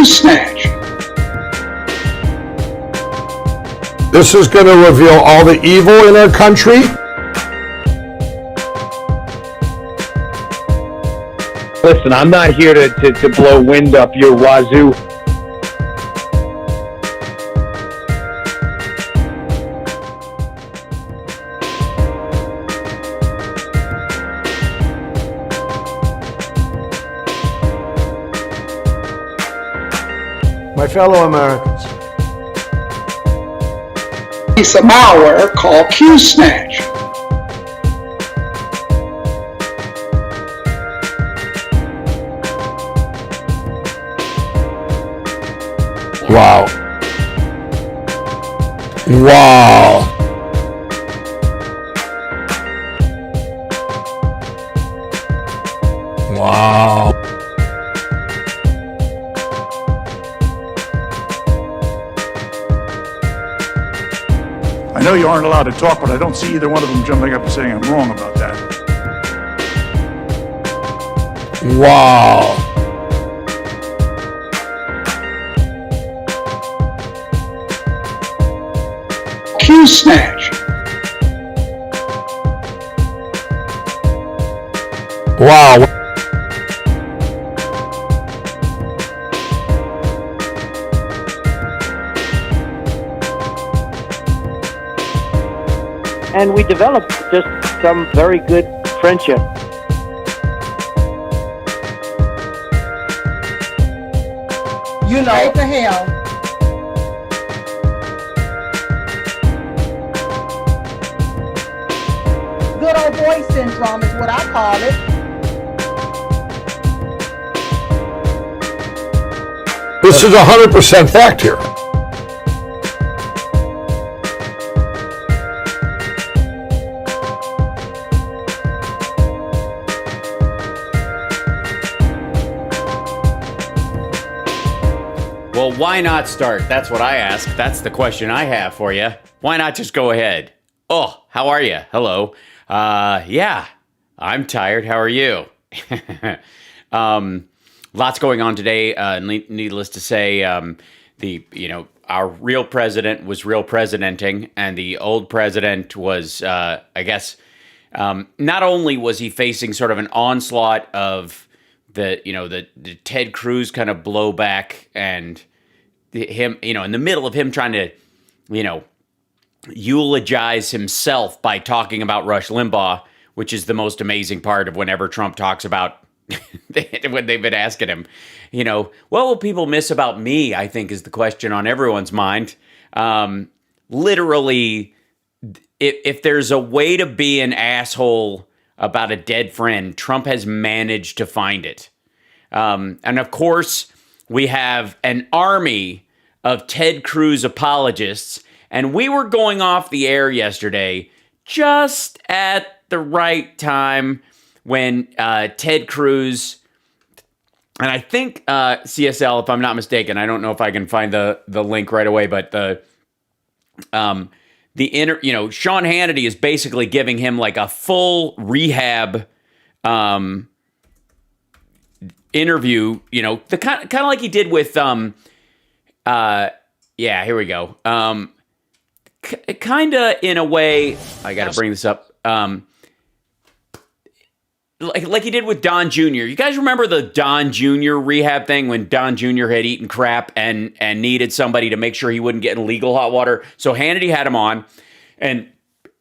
snatch. This is going to reveal all the evil in our country. Listen, I'm not here to blow wind up your wazoo. My fellow Americans, Piece of malware called Q-Snatch. wow. Wow. Wow. I know you aren't allowed to talk, but I don't see either one of them jumping up and saying I'm wrong about that. Wow. Q-Snatch. Wow. And we developed just some very good friendship. You know, to hell. Good old boy syndrome is what I call it. This is 100% fact here. Well, why not start? That's what I ask. That's the question I have for you. Why not just go ahead? Oh, how are you? Hello. Yeah, I'm tired. How are you? Lots going on today. Needless to say, our real president was real presidenting, and the old president was, I guess, not only was he facing sort of an onslaught of the Ted Cruz kind of blowback and him, in the middle of him trying to, eulogize himself by talking about Rush Limbaugh, which is the most amazing part of whenever Trump talks about when they've been asking him, what will people miss about me, I think is the question on everyone's mind. Literally, if there's a way to be an asshole about a dead friend, Trump has managed to find it. And of course, we have an army of Ted Cruz apologists, and we were going off the air yesterday just at the right time when Ted Cruz, and I think CSL, if I'm not mistaken, I don't know if I can find the link right away, but Sean Hannity is basically giving him like a full rehab interview, the kind of like he did with here we go. Kind of in a way, I got to bring this up. Like he did with Don Jr. You guys remember the Don Jr. rehab thing when Don Jr. had eaten crap and needed somebody to make sure he wouldn't get in legal hot water? So Hannity had him on, and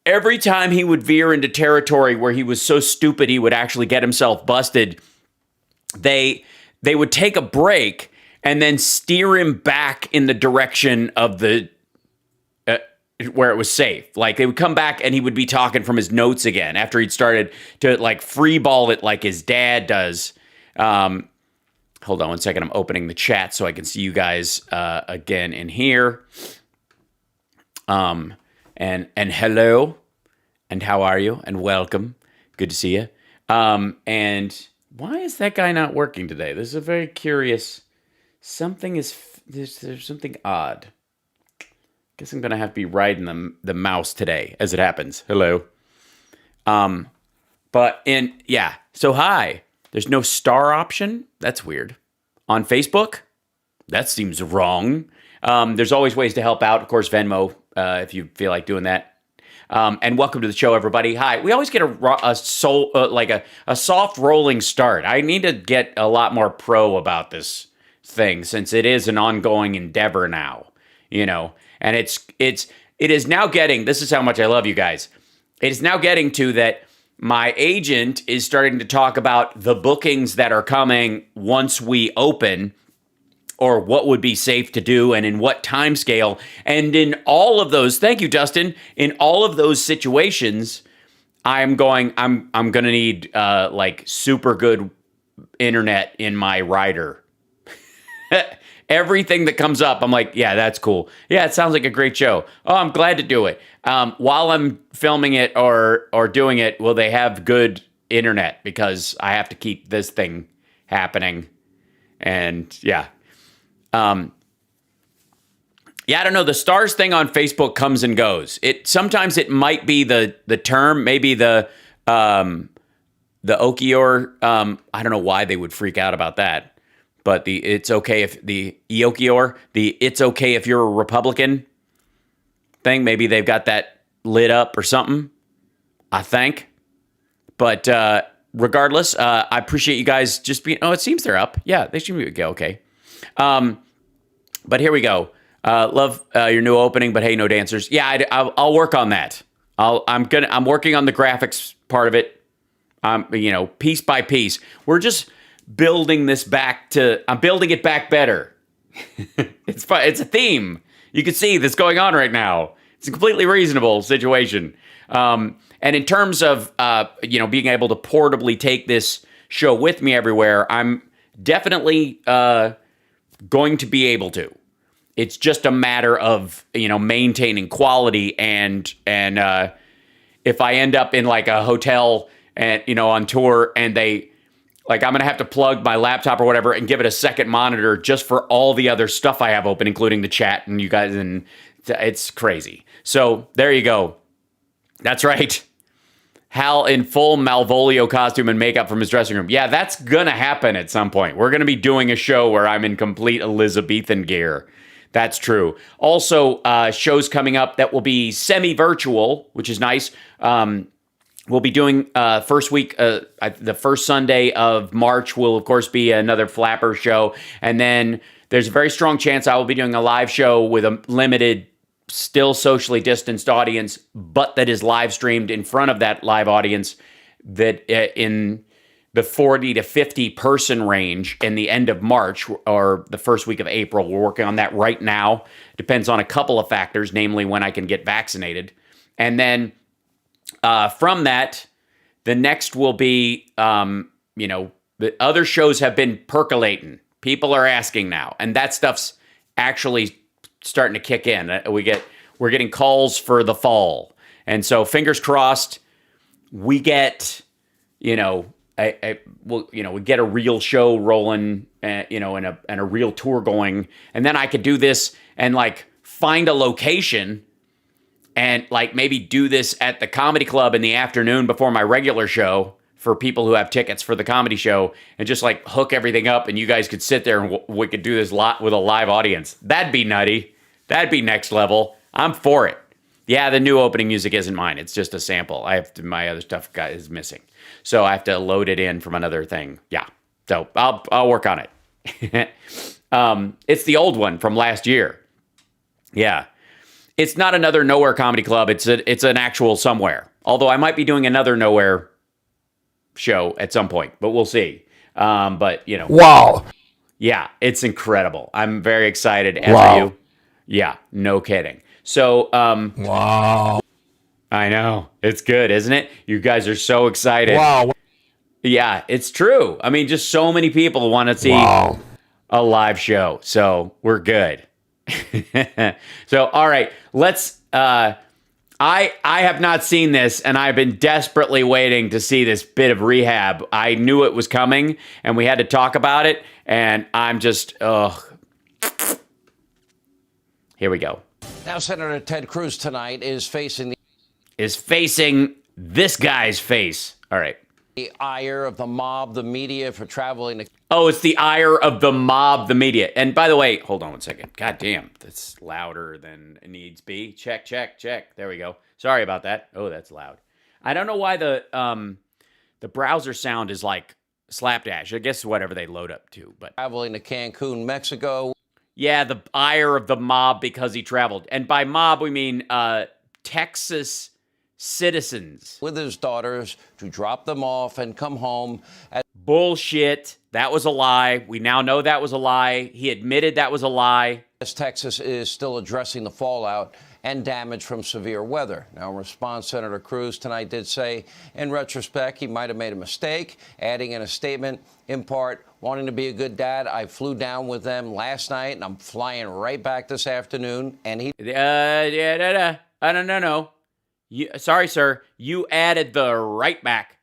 every time he would veer into territory where he was so stupid he would actually get himself busted, they would take a break and then steer him back in the direction of the where it was safe. Like they would come back and he would be talking from his notes again after he'd started to like free ball it like his dad does. Hold on one second. I'm opening the chat so I can see you guys again in here. And hello, and how are you? And welcome. Good to see you. And why is that guy not working today? This is a very curious. There's something odd. Guess I'm gonna have to be riding the mouse today, as it happens. Hello. So hi. There's no star option. That's weird. On Facebook, that seems wrong. There's always ways to help out. Of course, Venmo, if you feel like doing that. And welcome to the show, everybody. Hi. We always get a soft rolling start. I need to get a lot more pro about this thing since it is an ongoing endeavor now, and it is now getting, this is how much I love you guys. It is now getting to that my agent is starting to talk about the bookings that are coming once we open, or what would be safe to do and in what time scale. And in all of those, thank you, Dustin, in all of those situations, I'm going to need like super good internet in my rider. Everything that comes up, I'm like, yeah, that's cool. Yeah, it sounds like a great show. Oh, I'm glad to do it. While I'm filming it or doing it, will they have good internet? Because I have to keep this thing happening. And yeah. I don't know. The stars thing on Facebook comes and goes. Sometimes it might be the term, maybe the IOKIYAR. I don't know why they would freak out about that. But it's okay if the IOKIYAR, it's okay if you're a Republican thing, maybe they've got that lit up or something, I think. But regardless, I appreciate you guys just being, it seems they're up. Yeah, they should be okay. But here we go. Love your new opening, but hey, no dancers. Yeah, I'll work on that. I'm working on the graphics part of it. Piece by piece. We're just building this back I'm building it back better. It's fun. It's a theme. You can see that's going on right now. It's a completely reasonable situation. And in terms of, being able to portably take this show with me everywhere, I'm definitely going to be able to. It's just a matter of, maintaining quality and if I end up in like a hotel and, on tour and I'm going to have to plug my laptop or whatever and give it a second monitor just for all the other stuff I have open, including the chat and you guys, and it's crazy. So there you go. That's right. Hal in full Malvolio costume and makeup from his dressing room. Yeah, that's going to happen at some point. We're going to be doing a show where I'm in complete Elizabethan gear. That's true. Also, shows coming up that will be semi-virtual, which is nice. We'll be doing first week, the first Sunday of March will, of course, be another Flapper show. And then there's a very strong chance I will be doing a live show with a limited, still socially distanced audience, but that is live streamed in front of that live audience that in the 40 to 50 person range in the end of March or the first week of April. We're working on that right now. Depends on a couple of factors, namely when I can get vaccinated. And then from that, the next will be, the other shows have been percolating. People are asking now, and that stuff's actually starting to kick in. We're getting calls for the fall, and so fingers crossed, we get, we get a real show rolling, and a real tour going, and then I could do this and find a location. And maybe do this at the comedy club in the afternoon before my regular show for people who have tickets for the comedy show, and just hook everything up, and you guys could sit there and we could do this lot with a live audience. That'd be nutty. That'd be next level. I'm for it. Yeah, the new opening music isn't mine. It's just a sample. My other stuff is missing, so I have to load it in from another thing. Yeah, so I'll work on it. It's the old one from last year. Yeah. It's not another Nowhere Comedy Club. It's an actual somewhere. Although I might be doing another Nowhere show at some point, but we'll see. Wow. Yeah, it's incredible. I'm very excited. As are you? Yeah, no kidding. So, wow. I know. It's good, isn't it? You guys are so excited. Wow. Yeah, it's true. I mean, just so many people want to see a live show. So we're good. So, all right, let's, I have not seen this, and I've been desperately waiting to see this bit of rehab. I knew it was coming, and we had to talk about it, and I'm just, here we go. Now, Senator Ted Cruz tonight is facing this guy's face. All right. the ire of the mob, the media for traveling to Oh, it's the ire of the mob, the media. And by the way, hold on one second. God damn, that's louder than it needs be. Check, check, check. There we go. Sorry about that. Oh, that's loud. I don't know why the browser sound is like slapdash. I guess whatever they load up to, but traveling to Cancun, Mexico. yeah, the ire of the mob because he traveled. And by mob, we mean Texas citizens. With his daughters to drop them off and come home. Bullshit. That was a lie. We now know that was a lie. He admitted that was a lie. As Texas is still addressing the fallout and damage from severe weather. Now, in response, Senator Cruz tonight did say, in retrospect, he might have made a mistake, adding in a statement, in part, wanting to be a good dad. I flew down with them last night, and I'm flying right back this afternoon. And he... No. Sorry, sir. You added the right back.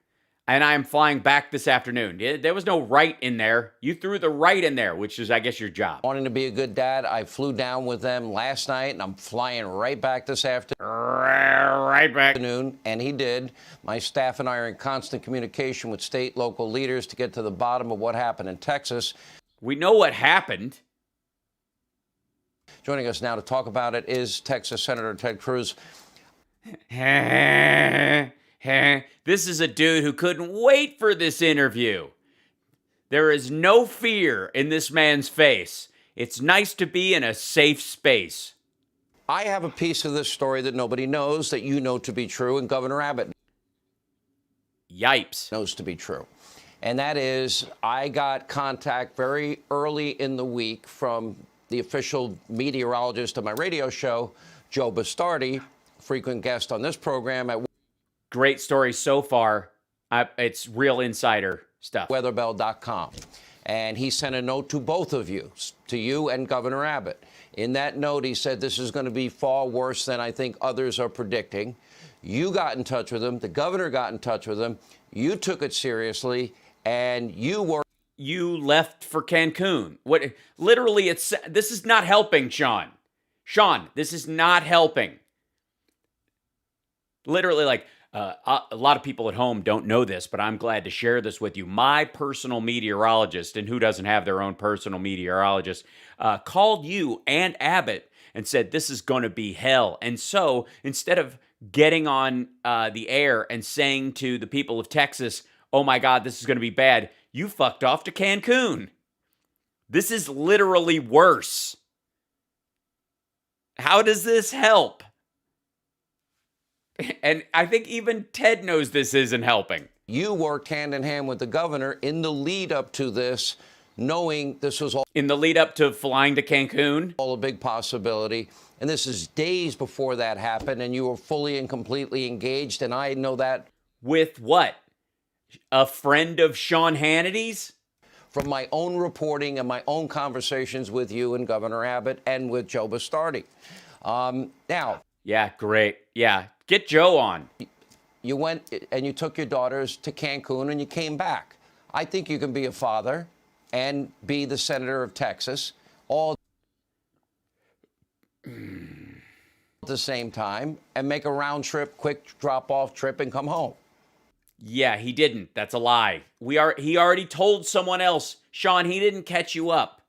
And I'm flying back this afternoon. There was no right in there. You threw the right in there, which is, I guess, your job. Wanting to be a good dad, I flew down with them last night, and I'm flying right back this afternoon. Right back. And he did. My staff and I are in constant communication with state, local leaders to get to the bottom of what happened in Texas. We know what happened. Joining us now to talk about it is Texas Senator Ted Cruz. This is a dude who couldn't wait for this interview. There is no fear in this man's face. It's nice to be in a safe space. I have a piece of this story that nobody knows that you know to be true, and Governor Abbott Yipes. knows to be true. And that is, I got contact very early in the week from the official meteorologist of my radio show, Joe Bastardi, frequent guest on this program at Great story so far. It's real insider stuff. weatherbell.com. And he sent a note to both of you, to you and Governor Abbott. In that note, he said this is going to be far worse than I think others are predicting. You got in touch with him. The governor got in touch with him. You took it seriously, and you left for Cancun. What? Literally, this is not helping, Sean. Sean, this is not helping. Literally, like, a lot of people at home don't know this, but I'm glad to share this with you. My personal meteorologist, and who doesn't have their own personal meteorologist, called you and Abbott and said, this is going to be hell. And so instead of getting on the air and saying to the people of Texas, oh my God, this is going to be bad, you fucked off to Cancun. This is literally worse. How does this help? And I think even Ted knows this isn't helping. You worked hand in hand with the governor in the lead up to this, knowing this was all in the lead up to flying to Cancun, all a big possibility. And this is days before that happened, and you were fully and completely engaged. And I know that with what? A friend of Sean Hannity's? From my own reporting and my own conversations with you and Governor Abbott and with Joe Bastardi. Now. Yeah, great. Yeah. Get Joe on. You went and you took your daughters to Cancun and you came back. I think you can be a father and be the senator of Texas all at the same time and make a round trip, quick drop-off trip and come home. Yeah, he didn't. That's a lie. He already told someone else. Sean, he didn't catch you up.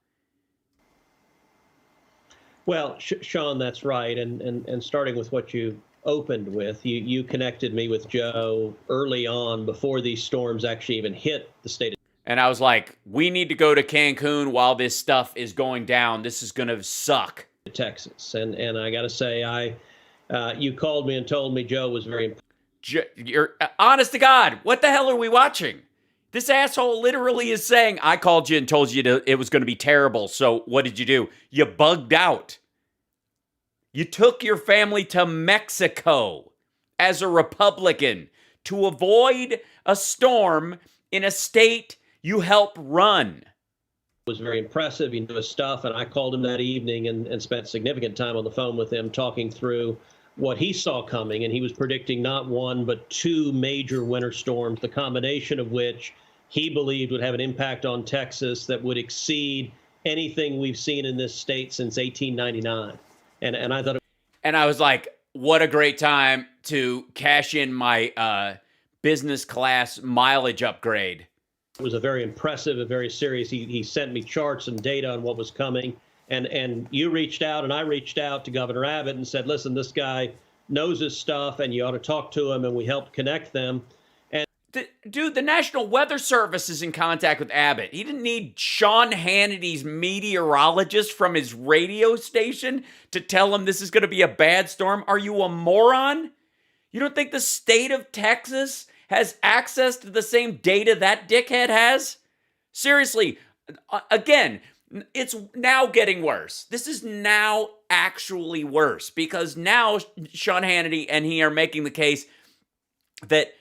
Well, Sean, that's right. And starting with what you opened with, you connected me with Joe early on before these storms actually even hit the state. And I was like, we need to go to Cancun while this stuff is going down. This is going to suck. Texas. And I got to say, you called me and told me Joe was very You're honest to God, what the hell are we watching? This asshole literally is saying, I called you and told you it was going to be terrible. So what did you do? You bugged out. You took your family to Mexico as a Republican to avoid a storm in a state you helped run. It was very impressive. He knew his stuff. And I called him that evening and spent significant time on the phone with him talking through what he saw coming. And he was predicting not one, but two major winter storms, the combination of which he believed would have an impact on Texas that would exceed anything we've seen in this state since 1899. And I thought, and I was like, what a great time to cash in my business class mileage upgrade. It was a very impressive, a very serious. He sent me charts and data on what was coming. And you reached out and I reached out to Governor Abbott and said, listen, this guy knows his stuff and you ought to talk to him. And we helped connect them. Dude, the National Weather Service is in contact with Abbott. He didn't need Sean Hannity's meteorologist from his radio station to tell him this is going to be a bad storm. Are you a moron? You don't think the state of Texas has access to the same data that dickhead has? Seriously, again, it's now getting worse. This is now actually worse because now Sean Hannity and he are making the case that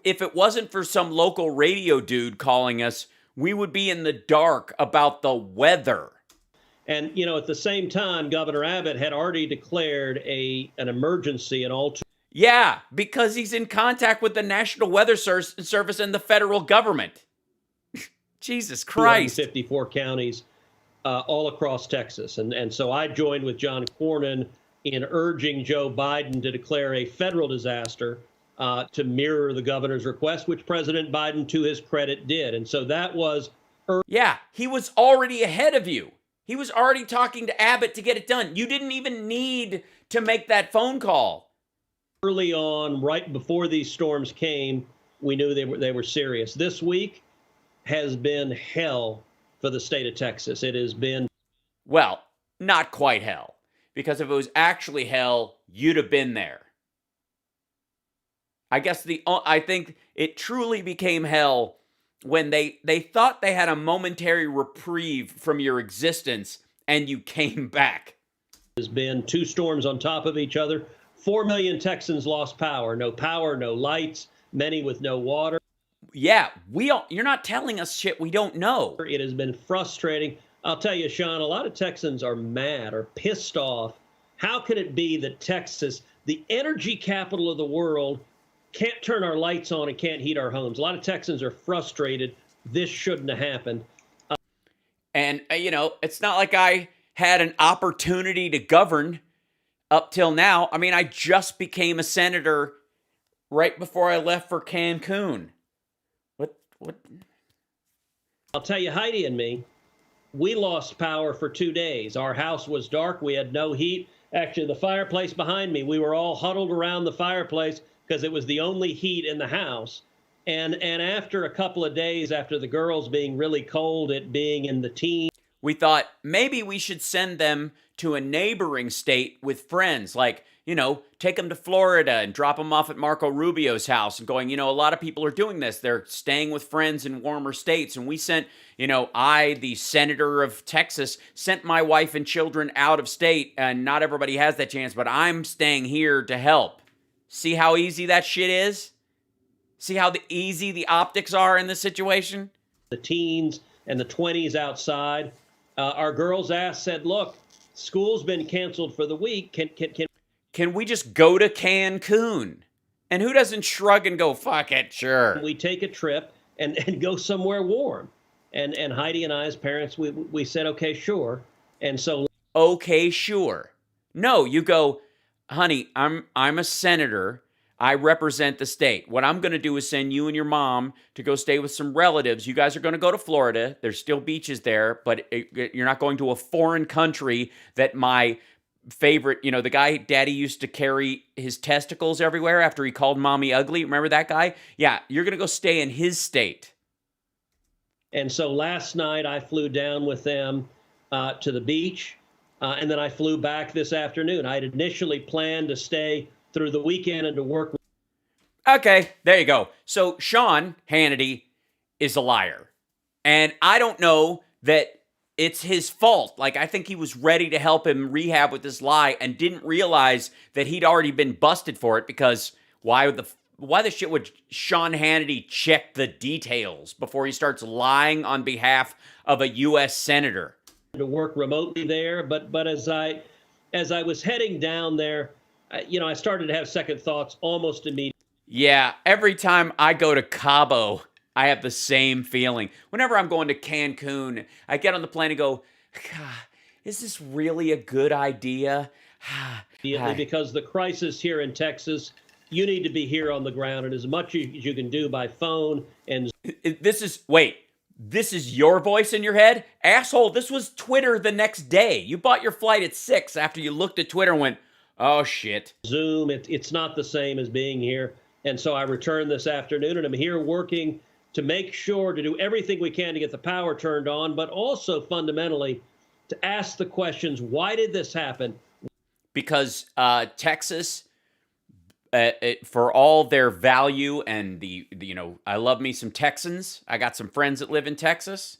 if it wasn't for some local radio dude calling us, we would be in the dark about the weather. And, you know, at the same time, Governor Abbott had already declared an emergency in all. Yeah, because he's in contact with the National Weather Service and the federal government. Jesus Christ. 54 counties all across Texas. And so I joined with John Cornyn in urging Joe Biden to declare a federal disaster to mirror the governor's request, which President Biden, to his credit, did. And so that was... Yeah, he was already ahead of you. He was already talking to Abbott to get it done. You didn't even need to make that phone call. Early on, right before these storms came, we knew they were serious. This week has been hell for the state of Texas. It has been... Well, not quite hell. Because if it was actually hell, you'd have been there. I think it truly became hell when they thought they had a momentary reprieve from your existence and you came back. There's been 2 storms on top of each other. 4 million Texans lost power. No power, no lights, many with no water. Yeah, you're not telling us shit we don't know. It has been frustrating. I'll tell you, Sean, a lot of Texans are mad or pissed off. How can it be that Texas, the energy capital of the world, can't turn our lights on and can't heat our homes? A lot of Texans are frustrated. This shouldn't have happened. And, you know, it's not like I had an opportunity to govern up till now. I mean, I just became a senator right before I left for Cancun. What? I'll tell you, Heidi and me, we lost power for 2 days. Our house was dark. We had no heat. Actually, the fireplace behind me, we were all huddled around the fireplace because it was the only heat in the house. And after a couple of days, after the girls being really cold, it being in the teens, we thought maybe we should send them to a neighboring state with friends, like, you know, take them to Florida and drop them off at Marco Rubio's house and going, you know, a lot of people are doing this. They're staying with friends in warmer states. And we sent, you know, the senator of Texas, sent my wife and children out of state. And not everybody has that chance, but I'm staying here to help. See how easy that shit is? See how easy the optics are in this situation? The teens and the 20s outside. Our girls said, look, school's been canceled for the week. Can we just go to Cancun? And who doesn't shrug and go, fuck it, sure. We take a trip and go somewhere warm. And Heidi and I, as parents, we said, okay, sure. And so... Okay, sure. No, you go, honey, I'm a senator. I represent the state. What I'm going to do is send you and your mom to go stay with some relatives. You guys are going to go to Florida. There's still beaches there, but you're not going to a foreign country that my favorite, you know, the guy daddy used to carry his testicles everywhere after he called mommy ugly. Remember that guy? Yeah, you're going to go stay in his state. And so last night I flew down with them to the beach, and then I flew back this afternoon. I had initially planned to stay through the weekend and to work. Okay, there you go. So Sean Hannity is a liar. And I don't know that it's his fault. Like, I think he was ready to help him rehab with this lie and didn't realize that he'd already been busted for it, because why the shit would Sean Hannity check the details before he starts lying on behalf of a U.S. senator? To work remotely there, but as I was heading down there, you know, I started to have second thoughts almost immediately. Yeah, every time I go to Cabo, I have the same feeling. Whenever I'm going to Cancun, I get on the plane and go, God, is this really a good idea? Because the crisis here in Texas, you need to be here on the ground, and as much as you can do by phone. And this is, wait, This is your voice in your head? Asshole, this was Twitter the next day. You bought your flight at 6 after you looked at Twitter and went, oh shit. Zoom, it's not the same as being here. And so I returned this afternoon, and I'm here working to make sure to do everything we can to get the power turned on, but also fundamentally to ask the questions, why did this happen? Because Texas, for all their value and I love me some Texans. I got some friends that live in Texas.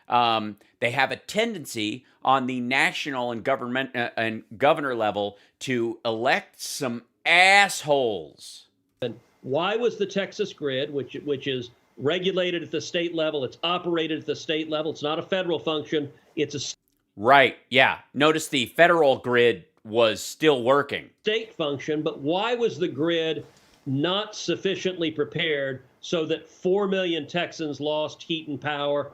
They have a tendency on the national and governor level to elect some assholes. And why was the Texas grid, which is regulated at the state level, it's operated at the state level, it's not a federal function, it's a right, yeah. Notice the federal grid was still working. State function, but why was the grid not sufficiently prepared so that 4 million Texans lost heat and power?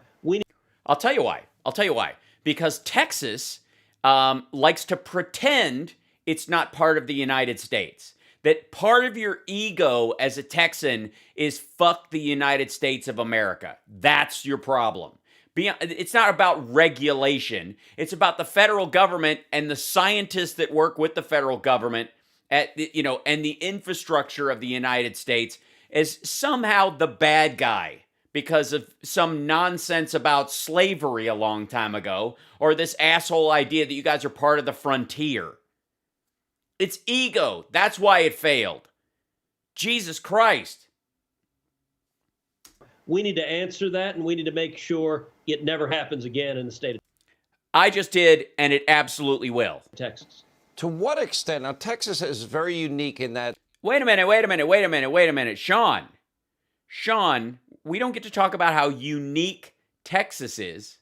I'll tell you why. Because Texas likes to pretend it's not part of the United States. That part of your ego as a Texan is fuck the United States of America. That's your problem. It's not about regulation. It's about the federal government and the scientists that work with the federal government and the infrastructure of the United States as somehow the bad guy because of some nonsense about slavery a long time ago or this asshole idea that you guys are part of the frontier. It's ego. That's why it failed. Jesus Christ. We need to answer that, and we need to make sure it never happens again in the state of I just did, and it absolutely will. Texas. To what extent? Now, Texas is very unique in that. Wait a minute. Sean, we don't get to talk about how unique Texas is.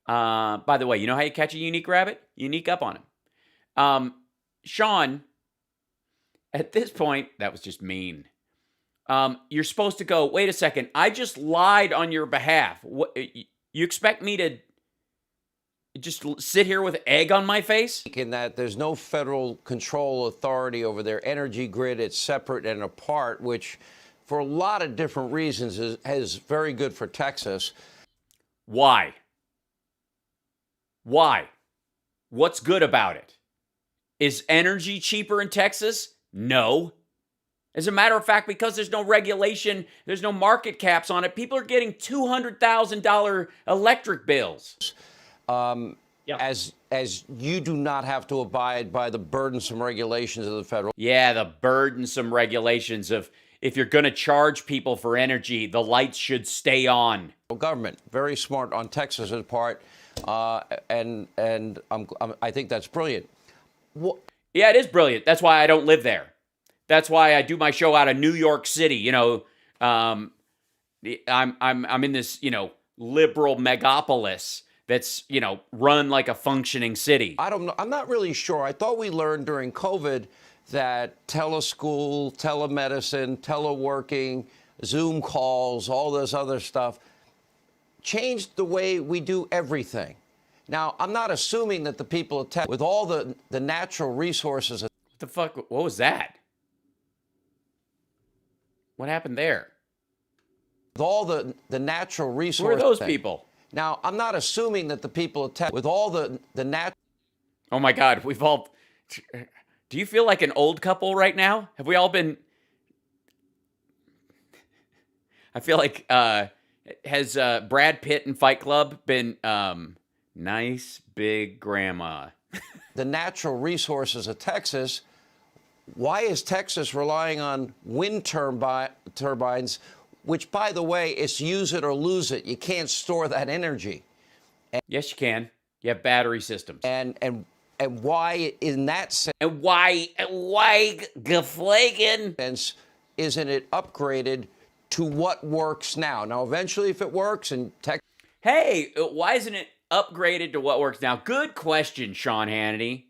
By the way, you know how you catch a unique rabbit? You sneak up on him. Sean, at this point, that was just mean. You're supposed to go, wait a second, I just lied on your behalf. What, you expect me to just sit here with egg on my face? In that there's no federal control authority over their energy grid. It's separate and apart, which for a lot of different reasons is very good for Texas. Why? What's good about it? Is energy cheaper in Texas? No. As a matter of fact, because there's no regulation, there's no market caps on it, people are getting $200,000 electric bills. As you do not have to abide by the burdensome regulations of the federal. Yeah, the burdensome regulations of if you're going to charge people for energy, the lights should stay on. Government, very smart on Texas's part, and I think that's brilliant. Yeah, it is brilliant. That's why I don't live there. That's why I do my show out of New York City. I'm in this, liberal megapolis that's, run like a functioning city. I don't know. I'm not really sure. I thought we learned during COVID that teleschool, telemedicine, teleworking, Zoom calls, all this other stuff changed the way we do everything. Now, I'm not assuming that the people of Texas, with all the natural resources. What the fuck? What was that? What happened there? With all the natural resources. Who are those people? Now, I'm not assuming that the people of Texas, with all the natural. Oh my God, we've all. Do you feel like an old couple right now? Have we all been? I feel like has Brad Pitt in Fight Club been nice big grandma? The natural resources of Texas. Why is Texas relying on wind turbines, which, by the way, it's use it or lose it. You can't store that energy. Yes, you can. You have battery systems. And why, in that sense, and why geflagen? Isn't it upgraded to what works now? Now, eventually, if it works in Texas. Hey, why isn't it upgraded to what works now? Good question, Sean Hannity.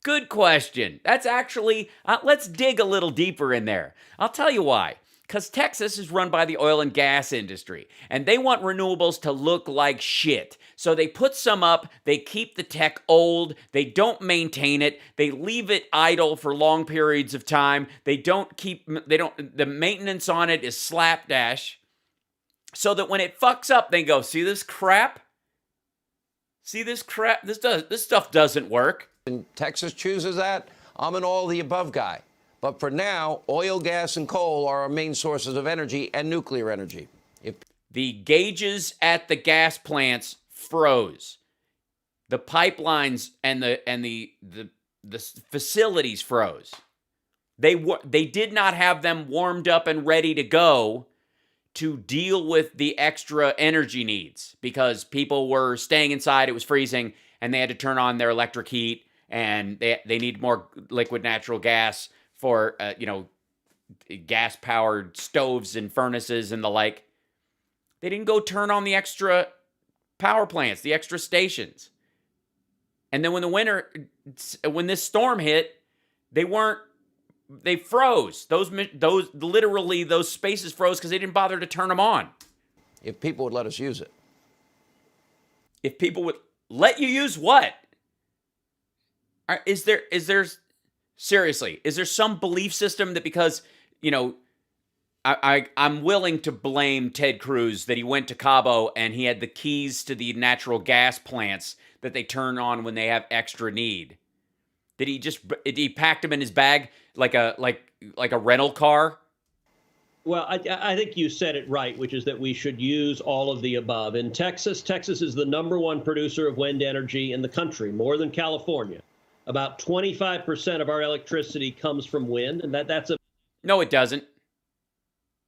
Good question. That's actually, let's dig a little deeper in there. I'll tell you why. Because Texas is run by the oil and gas industry, and they want renewables to look like shit. So they put some up, they keep the tech old, they don't maintain it, they leave it idle for long periods of time, the maintenance on it is slapdash. so that when it fucks up, they go, see this crap? See this crap? This stuff doesn't work. And Texas chooses that, I'm an all the above guy. But for now, oil, gas, and coal are our main sources of energy, and nuclear energy. The gauges at the gas plants froze. The pipelines and the facilities froze. They did not have them warmed up and ready to go to deal with the extra energy needs because people were staying inside, it was freezing, and they had to turn on their electric heat, and they need more liquid natural gas for gas-powered stoves and furnaces and the like. They didn't go turn on the extra power plants, the extra stations. And then when this storm hit, they froze. Those spaces froze because they didn't bother to turn them on. If people would let us use it. If people would let you use what? Is there seriously, is there some belief system that because, I'm willing to blame Ted Cruz that he went to Cabo and he had the keys to the natural gas plants that they turn on when they have extra need. Did he packed them in his bag like a rental car? Well, I think you said it right, which is that we should use all of the above. In Texas is the #1 producer of wind energy in the country, more than California. About 25% of our electricity comes from wind, and that's a No, it doesn't.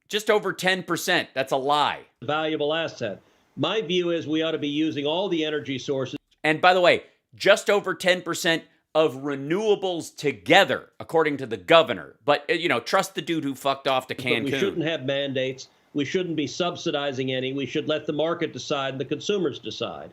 Just over 10%. That's a lie. Valuable asset. My view is we ought to be using all the energy sources. And by the way, just over 10% of renewables together, according to the governor. But, trust the dude who fucked off to Cancun. But we shouldn't have mandates. We shouldn't be subsidizing any. We should let the market decide and the consumers decide.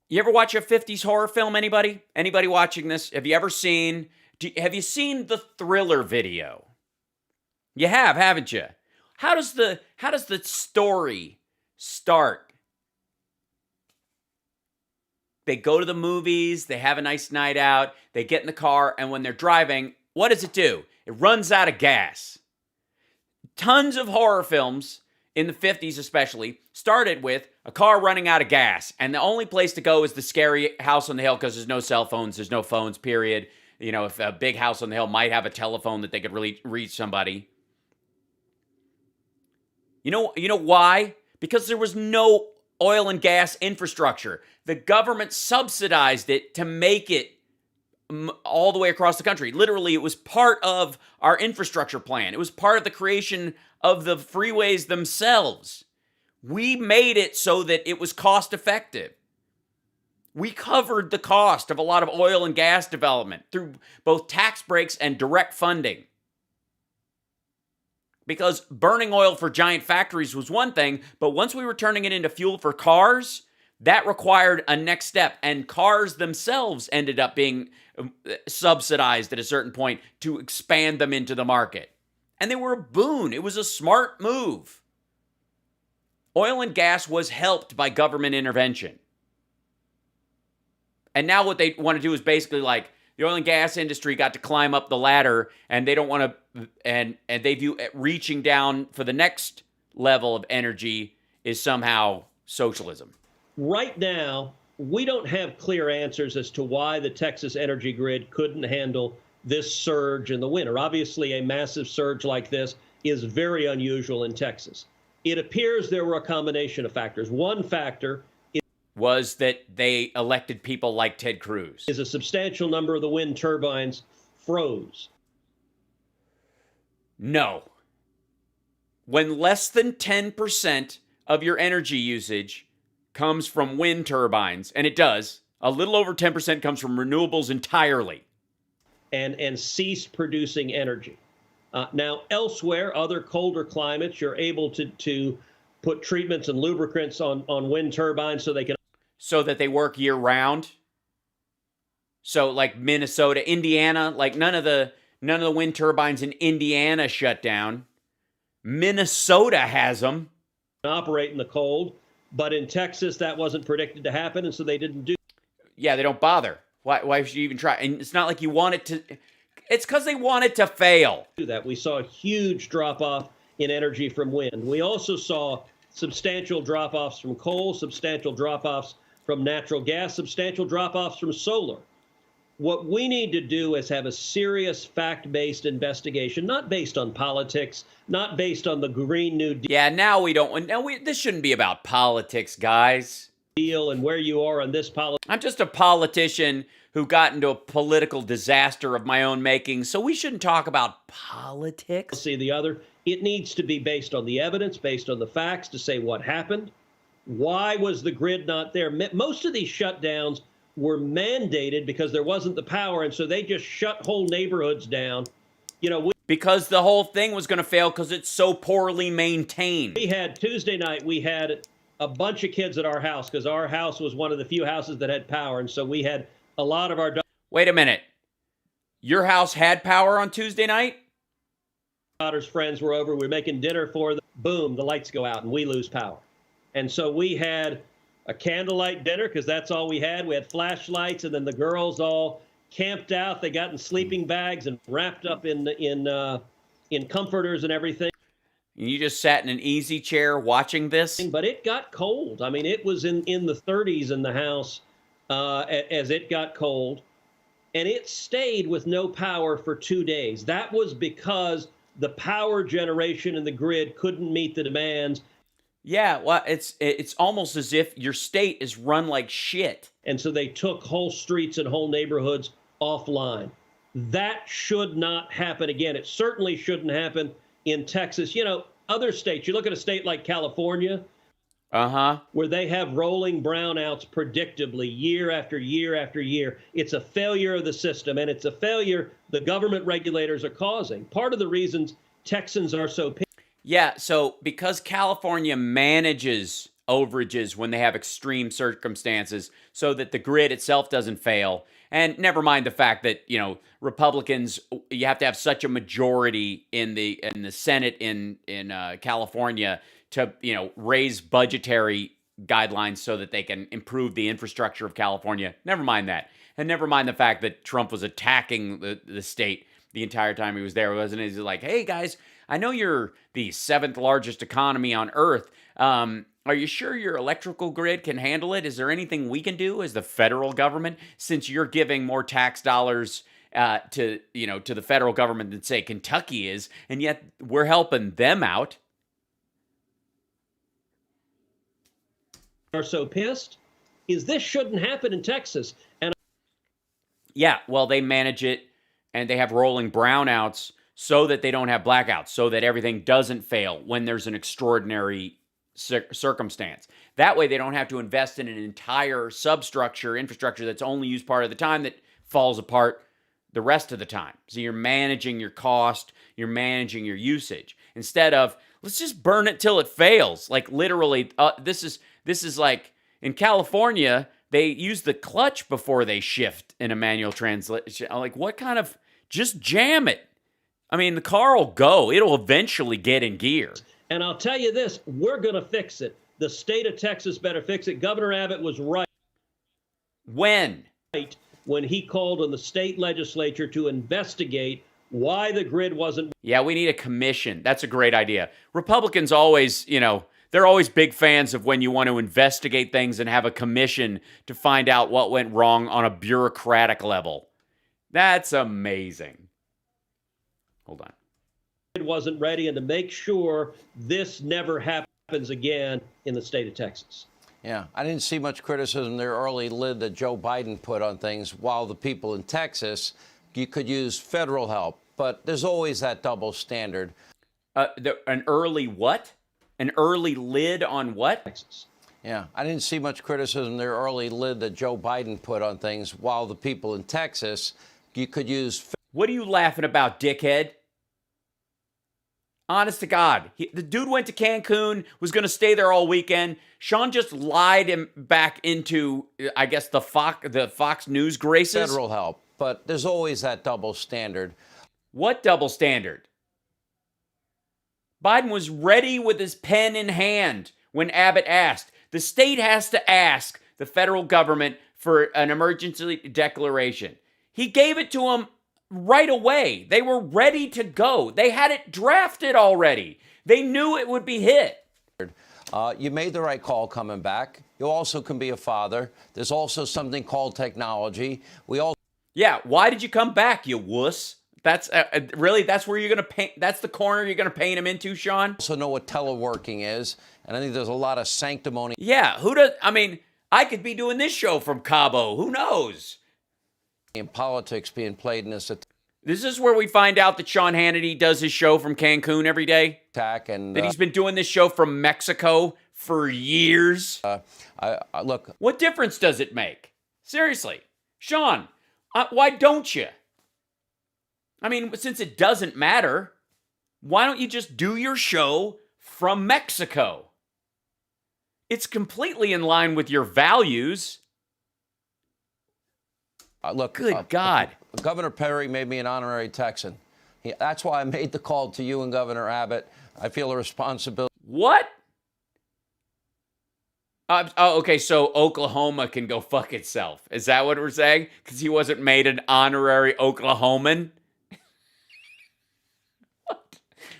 You ever watch a 50s horror film, anybody? Anybody watching this? Have you ever seen the Thriller video? You have, haven't you? How does the story start? They go to the movies, they have a nice night out, they get in the car, and when they're driving, what does it do? It runs out of gas. Tons of horror films, in the 50s especially, started with a car running out of gas, and the only place to go is the scary house on the hill because there's no cell phones, there's no phones, period. If a big house on the hill might have a telephone that they could really reach somebody. You know why? Because there was no oil and gas infrastructure. The government subsidized it to make it all the way across the country. Literally, it was part of our infrastructure plan. It was part of the creation of the freeways themselves. We made it so that it was cost effective. We covered the cost of a lot of oil and gas development through both tax breaks and direct funding. Because burning oil for giant factories was one thing, but once we were turning it into fuel for cars, that required a next step. And cars themselves ended up being subsidized at a certain point to expand them into the market. And they were a boon. It was a smart move. Oil and gas was helped by government intervention. And now what they want to do is basically like the oil and gas industry got to climb up the ladder, and they don't want to, and they view reaching down for the next level of energy is somehow socialism. Right now, we don't have clear answers as to why the Texas energy grid couldn't handle this surge in the winter. Obviously, a massive surge like this is very unusual in Texas. It appears there were a combination of factors. One factor was that they elected people like Ted Cruz. Is a substantial number of the wind turbines froze. No. When less than 10% of your energy usage comes from wind turbines, and it does, a little over 10% comes from renewables entirely. And ceased producing energy. Now, elsewhere, other colder climates, you're able to put treatments and lubricants on wind turbines so they can... So that they work year round. So like Minnesota, Indiana, like none of the wind turbines in Indiana shut down. Minnesota has them. Operate in the cold, but in Texas that wasn't predicted to happen, and so they didn't do. Yeah, they don't bother. Why should you even try? And it's not like you want it to. It's because they want it to fail. That we saw a huge drop-off in energy from wind. We also saw substantial drop-offs from coal, substantial drop-offs from natural gas, substantial drop-offs from solar. What we need to do is have a serious fact-based investigation, not based on politics, not based on the Green New Yeah, now we don't. Now this shouldn't be about politics, guys. Deal and where you are on this policy. I'm just a politician who got into a political disaster of my own making, so we shouldn't talk about politics. See the other. It needs to be based on the evidence, based on the facts, to say what happened. Why was the grid not there? Most of these shutdowns were mandated because there wasn't the power, and so they just shut whole neighborhoods down. You know, because the whole thing was going to fail because it's so poorly maintained. We had Tuesday night, we had a bunch of kids at our house because our house was one of the few houses that had power, and so we had a lot of our... Wait a minute. Your house had power on Tuesday night? Daughter's friends were over. We were making dinner for them. Boom, the lights go out and we lose power. And so we had a candlelight dinner because that's all we had. We had flashlights, and then the girls all camped out. They got in sleeping bags and wrapped up in comforters and everything. And you just sat in an easy chair watching this? But it got cold. I mean, it was in the 30s in the house as it got cold. And it stayed with no power for 2 days. That was because the power generation in the grid couldn't meet the demands. Yeah, well, it's almost as if your state is run like shit. And so they took whole streets and whole neighborhoods offline. That should not happen again. It certainly shouldn't happen in Texas. You know, other states, you look at a state like California, where they have rolling brownouts predictably year after year after year. It's a failure of the system, and it's a failure the government regulators are causing. Part of the reasons Texans are so pissed. Yeah, so because California manages overages when they have extreme circumstances so that the grid itself doesn't fail, and never mind the fact that, you know, Republicans, you have to have such a majority in the Senate in California to, you know, raise budgetary guidelines so that they can improve the infrastructure of California. Never mind that. And never mind the fact that Trump was attacking the state the entire time he was there. Wasn't he? He's like, hey, guys, I know you're the 7th largest economy on Earth. Are you sure your electrical grid can handle it? Is there anything we can do as the federal government, since you're giving more tax dollars to the federal government than, say, Kentucky is, and yet we're helping them out? Are so pissed is this shouldn't happen in Texas. And yeah, well, they manage it, and they have rolling brownouts so that they don't have blackouts, so that everything doesn't fail when there's an extraordinary circumstance. That way they don't have to invest in an entire substructure, infrastructure that's only used part of the time that falls apart the rest of the time. So you're managing your cost, you're managing your usage. Instead of, let's just burn it till it fails. Like literally, this is like, in California, they use the clutch before they shift in a manual translation. Like, what kind of, just jam it. I mean, the car will go. It'll eventually get in gear. And I'll tell you this, we're going to fix it. The state of Texas better fix it. Governor Abbott was right. When? When he called on the state legislature to investigate why the grid wasn't. Yeah, we need a commission. That's a great idea. Republicans always, they're always big fans of when you want to investigate things and have a commission to find out what went wrong on a bureaucratic level. That's amazing. Hold on. It wasn't ready, and to make sure this never happens again in the state of Texas. Yeah, I didn't see much criticism there early lid that Joe Biden put on things, while the people in Texas, you could use federal help. But there's always that double standard. An early what? An early lid on what? Texas. Yeah, I didn't see much criticism there early lid that Joe Biden put on things, while the people in Texas, you could use. What are you laughing about, dickhead? Honest to God. The dude went to Cancun, was going to stay there all weekend. Sean just lied him back into, I guess, the Fox News graces. Federal help. But there's always that double standard. What double standard? Biden was ready with his pen in hand when Abbott asked. The state has to ask the federal government for an emergency declaration. He gave it to him right away. They were ready to go. They had it drafted already. They knew it would be hit. You made the right call coming back. You also can be a father. There's also something called technology. Yeah, why did you come back, you wuss? That's really, that's where you're going to paint, that's the corner you're going to paint him into, Sean? Also know what teleworking is, and I think there's a lot of sanctimony. Yeah, I could be doing this show from Cabo. Who knows? In politics being played in this This is where we find out that Sean Hannity does his show from Cancun every day. attack, and That he's been doing this show from Mexico for years. look, What difference does it make? Seriously, Sean, why don't you? I mean, since it doesn't matter, why don't you just do your show from Mexico? It's completely in line with your values. look. Good God. Governor Perry made me an honorary Texan. That's why I made the call to you and Governor Abbott. I feel a responsibility. What? Okay, so Oklahoma can go fuck itself. Is that what we're saying? Because he wasn't made an honorary Oklahoman?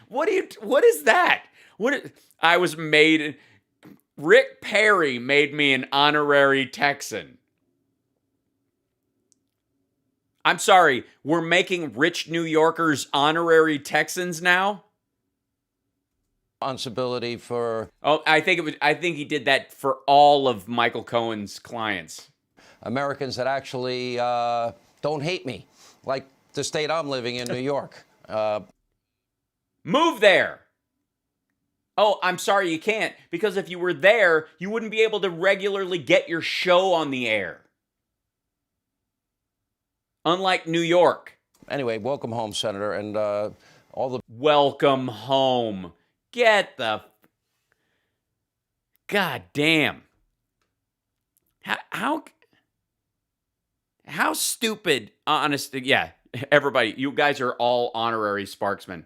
What is that? I was made... Rick Perry made me an honorary Texan. I'm sorry, we're making rich New Yorkers honorary Texans now? Responsibility for... Oh, I think he did that for all of Michael Cohen's clients. Americans that actually don't hate me, like the state I'm living in, New York. Move there. Oh, I'm sorry you can't, because if you were there, you wouldn't be able to regularly get your show on the air. Unlike New York. Anyway, welcome home, Senator, and all the... Welcome home. Get the... God damn. How stupid, honestly, yeah, everybody, you guys are all honorary Sparksmen.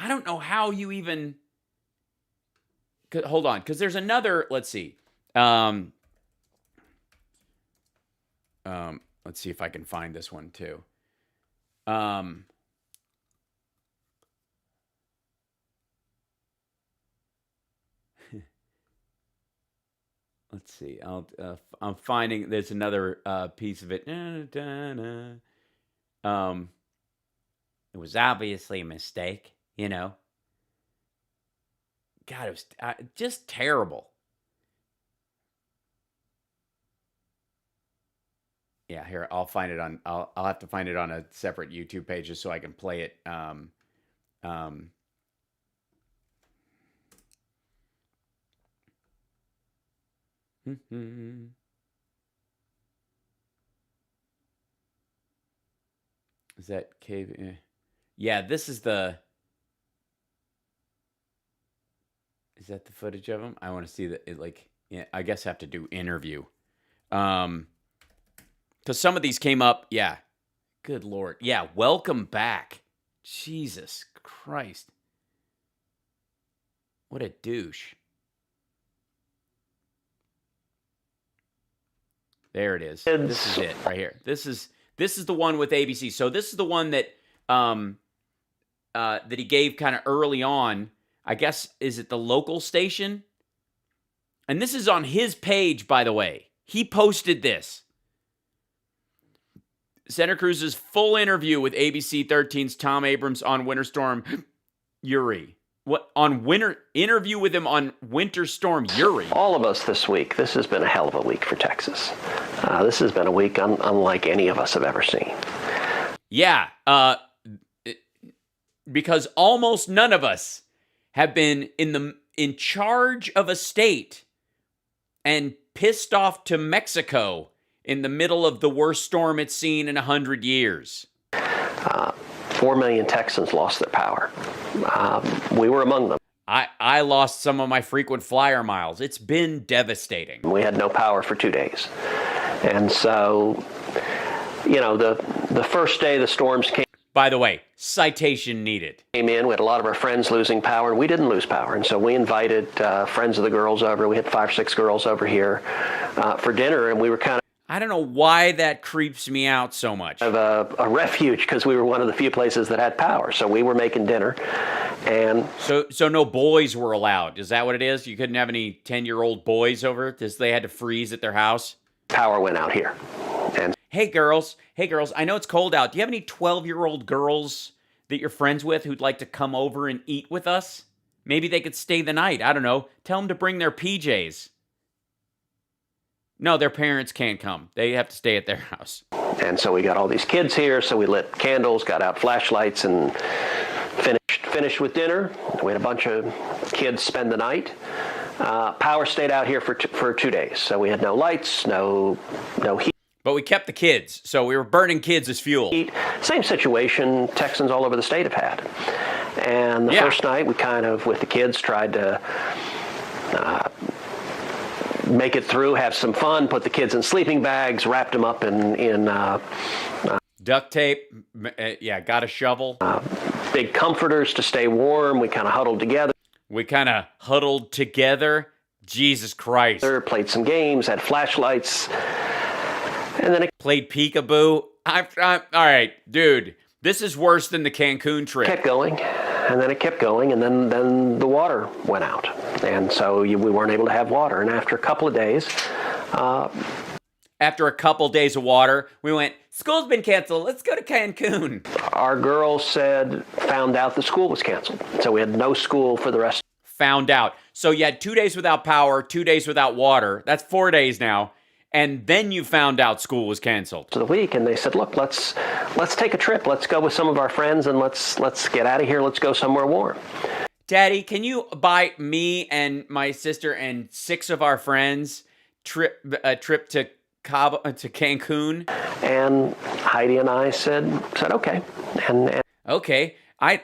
I don't know how you even... Hold on, because there's another... Let's see. Let's see if I can find this one, too. Let's see. I'm finding... There's another piece of it. It was obviously a mistake. You know, God, it was just terrible. Yeah, here, I'll find it on, I'll have to find it on a separate YouTube page just so I can play it. Is that cave? Yeah, this is the... Is that the footage of him? I want to see that. Yeah, I guess I have to do interview. Because some of these came up. Yeah. Good Lord. Yeah. Welcome back. Jesus Christ. What a douche. There it is. This is it right here. This is the one with ABC. So this is the one that that he gave kind of early on. I guess, is it the local station? And this is on his page, by the way. He posted this. Senator Cruz's full interview with ABC 13's Tom Abrams on Winter Storm Uri. What interview with him on Winter Storm Uri? All of us this week, this has been a hell of a week for Texas. This has been a week unlike any of us have ever seen. Yeah, because almost none of us have been in charge of a state and pissed off to Mexico in the middle of the worst storm it's seen in 100 years. 4 million Texans lost their power. We were among them. I lost some of my frequent flyer miles. It's been devastating. We had no power for 2 days. And so, you know, the first day the storms came. By the way, citation needed. Came in, we had a lot of our friends losing power. We didn't lose power. And so we invited friends of the girls over. We had 5 or 6 girls over here for dinner, and we were kind of... I don't know why that creeps me out so much. Of a refuge because we were one of the few places that had power. So we were making dinner, and So no boys were allowed. Is that what it is? You couldn't have any 10-year-old boys over because they had to freeze at their house? power went out here. And Hey girls, I know it's cold out. Do you have any 12-year-old girls that you're friends with who'd like to come over and eat with us? Maybe they could stay the night. I don't know. Tell them to bring their PJs. No, their parents can't come. They have to stay at their house. And so we got all these kids here, so we lit candles, got out flashlights, and finished with dinner. We had a bunch of kids spend the night. Power stayed out here for 2 days, so we had no lights, no heat. But we kept the kids, so we were burning kids as fuel. Same situation Texans all over the state have had. And the first night, we kind of, with the kids, tried to make it through, have some fun, put the kids in sleeping bags, wrapped them up in duct tape, got a shovel. Big comforters to stay warm. We kind of huddled together. Jesus Christ. Played some games, had flashlights, and then played peekaboo. All right, dude, this is worse than the Cancun trip. Kept going, and then it kept going, and then the water went out. And so we weren't able to have water. And after a couple of days... of water, we went, school's been canceled. Let's go to Cancun. Our girls found out the school was canceled. So we had no school for the rest. Found out. So you had 2 days without power, 2 days without water. That's 4 days now. And then you found out school was canceled. To the week, and they said, look, let's take a trip. Let's go with some of our friends, and let's get out of here. Let's go somewhere warm. Daddy, can you buy me and my sister and 6 of our friends a trip to Cancun? And Heidi and I said okay. And okay. I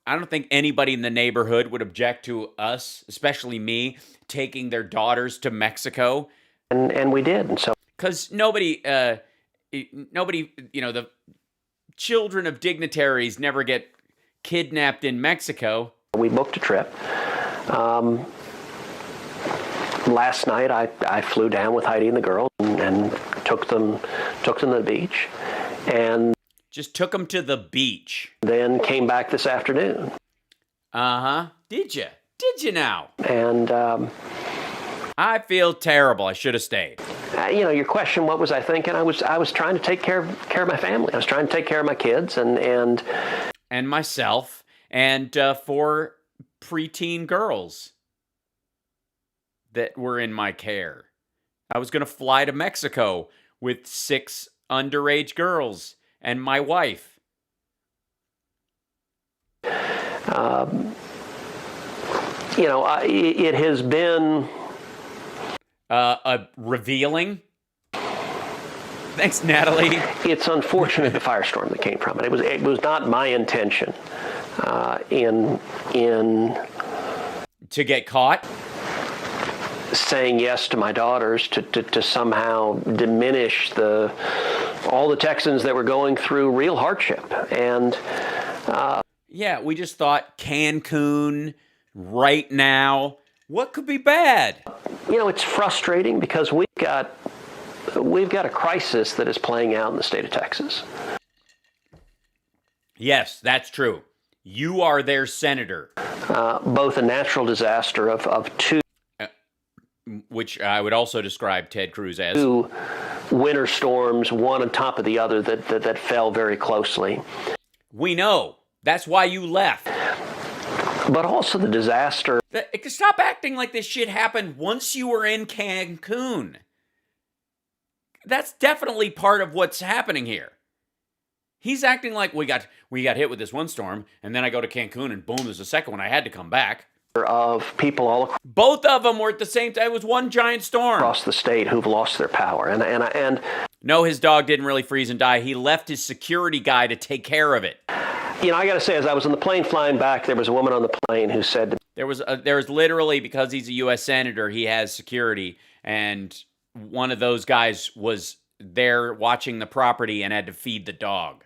don't think anybody in the neighborhood would object to us, especially me, taking their daughters to Mexico. And we did. And so because nobody, the children of dignitaries never get kidnapped in Mexico. We booked a trip. Last night, I flew down with Heidi and the girls and took them to the beach, and just took them to the beach. Then came back this afternoon. Did you now? And I feel terrible. I should have stayed. Your question, what was I thinking? I was trying to take care of my family. I was trying to take care of my kids and myself and 4 preteen girls that were in my care. I was going to fly to Mexico with 6 underage girls and my wife. It has been revealing. Thanks, Natalie. It's unfortunate the firestorm that came from it. It was not my intention in to get caught. Saying yes to my daughters to somehow diminish all the Texans that were going through real hardship. And we just thought Cancun right now. What could be bad? It's frustrating because we've got a crisis that is playing out in the state of Texas. Yes, that's true. You are their senator. Both a natural disaster of 2. Which I would also describe Ted Cruz as. 2 winter storms, one on top of the other that fell very closely. We know. That's why you left. But also the disaster. Stop acting like this shit happened once you were in Cancun. That's definitely part of what's happening here. He's acting like we got hit with this one storm, and then I go to Cancun, and boom, there's a second one. I had to come back. Of people all across. Both of them were at the same time. It was one giant storm. Across the state who've lost their power. And no, his dog didn't really freeze and die. He left his security guy to take care of it. I got to say, as I was on the plane flying back, there was a woman on the plane who said... There was literally, because he's a U.S. senator, he has security, and one of those guys was there watching the property and had to feed the dog.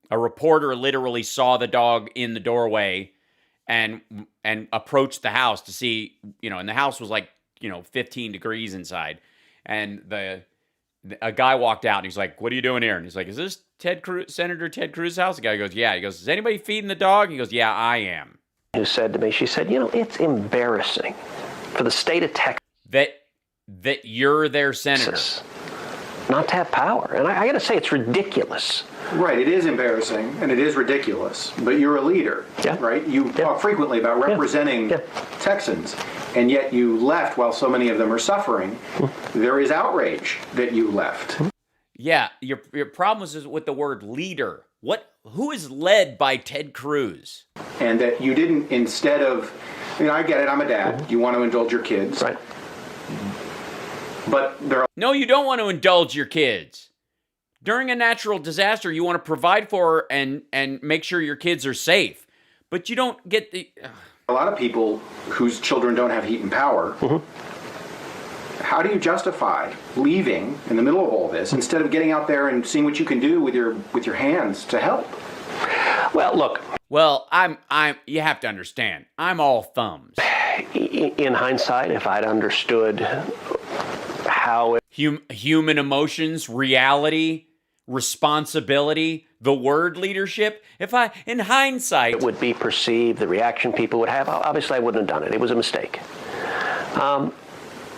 A reporter literally saw the dog in the doorway and approached the house to see, and the house was 15 degrees inside, and a guy walked out and he's like, "What are you doing here?" And he's like, "Is this Senator Ted Cruz's house?" The guy goes, "Yeah." He goes, "Is anybody feeding the dog?" He goes, "Yeah, I am." Who said to me, she said, it's embarrassing for the state of Texas that you're their senator not to have power. And I got to say, it's ridiculous. Right, it is embarrassing and it is ridiculous, but you're a leader, right? You talk frequently about representing Texans, and yet you left while so many of them are suffering. There is outrage that you left. Yeah, your problem is with the word leader. Who is led by Ted Cruz? And that you didn't, instead of, I get it, I'm a dad. You want to indulge your kids. Right. But No, you don't want to indulge your kids. During a natural disaster, you want to provide for and make sure your kids are safe. But you don't get the... a lot of people whose children don't have heat and power. How do you justify leaving in the middle of all this instead of getting out there and seeing what you can do with your hands to help? Well, look. Well, you have to understand, I'm all thumbs. In hindsight, if I'd understood how human emotions, reality, responsibility, the word leadership, in hindsight, it would be perceived, the reaction people would have, obviously I wouldn't have done it. It was a mistake.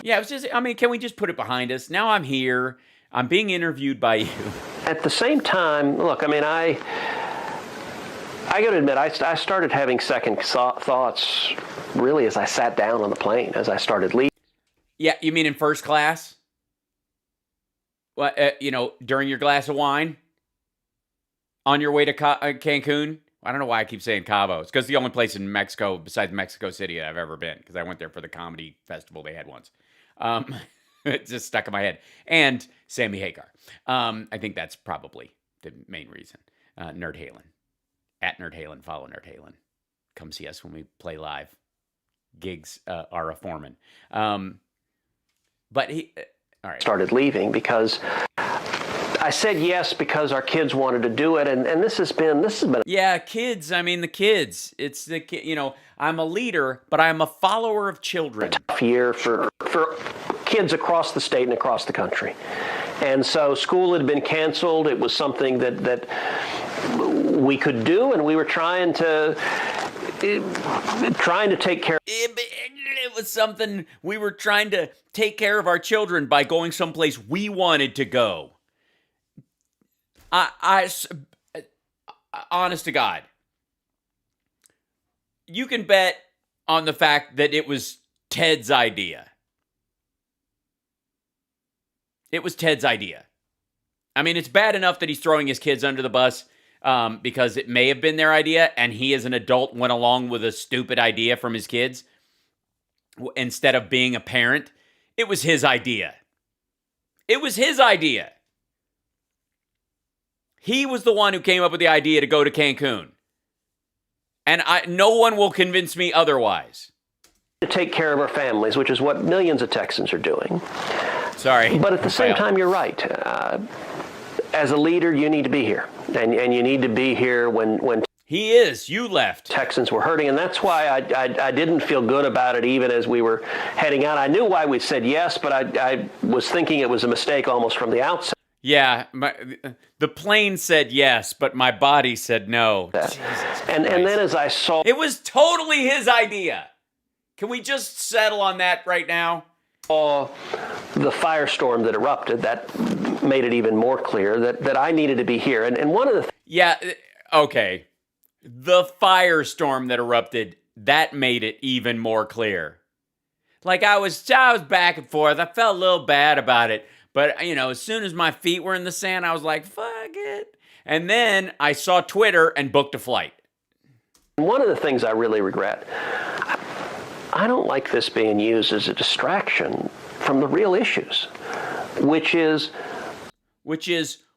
Yeah, it was just, can we just put it behind us? Now I'm here. I'm being interviewed by you. At the same time, look, I got to admit, I started having second thoughts really as I sat down on the plane, as I started leaving. Yeah, you mean in first class? Well, during your glass of wine? On your way to Cancun? I don't know why I keep saying Cabo. It's because the only place in Mexico besides Mexico City that I've ever been, because I went there for the comedy festival they had once. It just stuck in my head. And Sammy Hagar. I think that's probably the main reason. Nerd Halen. At Nerd Halen, follow Nerd Halen. Come see us when we play live. Gigs are a foreman. But he... all right. Started leaving because... I said yes because our kids wanted to do it, and this has been yeah, kids. The kids. It's the I'm a leader, but I'm a follower of children. A tough year for kids across the state and across the country, and so school had been canceled. It was something that we could do, and we were trying to take care. It was something we were trying to take care of our children by going someplace we wanted to go. I honest to God, you can bet on the fact that it was Ted's idea. It was Ted's idea. It's bad enough that he's throwing his kids under the bus because it may have been their idea, and he as an adult went along with a stupid idea from his kids instead of being a parent. It was his idea. It was his idea. He was the one who came up with the idea to go to Cancun. And no one will convince me otherwise. To take care of our families, which is what millions of Texans are doing. Sorry. But at the same time, you're right. As a leader, you need to be here. And you need to be here when he is. You left. Texans were hurting. And that's why I didn't feel good about it even as we were heading out. I knew why we said yes, but I was thinking it was a mistake almost from the outset. Yeah, the plane said yes, but my body said no. And then as I saw... It was totally his idea. Can we just settle on that right now? The firestorm that erupted, that made it even more clear that I needed to be here. And one of the... Yeah, okay. The firestorm that erupted, that made it even more clear. Like I was back and forth. I felt a little bad about it. But, as soon as my feet were in the sand, I was like, fuck it. And then I saw Twitter and booked a flight. One of the things I really regret, I don't like this being used as a distraction from the real issues, which is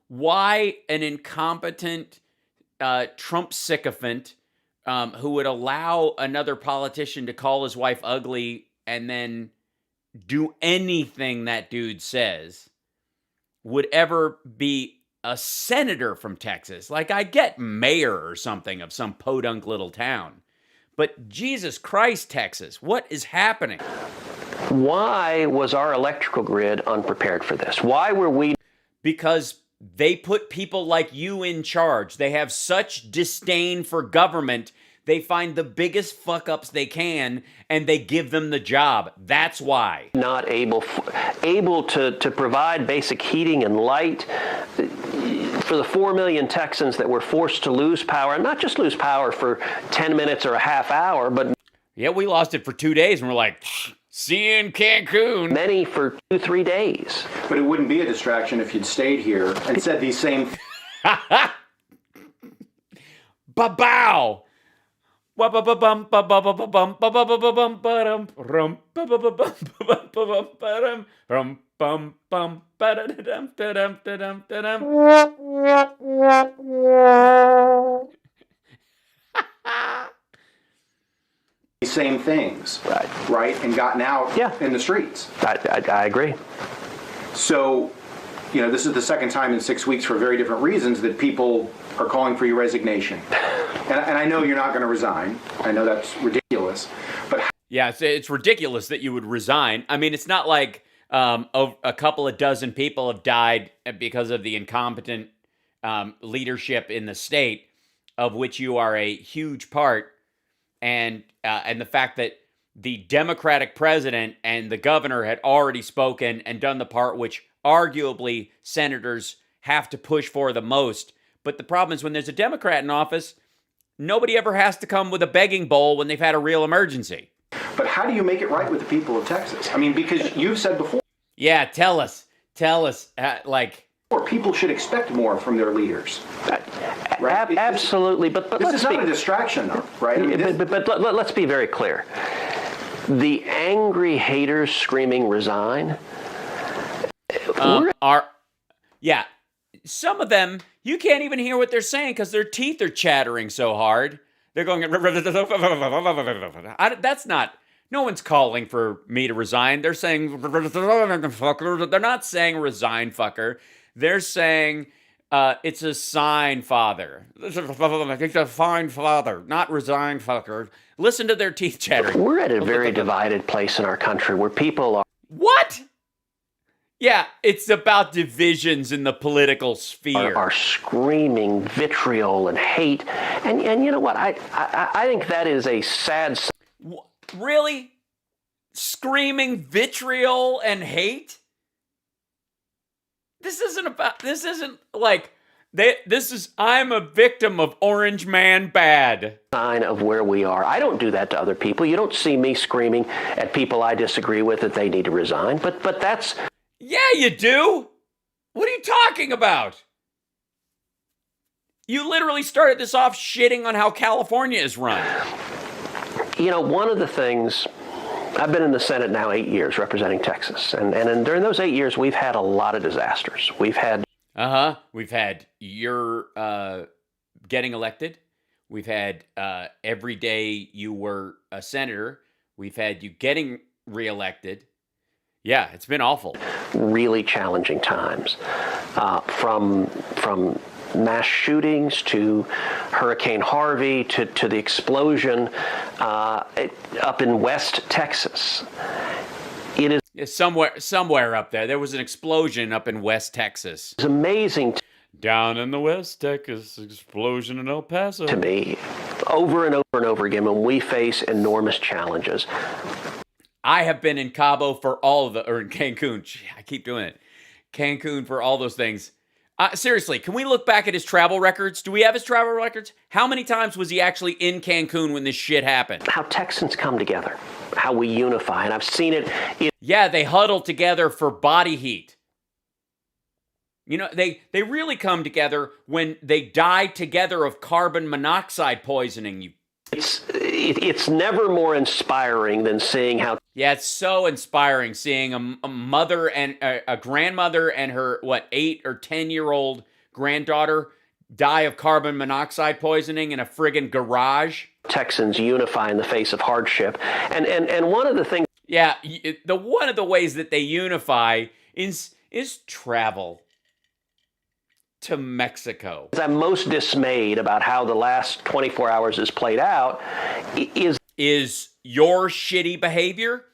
why an incompetent Trump sycophant who would allow another politician to call his wife ugly and then do anything that dude says would ever be a senator from Texas. Like, I get mayor or something of some podunk little town. But Jesus Christ, Texas, what is happening? Why was our electrical grid unprepared for this? Why were we... because they put people like you in charge. They have such disdain for government. They find the biggest fuck ups they can and they give them the job. That's why. Not able to provide basic heating and light for the 4 million Texans that were forced to lose power, and not just lose power for 10 minutes or a half hour, but yeah, we lost it for 2 days and we're like, see you in Cancun. Many for 2-3 days. But it wouldn't be a distraction if you'd stayed here and said these same Ba-bow! same things, right, and gotten out in the streets. I agree. So, you know, this is the second time in 6 weeks for very different reasons that people are calling for your resignation. And I know you're not going to resign. I know that's ridiculous. But yeah, it's ridiculous that you would resign. I mean, it's not like a couple of dozen people have died because of the incompetent leadership in the state, of which you are a huge part, and the fact that the Democratic president and the governor had already spoken and done the part which arguably senators have to push for the most. But the problem is when there's a Democrat in office, nobody ever has to come with a begging bowl when they've had a real emergency. But how do you make it right with the people of Texas? I mean, because you've said before. Yeah, tell us. People should expect more from their leaders. Right? Absolutely, but this is not a distraction, though, right? I mean, but let's be very clear. The angry haters screaming resign some of them, you can't even hear what they're saying because their teeth are chattering so hard. They're going, that's not, no one's calling for me to resign. They're saying, they're not saying resign, fucker. They're saying, it's a sign, father. It's a fine father, not resign, fucker. Listen to their teeth chattering. We're at a very divided place in our country where people are... What? Yeah, it's about divisions in the political sphere. Are screaming vitriol and hate. And you know what? I think that is a sad... Really? Screaming vitriol and hate? This isn't I'm a victim of Orange Man bad. Sign of where we are. I don't do that to other people. You don't see me screaming at people I disagree with that they need to resign. But that's... Yeah, you do. What are you talking about? You literally started this off shitting on how California is run. You know, one of the things, I've been in the Senate now 8 years representing Texas. And during those 8 years, we've had a lot of disasters. We've had... We've had your getting elected. We've had every day you were a senator. We've had you getting reelected. Yeah, it's been awful. Really challenging times, from mass shootings to Hurricane Harvey to the explosion up in West Texas. It is somewhere up there. There was an explosion up in West Texas. It's amazing. Down in the West Texas, explosion in El Paso. To me, over and over and over again, when we face enormous challenges. I have been in Cabo for or in Cancun. I keep doing it. Cancun for all those things. Seriously, can we look back at his travel records? Do we have his travel records? How many times was he actually in Cancun when this shit happened? How Texans come together, how we unify, and I've seen it. Yeah, they huddle together for body heat. You know, they really come together when they die together of carbon monoxide poisoning. It's never more inspiring than seeing how... Yeah, it's so inspiring seeing a mother and a grandmother and her, 8 or 10-year-old granddaughter die of carbon monoxide poisoning in a friggin' garage. Texans unify in the face of hardship. And one of the things... Yeah, one of the ways that they unify is travel to Mexico. I'm most dismayed about how the last 24 hours has played out is your shitty behavior.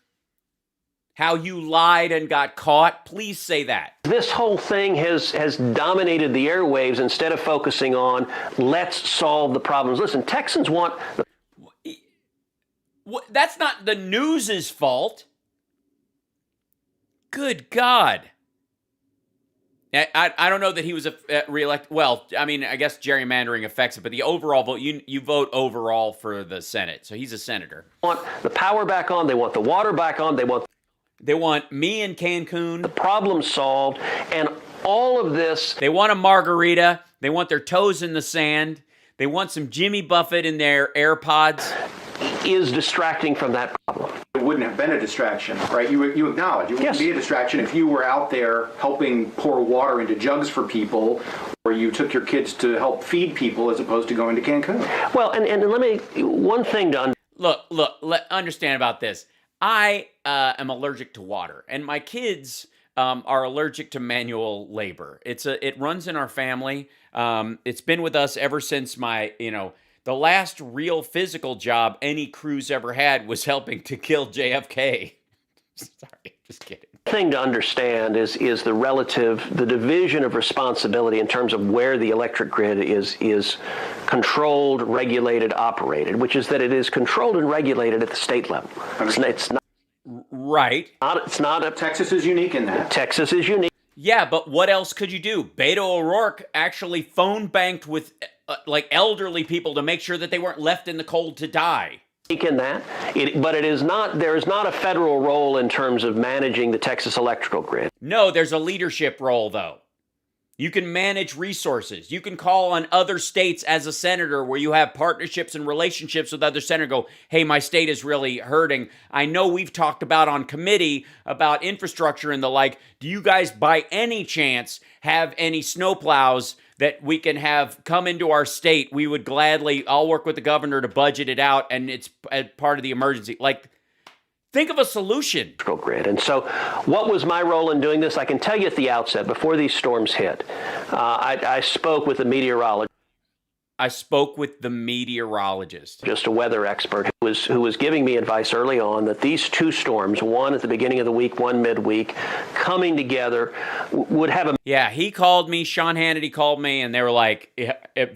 how you lied and got caught? Please say that. This whole thing has dominated the airwaves instead of focusing on let's solve the problems. Listen, Texans want... That's not the news's fault. Good God. I don't know that he was reelected. Well, I mean, I guess gerrymandering affects it, but the overall vote, you vote overall for the Senate, so he's a senator. They want the power back on. They want the water back on. They want me in Cancun. The problem solved, and all of this. They want a margarita. They want their toes in the sand. They want some Jimmy Buffett in their AirPods. Is distracting from that problem. It wouldn't have been a distraction, right? You acknowledge it wouldn't be a distraction if you were out there helping pour water into jugs for people, or you took your kids to help feed people as opposed to going to Cancun. Well, and let me, one thing to understand about this. I am allergic to water, and my kids are allergic to manual labor. It runs in our family. It's been with us ever since the last real physical job any crew's ever had was helping to kill JFK. Sorry, just kidding. The thing to understand is the division of responsibility in terms of where the electric grid is controlled, regulated, operated, which is that it is controlled and regulated at the state level. It's not. Right. Texas is unique in that. Texas is unique. Yeah, but what else could you do? Beto O'Rourke actually phone banked with elderly people to make sure that they weren't left in the cold to die. In that, but there is not a federal role in terms of managing the Texas electrical grid. No, there's a leadership role, though. You can manage resources. You can call on other states as a senator where you have partnerships and relationships with other senators. Go, hey, my state is really hurting. I know we've talked about on committee about infrastructure and the like. Do you guys by any chance have any snowplows that we can have come into our state? We would gladly, I'll work with the governor to budget it out, and it's part of the emergency. Think of a solution. Grid. And so what was my role in doing this? I can tell you at the outset, before these storms hit, I spoke with a meteorologist. Just a weather expert who was giving me advice early on that these two storms, one at the beginning of the week, one midweek, coming together would have a... Yeah, he called me, Sean Hannity called me, and they were like,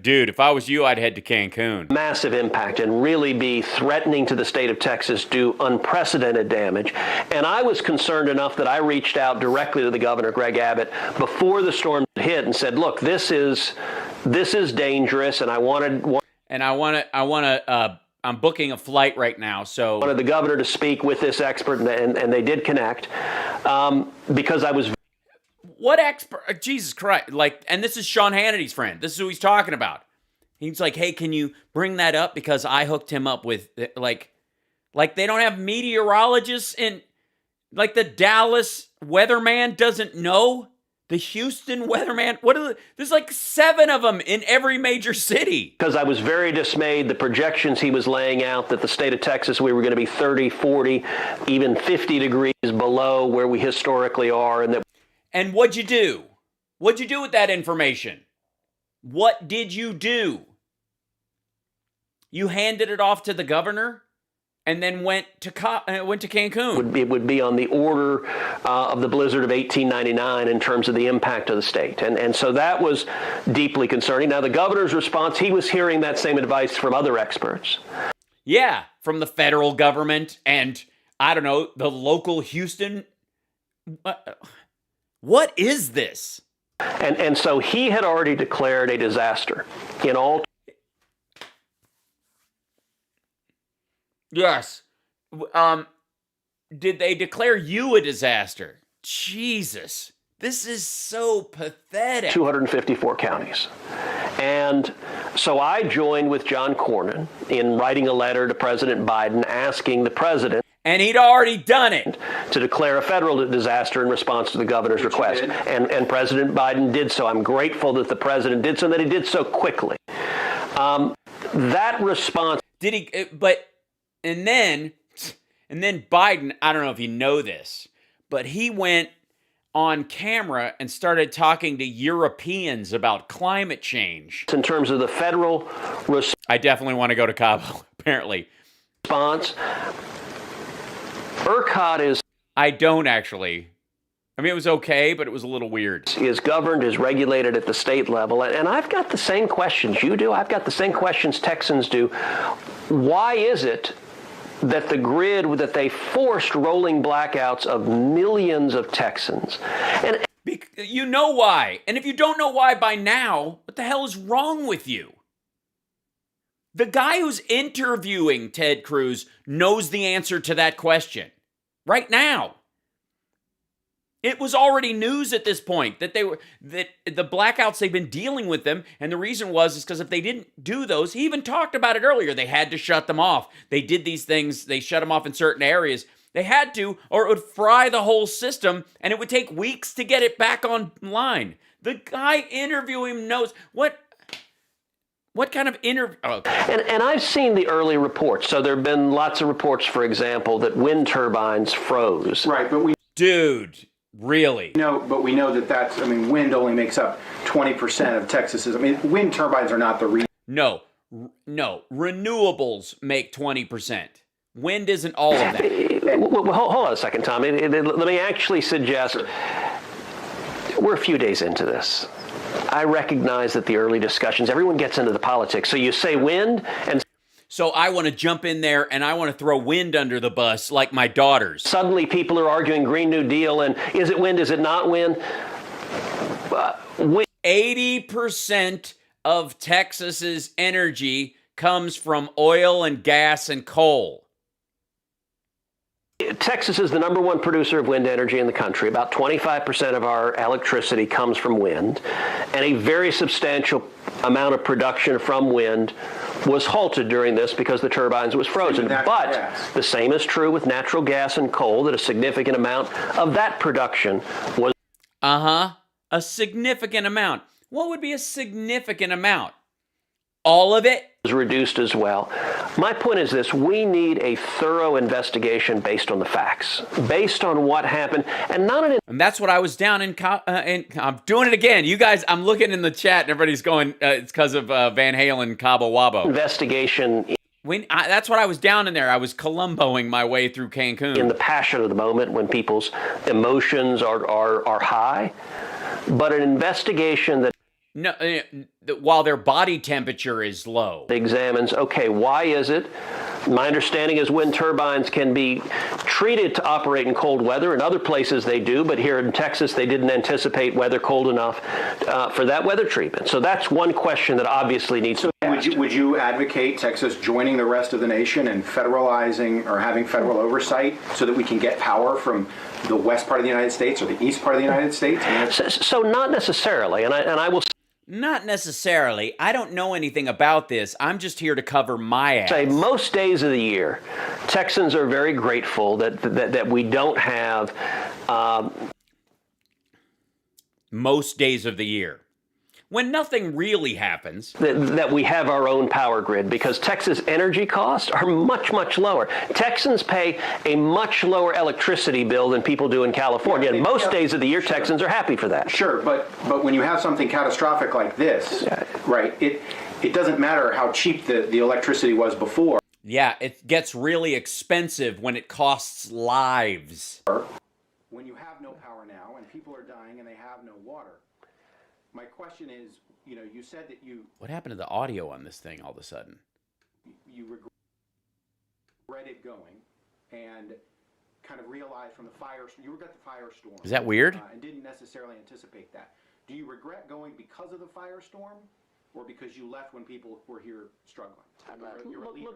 dude, if I was you, I'd head to Cancun. Massive impact and really be threatening to the state of Texas, do unprecedented damage. And I was concerned enough that I reached out directly to the governor, Greg Abbott, before the storm hit and said, look, this is dangerous, and I'm booking a flight right now, so... I wanted the governor to speak with this expert, and they did connect, because I was... What expert? Jesus Christ. And this is Sean Hannity's friend. This is who he's talking about. He's like, hey, can you bring that up? Because I hooked him up with, they don't have meteorologists in... the Dallas weatherman doesn't know... The Houston weatherman, there's 7 of them in every major city. Because I was very dismayed, the projections he was laying out that the state of Texas, we were going to be 30, 40, even 50 degrees below where we historically are. And what'd you do? What'd you do with that information? What did you do? You handed it off to the governor? And then went to Cancun. It would be on the order of the blizzard of 1899 in terms of the impact of the state. And so that was deeply concerning. Now, the governor's response, he was hearing that same advice from other experts. Yeah, from the federal government and, I don't know, the local Houston. What is this? And so he had already declared a disaster in all. Yes. Did they declare you a disaster? Jesus. This is so pathetic. 254 counties. And so I joined with John Cornyn in writing a letter to President Biden asking the president. And he'd already done it. To declare a federal disaster in response to the governor's request. And President Biden did so. I'm grateful that the president did so and that he did so quickly. That response. Did he, and then Biden, I don't know if you know this, but he went on camera and started talking to Europeans about climate change. In terms of the federal I definitely want to go to Cabo, apparently. Response. ERCOT is I don't actually. I mean, it was okay, but it was a little weird. Is governed, is regulated at the state level. And I've got the same questions you do. I've got the same questions Texans do. Why is it that the grid, that they forced rolling blackouts of millions of Texans? And you know why. And if you don't know why by now, what the hell is wrong with you? The guy who's interviewing Ted Cruz knows the answer to that question right now. It was already news at this point that the blackouts, they've been dealing with them, and the reason is because if they didn't do those, he even talked about it earlier, they had to shut them off. They did these things, they shut them off in certain areas. They had to, or it would fry the whole system, and it would take weeks to get it back online. The guy interviewing him knows what kind of interview? Oh. And I've seen the early reports. So there have been lots of reports, for example, that wind turbines froze. Right, but Dude, really? No, but we know that wind only makes up 20% of Texas's. Wind turbines are not the reason. No, renewables make 20%. Wind isn't all of that. Well, hold on a second, Tom. Let me actually suggest we're a few days into this. I recognize that the early discussions, everyone gets into the politics. So you say wind, and so I want to jump in there and I want to throw wind under the bus like my daughters. Suddenly people are arguing Green New Deal and is it wind, is it not wind? 80% of Texas's energy comes from oil and gas and coal. Texas is the #1 producer of wind energy in the country. About 25% of our electricity comes from wind, and a very substantial amount of production from wind was halted during this because the turbines was frozen. But the same is true with natural gas and coal, that a significant amount of that production was... A significant amount. What would be a significant amount? All of it? Was reduced as well. My point is this: we need a thorough investigation based on the facts, based on what happened, and not an... And that's what I was down in I'm doing it again. You guys, I'm looking in the chat and everybody's going, it's because of Van Halen Cabo Wabo. Investigation. That's what I was down in there. I was Columboing my way through Cancun. In the passion of the moment when people's emotions are high, but an investigation that... No, while their body temperature is low. Examines, okay, why is it? My understanding is wind turbines can be treated to operate in cold weather. In other places they do, but here in Texas they didn't anticipate weather cold enough for that weather treatment. So that's one question that obviously needs to be asked. Would you advocate Texas joining the rest of the nation and federalizing or having federal oversight so that we can get power from the west part of the United States or the east part of the United States? So not necessarily, and I will... Not necessarily. I don't know anything about this. I'm just here to cover my ass. Say most days of the year, Texans are very grateful that we don't have... most days of the year. When nothing really happens. That we have our own power grid, because Texas energy costs are much, much lower. Texans pay a much lower electricity bill than people do in California, and most days of the year, Texans are happy for that. Sure, but when you have something catastrophic like this, right, it doesn't matter how cheap the electricity was before. Yeah, it gets really expensive when it costs lives. When you have no power now and people are dying and they have no water. My question is, you said that you... What happened to the audio on this thing all of a sudden? You regretted going and kind of realized from the you got the firestorm. Is that weird? And didn't necessarily anticipate that. Do you regret going because of the firestorm or because you left when people were here struggling?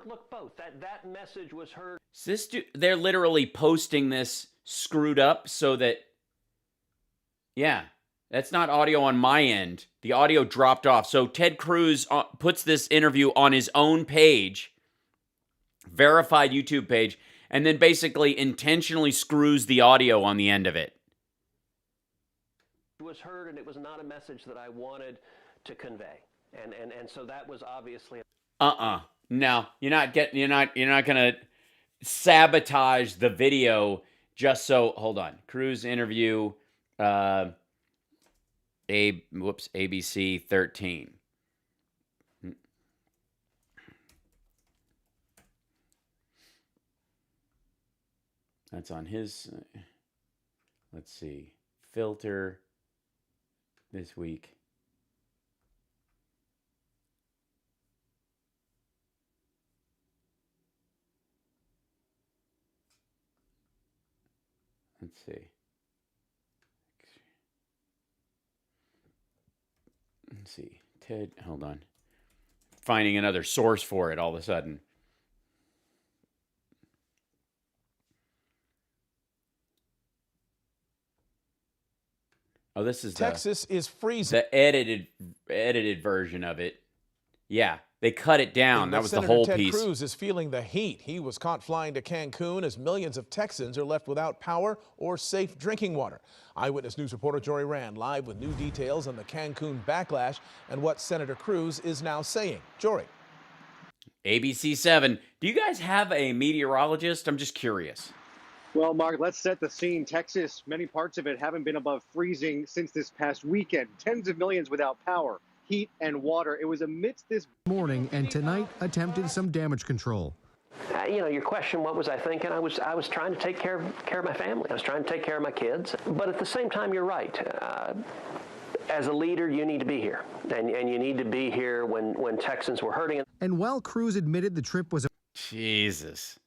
Look, both. That message was heard. They're literally posting this screwed up so that... Yeah. That's not audio on my end. The audio dropped off. So Ted Cruz puts this interview on his own page, verified YouTube page, and then basically intentionally screws the audio on the end of it. It was heard, and it was not a message that I wanted to convey, and so that was obviously. No, you're not gonna sabotage the video just so. Hold on, Cruz interview. ABC 13. That's on his, let's see, filter this week. Let's see. Let's see. Ted, hold on. Finding another source for it all of a sudden. Oh, this is Texas is freezing. The edited version of it. Yeah, they cut it down. That was Senator the whole Ted piece. Cruz is feeling the heat. He was caught flying to Cancun as millions of Texans are left without power or safe drinking water. Eyewitness News reporter Jory Rand live with new details on the Cancun backlash and what Senator Cruz is now saying. Jory. ABC 7. Do you guys have a meteorologist? I'm just curious. Well, Mark, let's set the scene. Texas, many parts of it haven't been above freezing since this past weekend. Tens of millions without power, heat, and water. It was amidst this morning and tonight attempted some damage control. You know, your question, what was I thinking? I was trying to take care of my family. I was trying to take care of my kids. But at the same time, you're right. As a leader, you need to be here. And you need to be here when Texans were hurting. And while Cruz admitted the trip was a Jesus.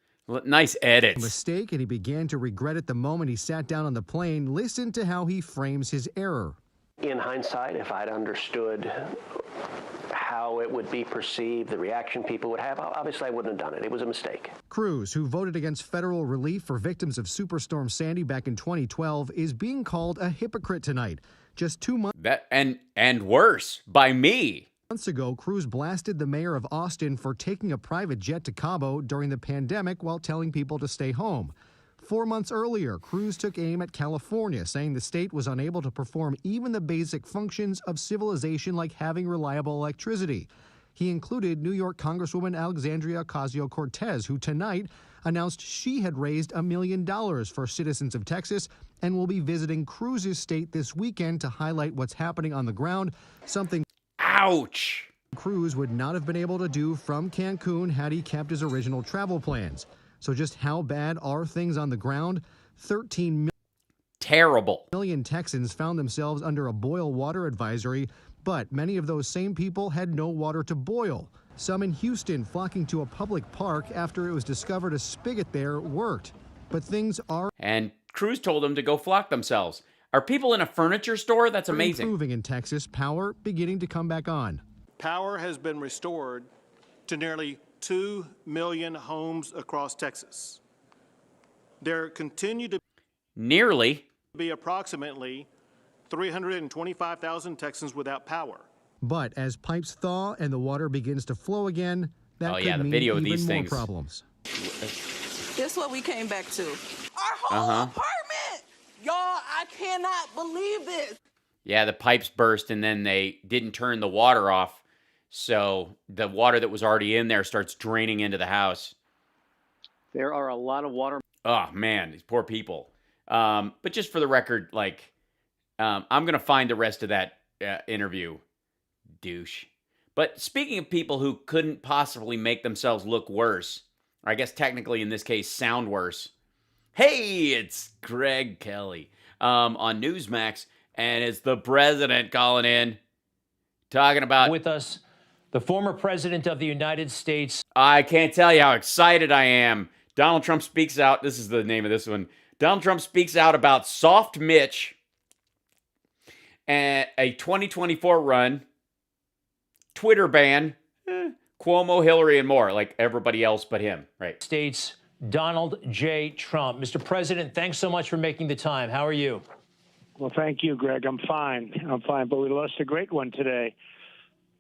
Nice edits. Mistake, and he began to regret it the moment he sat down on the plane, listen to how he frames his error. In hindsight, if I'd understood how it would be perceived, the reaction people would have, obviously I wouldn't have done it. It was a mistake. Cruz, who voted against federal relief for victims of Superstorm Sandy back in 2012, is being called a hypocrite tonight. Just 2 months and worse, by me. Months ago, Cruz blasted the mayor of Austin for taking a private jet to Cabo during the pandemic while telling people to stay home. 4 months earlier, Cruz took aim at California, saying the state was unable to perform even the basic functions of civilization like having reliable electricity. He included New York Congresswoman Alexandria Ocasio-Cortez, who tonight announced she had raised $1 million for citizens of Texas and will be visiting Cruz's state this weekend to highlight what's happening on the ground, something ouch! Cruz would not have been able to do from Cancun had he kept his original travel plans. So just how bad are things on the ground? 13 million Texans found themselves under a boil water advisory, but many of those same people had no water to boil. Some in Houston flocking to a public park after it was discovered a spigot there worked. But things are... And Cruz told them to go flock themselves. Are people in a furniture store? That's amazing. Improving in Texas, power beginning to come back on. Power has been restored to nearly 2 million homes across Texas. There continue to be approximately 325,000 Texans without power. But as pipes thaw and the water begins to flow again, that could mean video of even these more things. Problems. This is what we came back to. Our whole apartment! Y'all, I cannot believe this. Yeah, the pipes burst and then they didn't turn the water off. So the water that was already in there starts draining into the house. There are a lot of water. Oh, man, these poor people. But just for the record, I'm going to find the rest of that interview, douche. But speaking of people who couldn't possibly make themselves look worse, or I guess technically in this case sound worse, hey, it's Greg Kelly on Newsmax, and it's the president calling in, talking about... With us, the former president of the United States. I can't tell you how excited I am. Donald Trump speaks out. This is the name of this one. Donald Trump speaks out about Soft Mitch and a 2024 run, Twitter ban, Cuomo, Hillary, and more, like everybody else but him, right? States Donald J. Trump. Mr. President, thanks so much for making the time. How are you? Well, thank you, Greg. I'm fine. But we lost a great one today.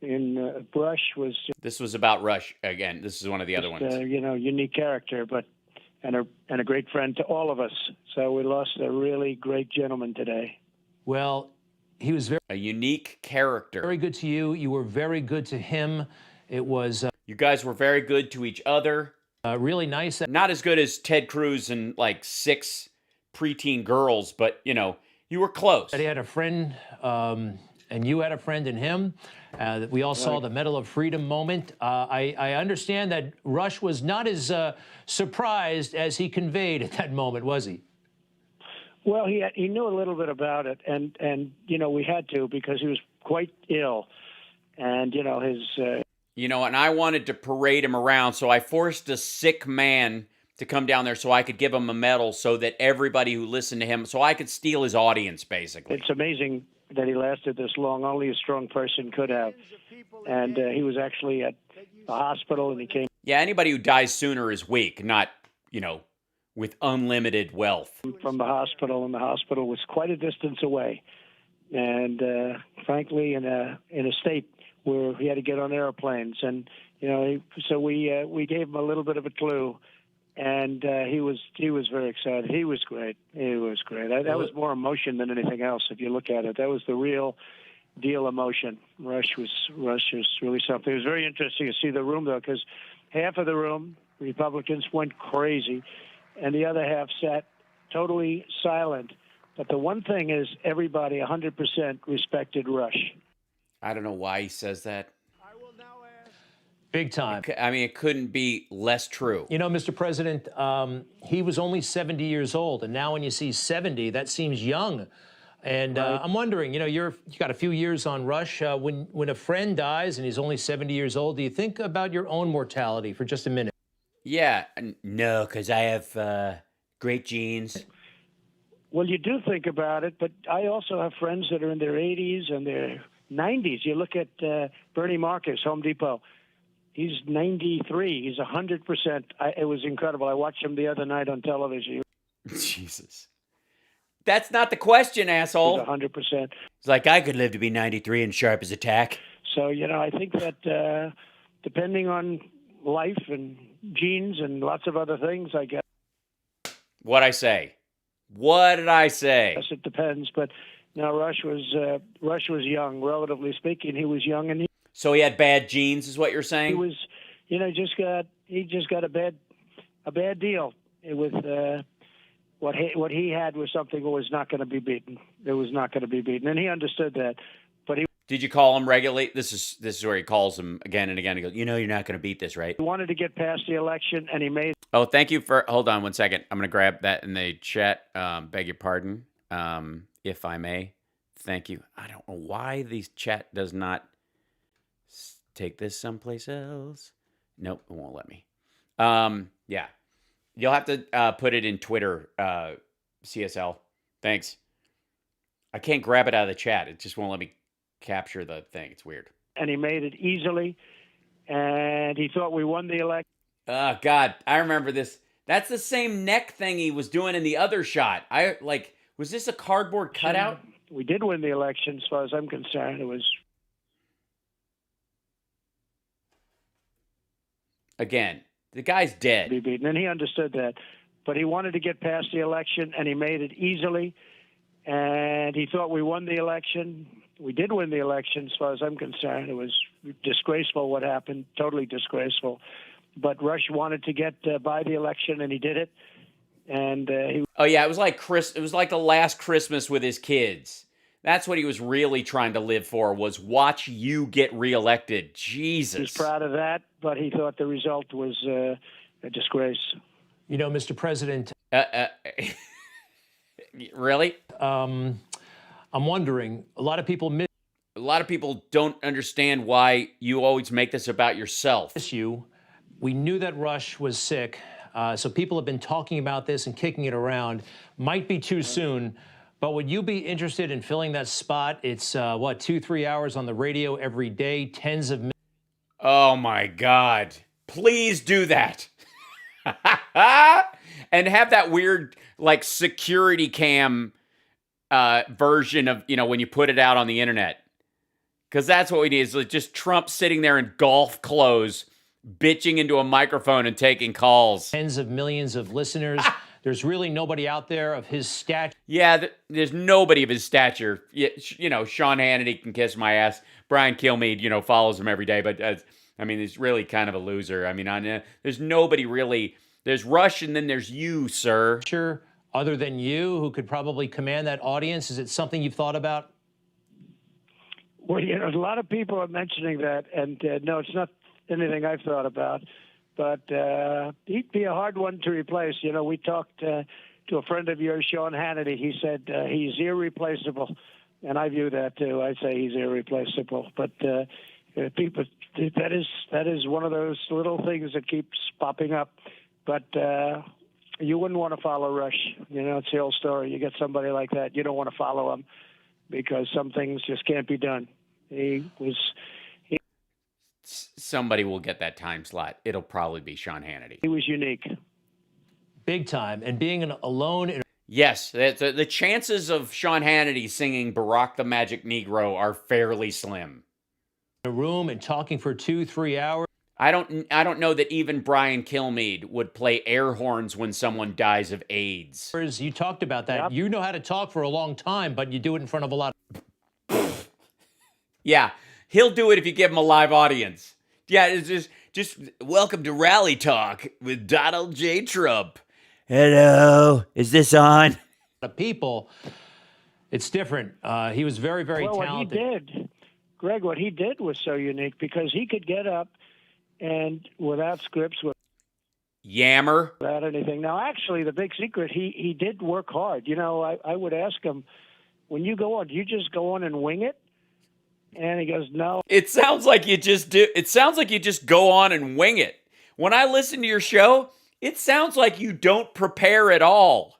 Rush was... This was about Rush again. This is one of the other ones. Unique character, and a great friend to all of us. So we lost a really great gentleman today. Well, he was a unique character. Very good to you. You were very good to him. It was... you guys were very good to each other. Really nice. Not as good as Ted Cruz and 6 preteen girls, but, you were close. He had a friend and you had a friend in him. We all saw the Medal of Freedom moment. I understand that Rush was not as surprised as he conveyed at that moment, was he? Well, he knew a little bit about it, and you know, we had to, because he was quite ill, and you know, his. You know, and I wanted to parade him around, so I forced a sick man to come down there so I could give him a medal, so that everybody who listened to him, so I could steal his audience, basically. It's amazing that he lasted this long. Only a strong person could have. And he was actually at the hospital, and he came. Yeah, anybody who dies sooner is weak, not, you know, with unlimited wealth. From the hospital, and the hospital was quite a distance away. And frankly, in a state where he had to get on airplanes. And, you know, so we gave him a little bit of a clue. And he was very excited. He was great. He was great. That was more emotion than anything else, if you look at it. That was the real deal emotion. Rush was really something. It was very interesting to see the room, though, because half of the room, Republicans, went crazy, and the other half sat totally silent. But the one thing is, everybody 100% respected Rush. I don't know why he says that. Big time. I mean, it couldn't be less true. You know, Mr. President, he was only 70 years old, and now when you see 70, that seems young. And I'm wondering, you know, you got a few years on Rush. When a friend dies and he's only 70 years old, do you think about your own mortality for just a minute? Yeah, no, because I have great genes. Well, you do think about it, but I also have friends that are in their 80s and their 90s. You look at Bernie Marcus, Home Depot. He's 93. He's 100%. It was incredible. I watched him the other night on television. Jesus. That's not the question, asshole. He's 100%. It's like, I could live to be 93 and sharp as a tack. So, you know, I think that depending on life and genes and lots of other things, I guess. What'd I say? What did I say? Yes, it depends. But now Rush was young, relatively speaking. He was young, and so he had bad genes, is what you're saying? He was, you know, he just got a bad deal with what he had was something that was not going to be beaten. It was not going to be beaten, and he understood that. But he did you call him regularly? This is where he calls him again and again. He goes, you know, you're not going to beat this, right? He wanted to get past the election, and he made. Oh, thank you for. Hold on 1 second. I'm going to grab that in the chat. Beg your pardon, if I may. Thank you. I don't know why the chat does not take this someplace else. Nope, it won't let me. Yeah. You'll have to put it in Twitter, CSL. Thanks. I can't grab it out of the chat. It just won't let me capture the thing. It's weird. And he made it easily, and he thought we won the election. Oh, God. I remember this. That's the same neck thing he was doing in the other shot. Was this a cardboard cutout? We did win the election, as far as I'm concerned. It was... Again, the guy's dead. Be beaten, and he understood that. But he wanted to get past the election, and he made it easily. And he thought we won the election. We did win the election, as far as I'm concerned. It was disgraceful what happened, totally disgraceful. But Rush wanted to get by the election, and he did it. And oh yeah, it was like the last Christmas with his kids. That's what he was really trying to live for, was watch you get reelected. Jesus. He was proud of that, but he thought the result was a disgrace. You know, Mr. President. Really? I'm wondering, a lot of people don't understand why you always make this about yourself. We knew that Rush was sick, so people have been talking about this and kicking it around. Might be too soon, but would you be interested in filling that spot? It's, 2-3 hours on the radio every day, tens of millions. Oh, my God. Please do that. And have that weird, like, security cam version of, you know, when you put it out on the internet. Because that's what we need, is like just Trump sitting there in golf clothes, bitching into a microphone and taking calls. Tens of millions of listeners. There's really nobody out there of his stature. Yeah, there's nobody of his stature. You know, Sean Hannity can kiss my ass. Brian Kilmeade, you know, follows him every day. But, I mean, he's really kind of a loser. I mean, there's nobody really. There's Rush, and then there's you, sir. Sure. Other than you, who could probably command that audience, is it something you've thought about? Well, a lot of people are mentioning that, and no, it's not anything I've thought about. But he'd be a hard one to replace. We talked to a friend of yours, Sean Hannity. He said he's irreplaceable, and I view that too. I say he's irreplaceable. But people, that is one of those little things that keeps popping up. But you wouldn't want to follow Rush. It's the old story. You get somebody like that, you don't want to follow him because some things just can't be done. Somebody will get that time slot. It'll probably be Sean Hannity. He was unique. Big time. And being alone in Yes, the chances of Sean Hannity singing Barack the Magic Negro are fairly slim. a room and talking for 2-3 hours. I don't know that even Brian Kilmeade would play air horns when someone dies of AIDS. You talked about that. Yep. You know how to talk for a long time, but you do it in front of a lot of... Yeah, he'll do it if you give him a live audience. Yeah, it's just welcome to Rally Talk with Donald J. Trump. Hello, is this on? The people, it's different. He was very, very talented. What he did, Greg, what he did was so unique because he could get up and without scripts, Yammer. Without anything. Now, actually, the big secret, he did work hard. You know, I would ask him, when you go on, do you just go on and wing it? And he goes, no. It sounds like you just do. It sounds like you just go on and wing it. When I listen to your show, it sounds like you don't prepare at all.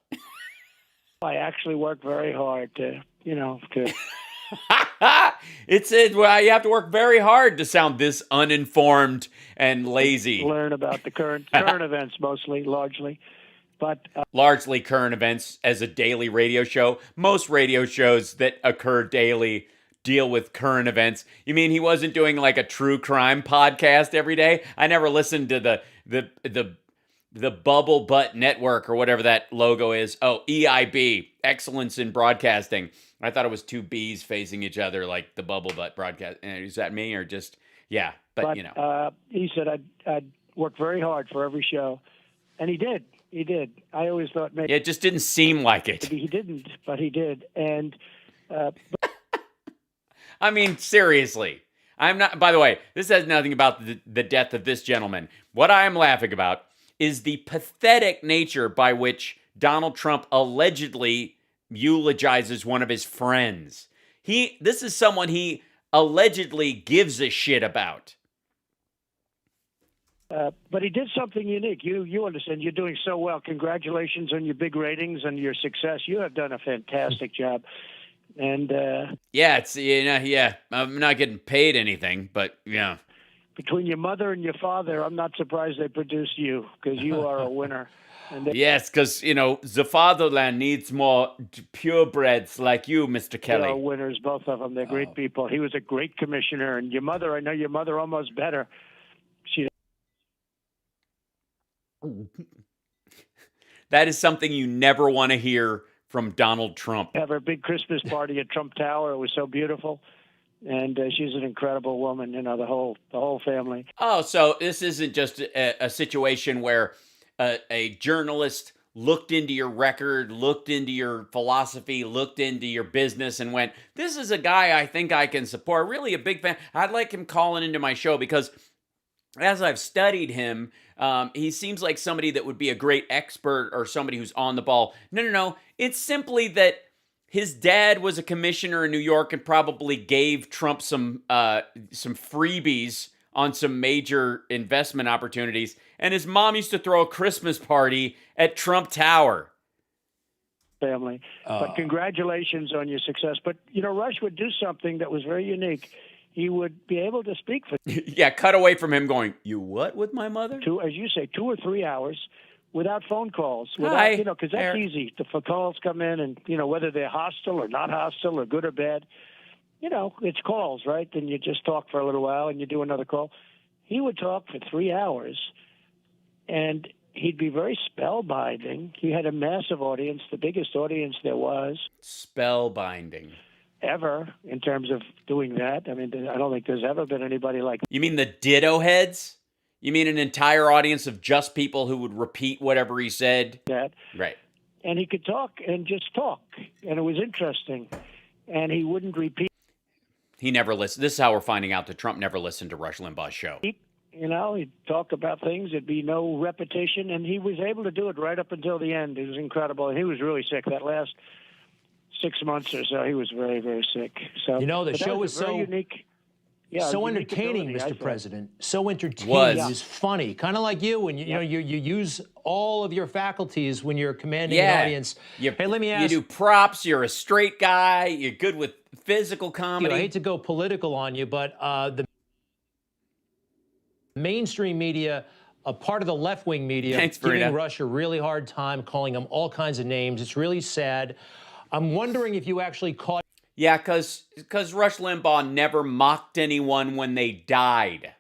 I actually work very hard to. It says, well, you have to work very hard to sound this uninformed and lazy. Learn about the current events, largely. But largely current events as a daily radio show. Most radio shows that occur daily deal with current events. You mean he wasn't doing like a true crime podcast every day? I never listened to the Bubble Butt Network or whatever that logo is. Oh, EIB, Excellence in Broadcasting. I thought it was two B's facing each other like the Bubble Butt broadcast. Is that me or just, yeah, but you know. He said I'd work very hard for every show. And he did. He did. I always thought maybe. It just didn't seem like it. He didn't, but he did. And I mean, seriously. I'm not, by the way, this has nothing about the death of this gentleman. What I am laughing about is the pathetic nature by which Donald Trump allegedly eulogizes one of his friends. This is someone he allegedly gives a shit about. But he did something unique. You understand. You're doing so well. Congratulations on your big ratings and your success. You have done a fantastic job. And yeah, I'm not getting paid anything, but yeah. Between your mother and your father, I'm not surprised they produced you because you are a winner. Yes, because, the fatherland needs more purebreds like you, Mr. Kelly. They are winners, both of them. They're great people. He was a great commissioner. And your mother, I know your mother almost better. That is something you never want to hear from Donald Trump. Have her big Christmas party at Trump Tower. It was so beautiful. And she's an incredible woman, the whole family. Oh, so this isn't just a situation where a journalist looked into your record, looked into your philosophy, looked into your business and went, this is a guy I think I can support. Really a big fan. I'd like him calling into my show because as I've studied him, he seems like somebody that would be a great expert or somebody who's on the ball. No. It's simply that his dad was a commissioner in New York and probably gave Trump some freebies on some major investment opportunities. And his mom used to throw a Christmas party at Trump Tower. Family. But congratulations on your success. But, Rush would do something that was very unique. He would be able to speak for... Yeah, cut away from him going, you what with my mother? As you say, 2 or 3 hours without phone calls. Because that's easy. The calls come in and, whether they're hostile or not hostile or good or bad, it's calls, right? Then you just talk for a little while and you do another call. He would talk for 3 hours and he'd be very spellbinding. He had a massive audience, the biggest audience there was. Spellbinding. Ever in terms of doing that. I mean, I don't think there's ever been anybody like... You mean the ditto heads? You mean an entire audience of just people who would repeat whatever he said? That. Right. And he could talk and just talk. And it was interesting. And he wouldn't repeat. He never listened. This is how we're finding out that Trump never listened to Rush Limbaugh's show. You know, he'd talk about things. There'd be no repetition, and he was able to do it right up until the end. It was incredible, and he was really sick that last 6 months or so. He was very, very sick. So You know, the but that show was a very so unique. Yeah, so unique entertaining, ability, I Mr. thought. President. So entertaining. Was. It was funny, kind of like you when you know you use all of your faculties when you're commanding an audience. Hey, let me ask. You do props. You're a straight guy. You're good with physical comedy. I hate to go political on you, but the mainstream media, a part of the left-wing media, Thanks, giving Verena. Rush a really hard time, calling him all kinds of names. It's really sad. I'm wondering if you actually caught. Yeah, because Rush Limbaugh never mocked anyone when they died.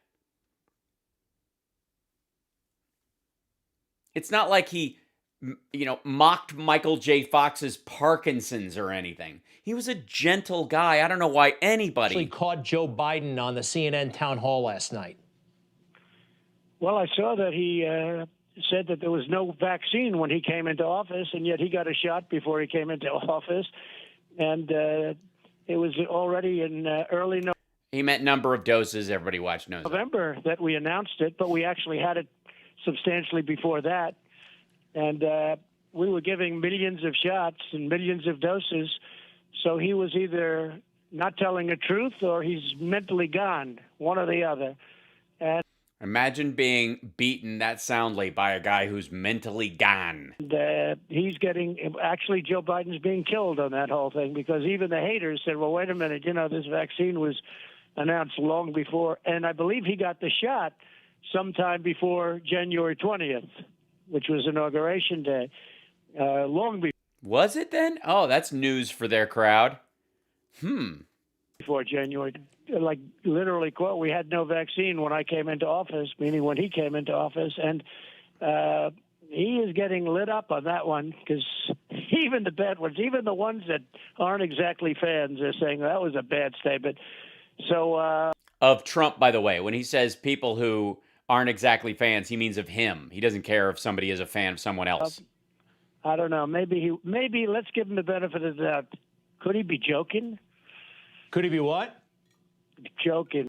It's not like he, mocked Michael J. Fox's Parkinson's or anything. He was a gentle guy. I don't know why anybody Actually caught Joe Biden on the CNN town hall last night. Well, I saw that he said that there was no vaccine when he came into office, and yet he got a shot before he came into office. And it was already in early He meant number of doses. Everybody watched knows. November that we announced it, but we actually had it substantially before that. And we were giving millions of shots and millions of doses. So he was either not telling the truth or he's mentally gone, one or the other. And Imagine being beaten that soundly by a guy who's mentally gone. he's getting, actually, Joe Biden's being killed on that whole thing because even the haters said, well, wait a minute, this vaccine was announced long before. And I believe he got the shot sometime before January 20th, which was Inauguration Day, long before. Was it then? Oh, that's news for their crowd. Before January, like literally, quote, we had no vaccine when I came into office, meaning when he came into office. And he is getting lit up on that one because even the bad ones, even the ones that aren't exactly fans, are saying that was a bad statement. So Of Trump, by the way, when he says people who aren't exactly fans, he means of him. He doesn't care if somebody is a fan of someone else. I don't know. Maybe let's give him the benefit of the doubt. Could he be joking? Could he be what? Joking.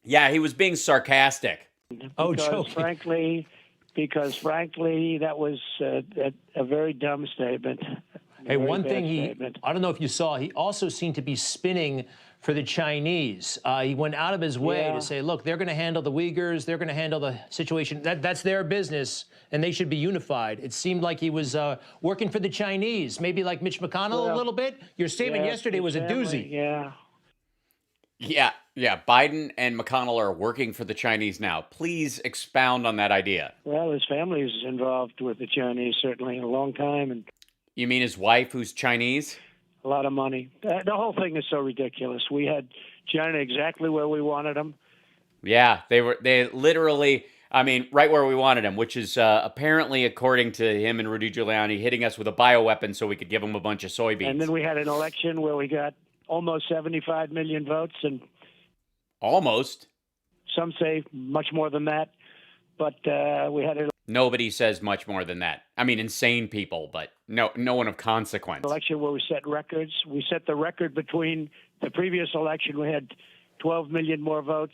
Yeah, he was being sarcastic. Because frankly, that was a very dumb statement. Hey, one thing I don't know if you saw, he also seemed to be spinning for the Chinese. He went out of his way to say, look, they're going to handle the Uyghurs. They're going to handle the situation. That's their business, and they should be unified. It seemed like he was working for the Chinese, maybe like Mitch McConnell a little bit. Your statement yesterday was a doozy. Yeah. Yeah. Biden and McConnell are working for the Chinese now. Please expound on that idea. Well, his family is involved with the Chinese, certainly, a long time. And you mean his wife, who's Chinese? A lot of money. The whole thing is so ridiculous. We had China exactly where we wanted them. Yeah, they literally, right where we wanted them, which is apparently, according to him and Rudy Giuliani, hitting us with a bioweapon so we could give them a bunch of soybeans. And then we had an election where we got almost 75 million votes. And almost. Some say much more than that. But we had an Nobody says much more than that. Insane people, but no one of consequence. Election where we set records. We set the record between the previous election. We had 12 million more votes.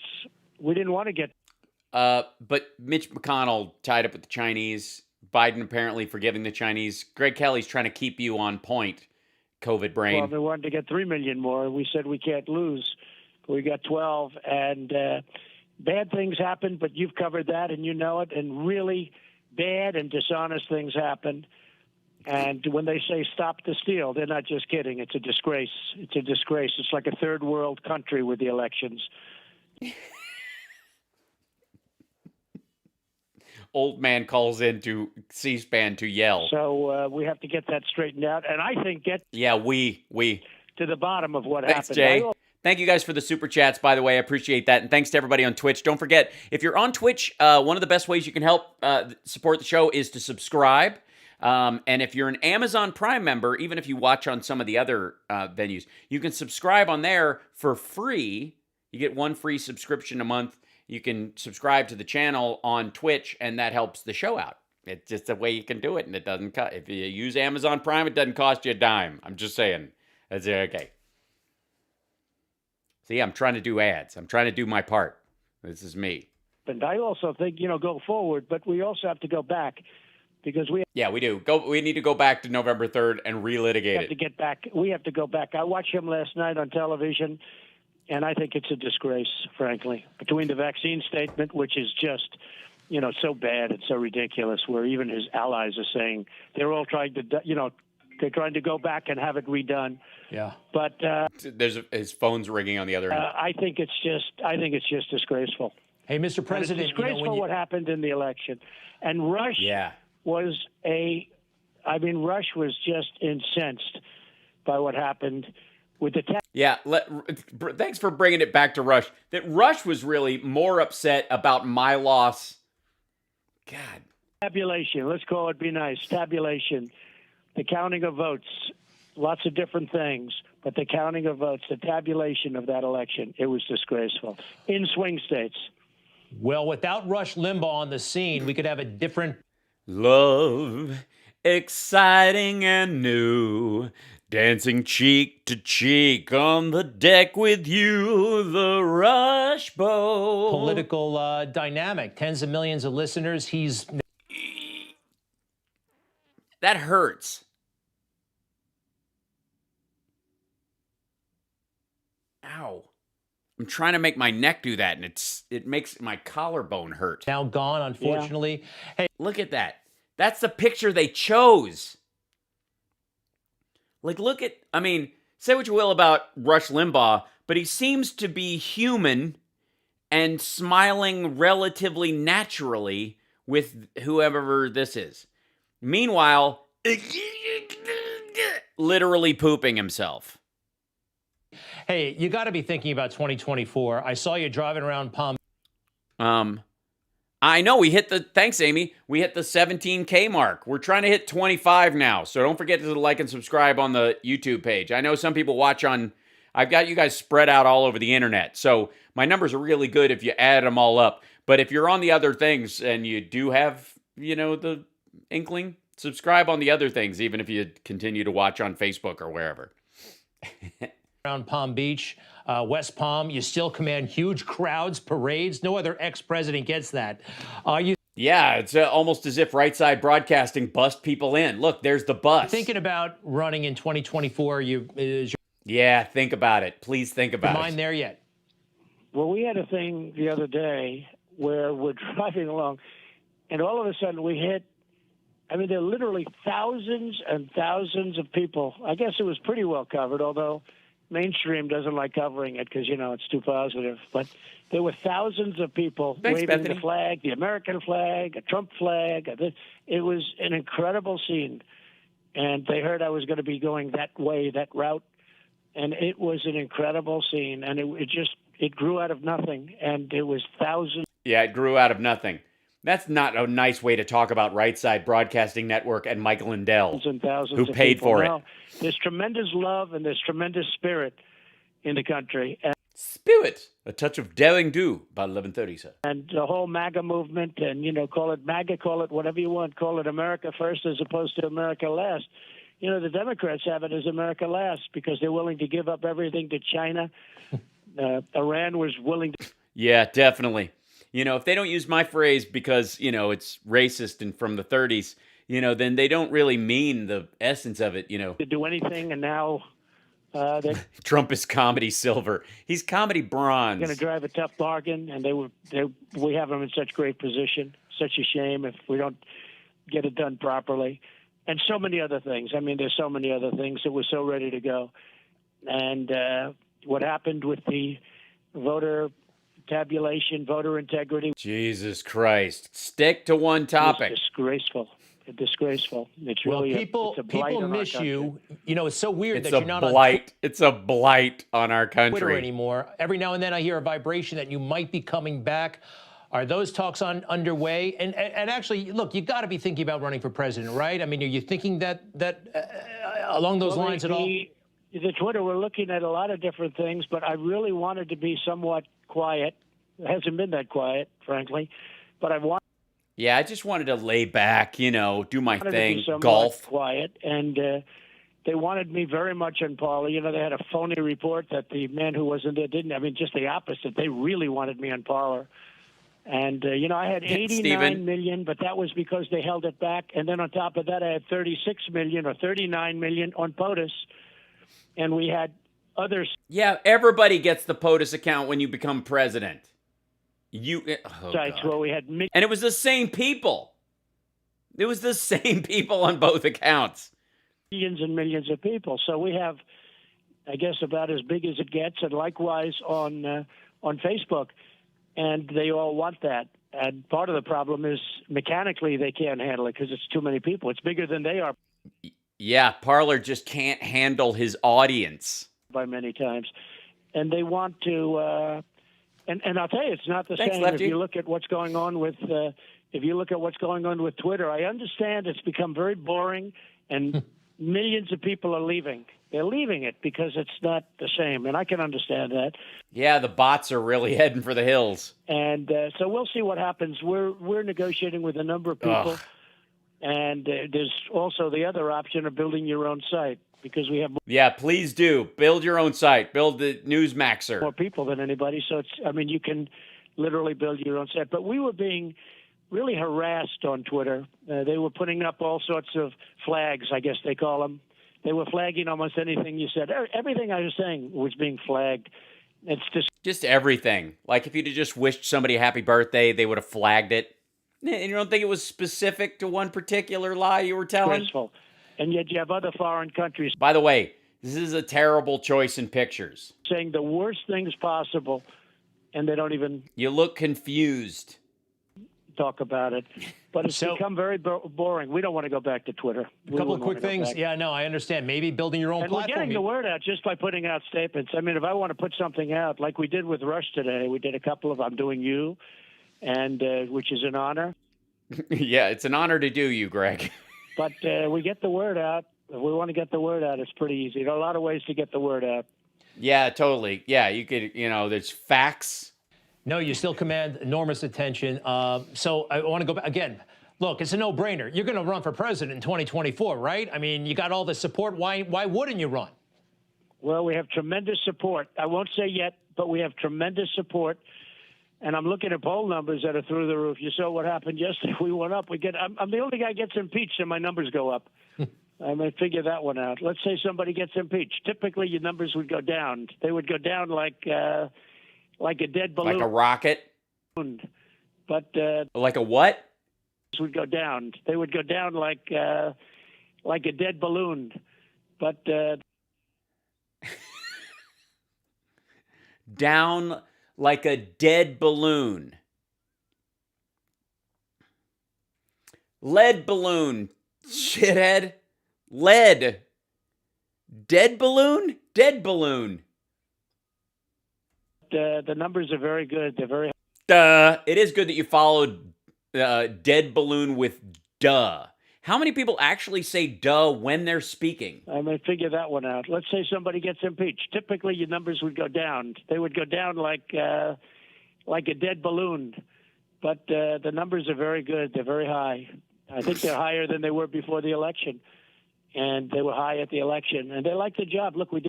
We didn't want to get. But Mitch McConnell tied up with the Chinese. Biden apparently forgiving the Chinese. Greg Kelly's trying to keep you on point, COVID brain. Well, they wanted to get 3 million more. We said we can't lose. We got 12, and bad things happen, but you've covered that, and you know it, and really bad and dishonest things happen. And when they say stop the steal, they're not just kidding. It's a disgrace. It's a disgrace. It's like a third world country with the elections. Old man calls into C-SPAN to yell. So we have to get that straightened out. And I think we to the bottom of what Thanks, happened. Jay. Thank you guys for the super chats, by the way. I appreciate that. And thanks to everybody on Twitch. Don't forget, if you're on Twitch, one of the best ways you can help support the show is to subscribe. And if you're an Amazon Prime member, even if you watch on some of the other venues, you can subscribe on there for free. You get one free subscription a month. You can subscribe to the channel on Twitch, and that helps the show out. It's just a way you can do it, and it doesn't cost. If you use Amazon Prime, it doesn't cost you a dime. I'm just saying. That's okay. See, I'm trying to do ads. I'm trying to do my part. This is me. And I also think, go forward, but we also have to go back because we do. We need to go back to November 3rd and relitigate have to get back. We have to go back. I watched him last night on television, and I think it's a disgrace, frankly, between the vaccine statement, which is just, so bad and so ridiculous, where even his allies are saying they're all trying to, they're trying to go back and have it redone. Yeah. But his phone's ringing on the other end. I think it's just disgraceful. Hey, Mr. President, it's disgraceful what happened in the election, and Rush was Rush was just incensed by what happened with the thanks for bringing it back to Rush. That Rush was really more upset about my loss. God. Tabulation. Let's call it be nice. Tabulation. The counting of votes. Lots of different things. But the counting of votes, the tabulation of that election, it was disgraceful. In swing states. Well, without Rush Limbaugh on the scene, we could have a different... Love, exciting and new, dancing cheek to cheek on the deck with you, the Rush Bowl. Political dynamic. Tens of millions of listeners. That hurts. Ow. I'm trying to make my neck do that, and it makes my collarbone hurt. Now gone, unfortunately. Yeah. Hey, look at that. That's the picture they chose. Say what you will about Rush Limbaugh, but he seems to be human and smiling relatively naturally with whoever this is. Meanwhile, literally pooping himself. Hey, you got to be thinking about 2024. I saw you driving around Palm. I know thanks, Amy. We hit the 17K mark. We're trying to hit 25 now. So don't forget to like and subscribe on the YouTube page. I know some people watch I've got you guys spread out all over the internet. So my numbers are really good if you add them all up. But if you're on the other things and you do have, the inkling, subscribe on the other things, even if you continue to watch on Facebook or wherever. Around Palm Beach, West Palm, you still command huge crowds, parades. No other ex-president gets that. Yeah, it's almost as if Right Side Broadcasting bust people in. Look, there's the bus. Thinking about running in 2024, Yeah, think about it. Please think about it. Mine there yet? Well, we had a thing the other day where we're driving along, and all of a sudden we hit, there are literally thousands and thousands of people. I guess it was pretty well covered, although mainstream doesn't like covering it because, it's too positive. But there were thousands of people waving the flag, the American flag, a Trump flag. It was an incredible scene. And they heard I was going to be going that way, that route. And it was an incredible scene. And it grew out of nothing. And it was thousands. Yeah, it grew out of nothing. That's not a nice way to talk about Right Side Broadcasting Network and Michael Lindell, who paid for it. There's tremendous love and there's tremendous spirit in the country. Spirit, a touch of daring do, about 11:30, sir. And the whole MAGA movement, and call it MAGA, call it whatever you want, call it America first as opposed to America last. The Democrats have it as America last because they're willing to give up everything to China. Iran was willing to. Yeah, definitely. If they don't use my phrase because, it's racist and from the 30s, then they don't really mean the essence of it, To do anything, and now Trump is comedy silver. He's comedy bronze. Going to drive a tough bargain, and we have them in such great position. Such a shame if we don't get it done properly. And so many other things. There's so many other things that were so ready to go. And what happened with the voter tabulation, voter integrity. Jesus Christ. Stick to one topic. It's disgraceful. Disgraceful. It's really people miss you. It's so weird that you're not on It's a blight on our country. Twitter anymore. Every now and then I hear a vibration that you might be coming back. Are those talks underway? And actually, look, you got to be thinking about running for president, right? Are you thinking that along those lines at all? The Twitter, we're looking at a lot of different things, but I really wanted to be somewhat quiet. It hasn't been that quiet, frankly, but I want. Yeah, I just wanted to lay back, do my thing, to be golf. Quiet, and they wanted me very much in Parler. You know, they had a phony report that the man who wasn't there didn't. I mean, just the opposite. They really wanted me in Parler. And, you know, I had 89 million, but that was because they held it back. And then on top of that, I had 36 million or 39 million on POTUS. And we had others. Yeah, everybody gets the POTUS account when you become president. Sites where we had and it was the same people. It was the same people on both accounts. Millions and millions of people. So we have, I guess, about as big as it gets. And likewise on Facebook. And they all want that. And part of the problem is mechanically they can't handle it because it's too many people. It's bigger than they are. Yeah, Parler just can't handle his audience. By many times. And they want to, and I'll tell you, it's not the Thanks, same. Lefty. If you look at what's going on with, Twitter, I understand it's become very boring and millions of people are leaving. They're leaving it because it's not the same, and I can understand that. Yeah, the bots are really heading for the hills. And so we'll see what happens. We're negotiating with a number of people, and there's also the other option of building your own site because we have Yeah, please do. Build your own site. Build the Newsmaxer. more people than anybody. So you can literally build your own site. But we were being really harassed on Twitter. They were putting up all sorts of flags, I guess they call them. They were flagging almost anything you said. Everything I was saying was being flagged. It's just everything. Like if you'd have just wished somebody a happy birthday, they would have flagged it. And you don't think it was specific to one particular lie you were telling? disgraceful. And yet you have other foreign countries By the way, this is a terrible choice in pictures. saying the worst things possible, and they don't even You look confused. talk about it. But it's become very boring. We don't want to go back to Twitter. A couple of quick things. Yeah, no, I understand. Maybe building your own And we're platform. getting the word out just by putting out statements. I mean, if I want to put something out, like we did with Rush today, we did a couple of I'm Doing You, and which is an honor. Yeah, it's an honor to do you, Greg. But we get the word out. If we want to get the word out, it's pretty easy. There are a lot of ways to get the word out. Yeah, totally. Yeah, you could, there's facts. No, you still command enormous attention. So I want to go back again. Look, it's a no-brainer. You're going to run for president in 2024, right? I mean, you got all the support. Why wouldn't you run? Well, we have tremendous support. I won't say yet, but we have tremendous support. And I'm looking at poll numbers that are through the roof. You saw what happened yesterday. We went up. I'm the only guy who gets impeached, and my numbers go up. I may figure that one out. Let's say somebody gets impeached. Typically, your numbers would go down. They would go down like a dead balloon. Like a rocket? But like a what? Would go down. They would go down like a dead balloon. But down like a dead balloon. Lead balloon, shithead. Lead. Dead balloon? Dead balloon. The numbers are very good. They're very. It is good that you followed dead balloon with duh. How many people actually say duh when they're speaking? I may figure that one out. Let's say somebody gets impeached. Typically, your numbers would go down. They would go down like a dead balloon. But the numbers are very good. They're very high. I think they're higher than they were before the election. And they were high at the election. And they like the job. Look, we did.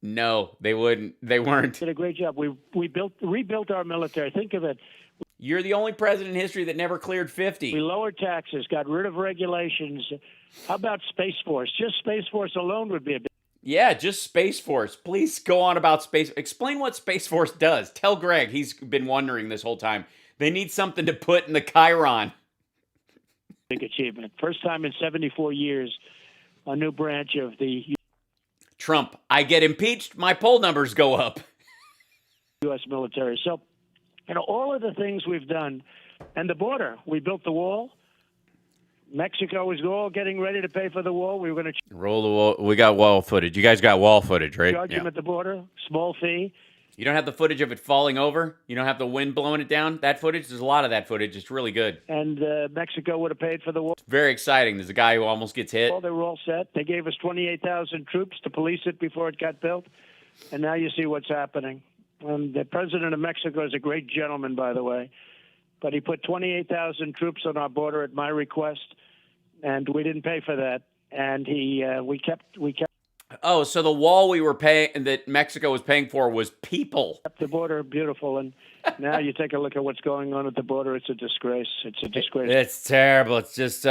No, they wouldn't. They weren't. Did a great job. We rebuilt our military. Think of it. You're the only president in history that never cleared 50. We lowered taxes, got rid of regulations. How about Space Force? Just Space Force alone would be a big. Yeah, just Space Force. Please go on about Space. Explain what Space Force does. Tell Greg. He's been wondering this whole time. They need something to put in the Chiron. Big achievement. First time in 74 years, a new branch of the Trump. I get impeached, my poll numbers go up. U.S. military. So, all of the things we've done, and the border, we built the wall. Mexico was all getting ready to pay for the wall. We were going to roll the wall. We got wall footage. You guys got wall footage, right? charge them at the border, small fee. You don't have the footage of it falling over? You don't have the wind blowing it down? That footage? There's a lot of that footage. It's really good. And Mexico would have paid for the wall. It's very exciting. There's a guy who almost gets hit. Well, they were all set. They gave us 28,000 troops to police it before it got built. And now you see what's happening. And the president of Mexico is a great gentleman, by the way. But he put 28,000 troops on our border at my request, and we didn't pay for that. and we kept. Oh, so the wall we were paying that Mexico was paying for was people. Kept the border beautiful, and now you take a look at what's going on at the border. It's a disgrace. It's a disgrace. It's terrible. It's just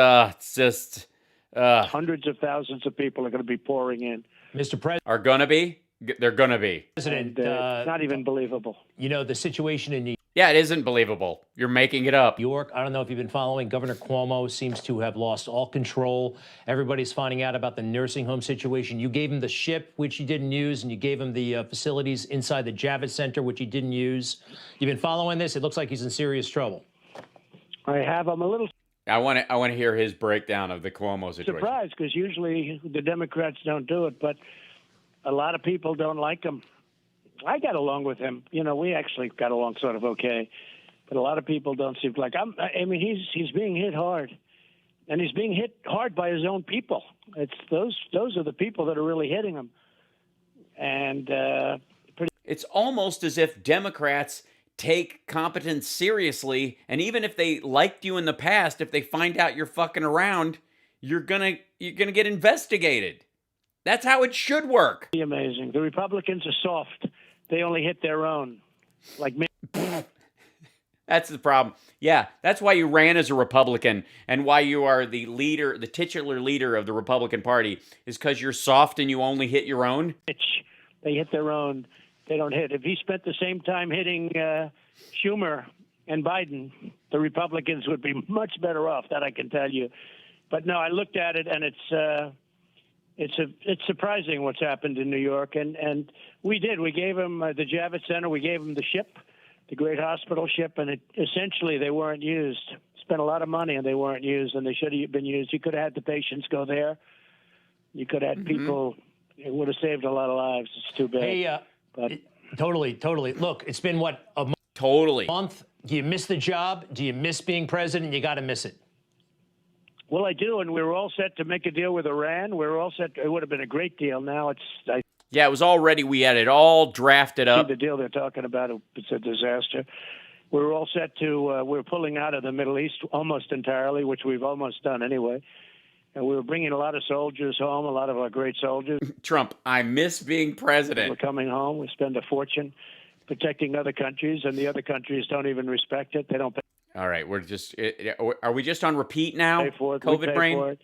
hundreds of thousands of people are going to be pouring in. Mr. President, are going to be. They're going to be. President, it's not even believable. You know, the situation in New York. Yeah, it isn't believable. You're making it up. New York, I don't know if you've been following. Governor Cuomo seems to have lost all control. Everybody's finding out about the nursing home situation. You gave him the ship, which he didn't use, and you gave him the facilities inside the Javits Center, which he didn't use. You've been following this. It looks like he's in serious trouble. I have. I'm a little I want to hear his breakdown of the Cuomo situation. surprised because usually the Democrats don't do it, but a lot of people don't like him. I got along with him. You know, we actually got along sort of okay, but a lot of people don't seem like. I mean, he's being hit hard, and he's being hit hard by his own people. It's those are the people that are really hitting him, and it's almost as if Democrats take competence seriously, and even if they liked you in the past, if they find out you're fucking around, you're gonna get investigated. That's how it should work. Amazing. The Republicans are soft. They only hit their own, like me. That's the problem. Yeah, that's why you ran as a Republican and why you are the leader, the titular leader of the Republican Party, is because you're soft and you only hit your own. They hit their own. They don't hit. If he spent the same time hitting Schumer and Biden, the Republicans would be much better off. That I can tell you. But no, I looked at it, and it's surprising what's happened in New York, and we did. We gave him the Javits Center. We gave him the ship, the great hospital ship, and essentially they weren't used. Spent a lot of money, and they weren't used, and they should have been used. You could have had the patients go there. You could have had people. It would have saved a lot of lives. It's too bad. Hey, but totally. Look, it's been what, a month? Totally. Month. Do you miss the job? Do you miss being president? You got to miss it. Well, I do, and we were all set to make a deal with Iran. We were all set. It would have been a great deal. Now yeah, it was already. We had it all drafted up. The deal they're talking about, it's a disaster. We were all set to. We're pulling out of the Middle East almost entirely, which we've almost done anyway. And we were bringing a lot of soldiers home, a lot of our great soldiers. Trump, I miss being president. We're coming home. We spend a fortune protecting other countries, and the other countries don't even respect it. They don't pay. All right, are we just on repeat now? Pay for it. COVID we pay brain? For it.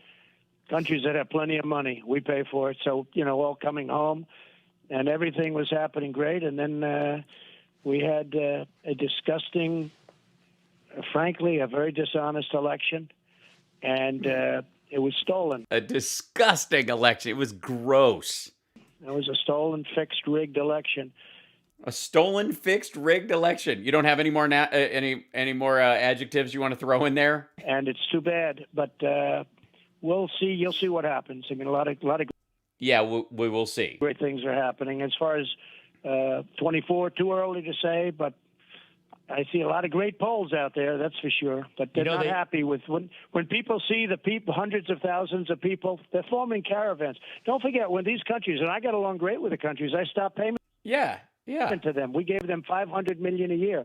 Countries that have plenty of money, we pay for it. So, all coming home, and everything was happening great. And then we had a disgusting, frankly, a very dishonest election, and it was stolen. A disgusting election. It was gross. It was a stolen, fixed, rigged election. A stolen, fixed, rigged election. You don't have any more any more adjectives you want to throw in there? And it's too bad, but we'll see. You'll see what happens. I mean, a lot of. Yeah, we will see. Great things are happening. As far as 24, too early to say, but I see a lot of great polls out there. That's for sure. But they're not happy with when people see the people, hundreds of thousands of people. They're forming caravans. Don't forget when these countries, and I got along great with the countries. I stopped payment. Yeah. To them, we gave them $500 million a year.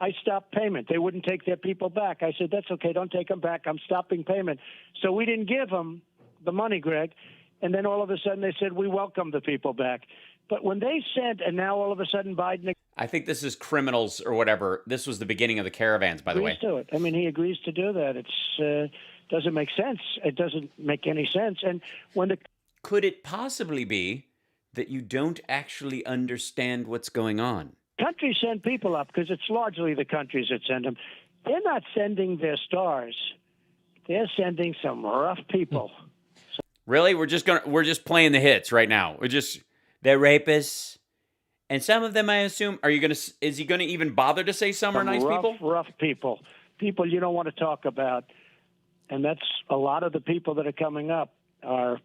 I stopped payment. They wouldn't take their people back. I said, "That's okay. Don't take them back. I'm stopping payment." So we didn't give them the money, Greg. And then all of a sudden they said, "We welcome the people back." But when they sent, and now all of a sudden Biden. I think this is criminals or whatever. This was the beginning of the caravans, by the way. To it. I mean, he agrees to do that. It's doesn't make sense. It doesn't make any sense. And when could it possibly be that you don't actually understand what's going on? Countries send people up because it's largely the countries that send them. They're not sending their stars. They're sending some rough people. Really? We're just playing the hits right now. They're rapists. And some of them, I assume, is he gonna even bother to say some are nice people? Rough people. People you don't want to talk about. And that's a lot of the people that are coming up are,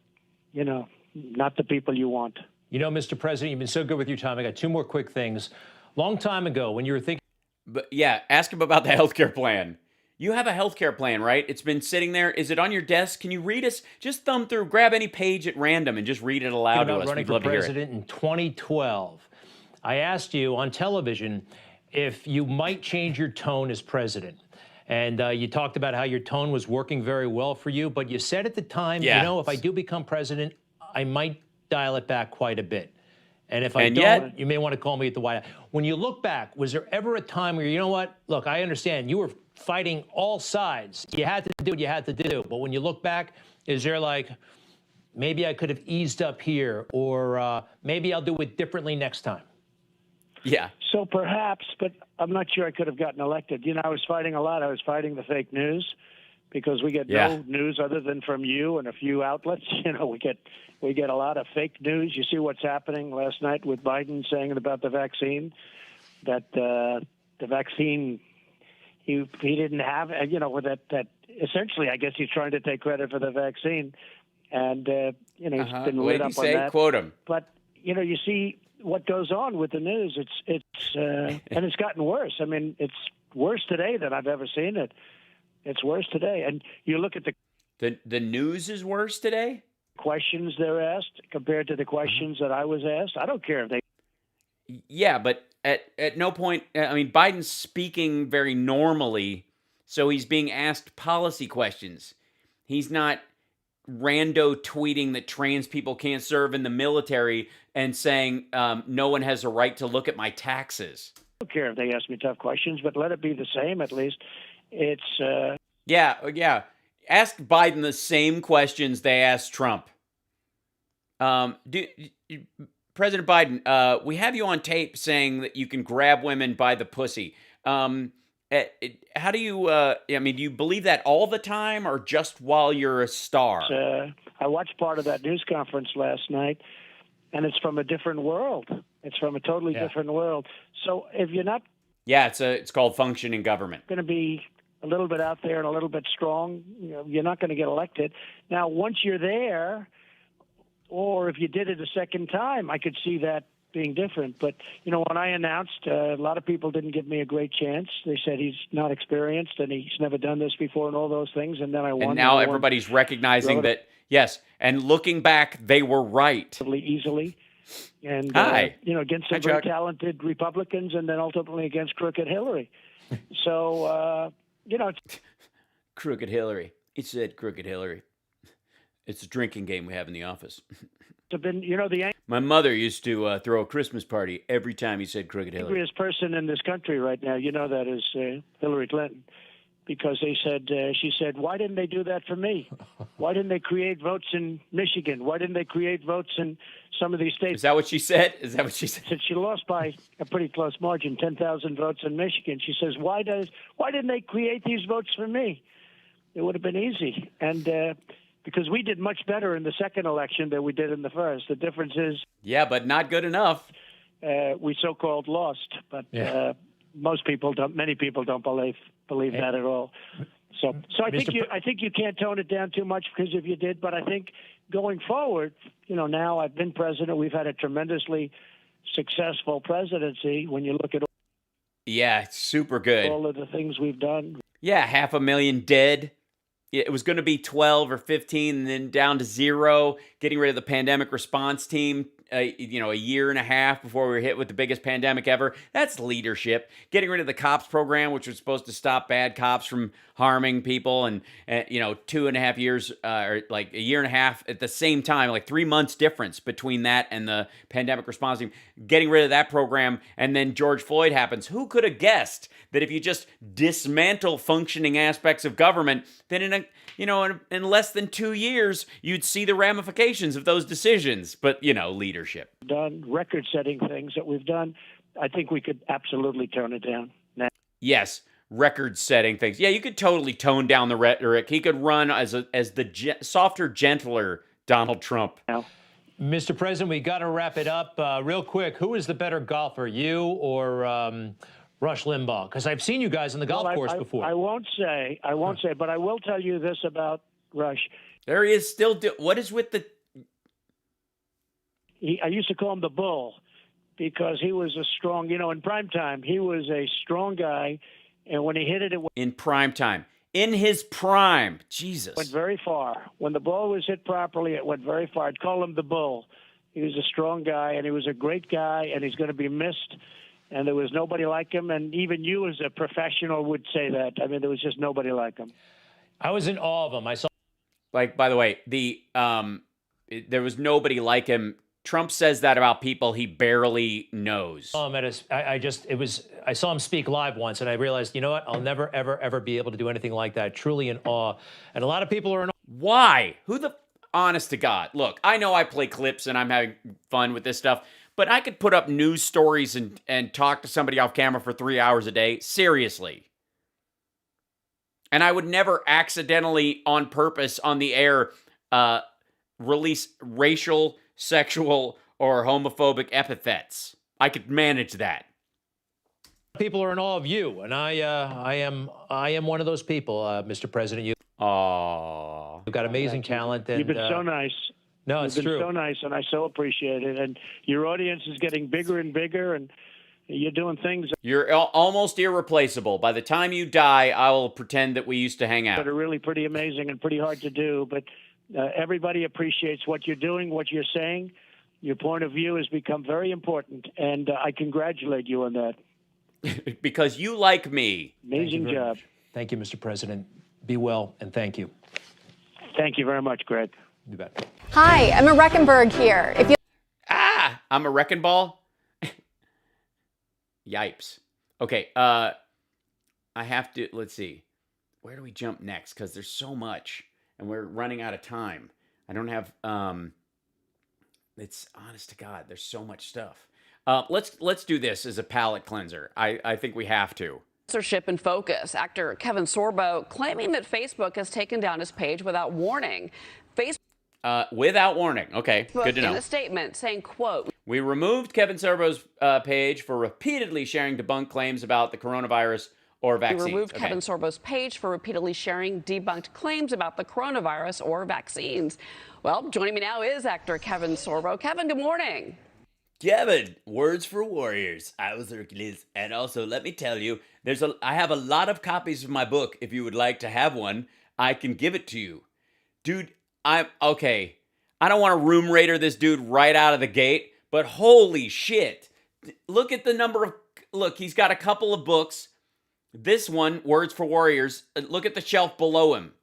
not the people you want. Mr. President, you've been so good with your time. I got two more quick things. Long time ago, when you were thinking... But yeah, ask him about the healthcare plan. You have a healthcare plan, right? It's been sitting there. Is it on your desk? Can you read us? Just thumb through, grab any page at random and just read it aloud to us. Running for president in 2012. I asked you on television if you might change your tone as president. And you talked about how your tone was working very well for you, but you said at the time, Yeah. you know, if I do become president, I might dial it back quite a bit. And if I And don't, yet- you may want to call me at the White House. When you look back, was there ever a time where, you know what, look, I understand you were fighting all sides. You had to do what you had to do. But when you look back, is there like, maybe I could have eased up here, or maybe I'll do it differently next time? Yeah. So perhaps, but I'm not sure I could have gotten elected. You know, I was fighting a lot. I was fighting the fake news because we get no news other than from you and a few outlets. You know, we get a lot of fake news. You see what's happening last night with Biden saying about the vaccine, that the vaccine he didn't have, you know, that essentially, I guess he's trying to take credit for the vaccine. And, you know, he's been lit up on that. Quote him. But, you know, you see what goes on with the news. And it's gotten worse. I mean, it's worse today than I've ever seen it. It's worse today. And you look at the news is worse today? Questions they're asked compared to the questions that I was asked. I don't care if they... Yeah, but at no point, I mean, Biden's speaking very normally, so he's being asked policy questions. He's not rando tweeting that trans people can't serve in the military and saying no one has a right to look at my taxes. I don't care if they ask me tough questions, but let it be the same at least. It's... Yeah. Ask Biden the same questions they asked Trump. President Biden, we have you on tape saying that you can grab women by the pussy. How do you, I mean, do you believe that all the time or just while you're a star? I watched part of that news conference last night, and it's from a different world. It's from a totally different world. So if you're not... Yeah, it's called functioning government. Going to be a little bit out there and a little bit strong, you know, you're not going to get elected. Now, once you're there, or if you did it a second time, I could see that being different. But, you know, when I announced, a lot of people didn't give me a great chance. They said he's not experienced and he's never done this before and all those things. And then I won. And now everybody's recognizing that, yes, and looking back, they were right. Easily. And, you know, against some very talented Republicans and then ultimately against crooked Hillary. So, you know. Crooked Hillary. It said crooked Hillary. It's a drinking game we have in the office. You know, my mother used to throw a Christmas party every time he said crooked Hillary. The angriest person in this country right now, you know, that is Hillary Clinton. Because they said, she said, why didn't they do that for me? Why didn't they create votes in Michigan? Why didn't they create votes in some of these states? Is that what she said? She lost by a pretty close margin, 10,000 votes in Michigan. She says, why didn't they create these votes for me? It would have been easy. And because we did much better in the second election than we did in the first. The difference is... Yeah, but not good enough. We so-called lost, but many people don't believe that at all. So I think you can't tone it down too much because if you did, but I think going forward, you know, now I've been president, we've had a tremendously successful presidency when you look at it's super good. All of the things we've done. Yeah, 500,000 dead. It was going to be 12 or 15 and then down to 0, getting rid of the pandemic response team, you know, a year and a half before we were hit with the biggest pandemic ever. That's leadership. Getting rid of the cops program, which was supposed to stop bad cops from harming people, and you know, 2.5 years, or like a year and a half at the same time, like 3 months difference between that and the pandemic response team. Getting rid of that program, and then George Floyd happens. Who could have guessed that if you just dismantle functioning aspects of government, then in less than 2 years, you'd see the ramifications of those decisions. But, you know, leadership. Done record-setting things that we've done. I think we could absolutely tone it down now. Yes, record-setting things. Yeah, you could totally tone down the rhetoric. He could run as the softer, gentler Donald Trump. Now, Mr. President, we got to wrap it up real quick. Who is the better golfer, you or Rush Limbaugh? Because I've seen you guys on the golf course before. I won't say, but I will tell you this about Rush. There he is still. What is with the... I used to call him the Bull because he was a strong, you know, in prime time, he was a strong guy. And when he hit it, in prime time. In his prime. Jesus. Went very far. When the ball was hit properly, it went very far. I'd call him the Bull. He was a strong guy, and he was a great guy, and he's going to be missed. and there was nobody like him. And even you, as a professional, would say that. I mean, there was just nobody like him. I was in awe of him. I saw. Like, by the way, there was nobody like him. Trump says that about people he barely knows. I saw him speak live once, and I realized, you know what? I'll never, ever, ever be able to do anything like that. Truly in awe. And a lot of people are in awe. Why? Honest to God. Look, I know I play clips and I'm having fun with this stuff, but I could put up news stories and talk to somebody off camera for 3 hours a day. Seriously. And I would never accidentally, on purpose, on the air, release racial, sexual, or homophobic epithets. I could manage that. People are in awe of you, and I am one of those people, Mr. President. You've got amazing talent. And, you've been so nice. No, it's You've been true. so nice, and I so appreciate it. And your audience is getting bigger and bigger, and you're doing things. You're almost irreplaceable. By the time you die, I will pretend that we used to hang out. That are really pretty amazing and pretty hard to do, but everybody appreciates what you're doing, what you're saying. Your point of view has become very important, and I congratulate you on that. Because you like me. Amazing job. Thank you, Mr. President. Be well, and thank you. Thank you very much, Greg. You bet. Hi, Emma Reckenberg here. I'm a wrecking ball? Yipes. Okay, I have to, let's see. Where do we jump next? Because there's so much, and we're running out of time. I don't have, it's honest to God, there's so much stuff. Let's do this as a palate cleanser. I think we have to. Censorship in focus. Actor Kevin Sorbo claiming that Facebook has taken down his page without warning. Without warning. Okay, good to know. In a statement saying, quote, "We removed Kevin Sorbo's page for repeatedly sharing debunked claims about the coronavirus or vaccines." We removed Kevin Sorbo's page for repeatedly sharing debunked claims about the coronavirus or vaccines. Well, joining me now is actor Kevin Sorbo. Kevin, good morning. Kevin, words for warriors. I was Hercules. And also, let me tell you, I have a lot of copies of my book. If you would like to have one, I can give it to you. Dude, okay. I don't want to room raider this dude right out of the gate, but holy shit. Look at the number of, look, he's got a couple of books. This one, Words for Warriors, look at the shelf below him.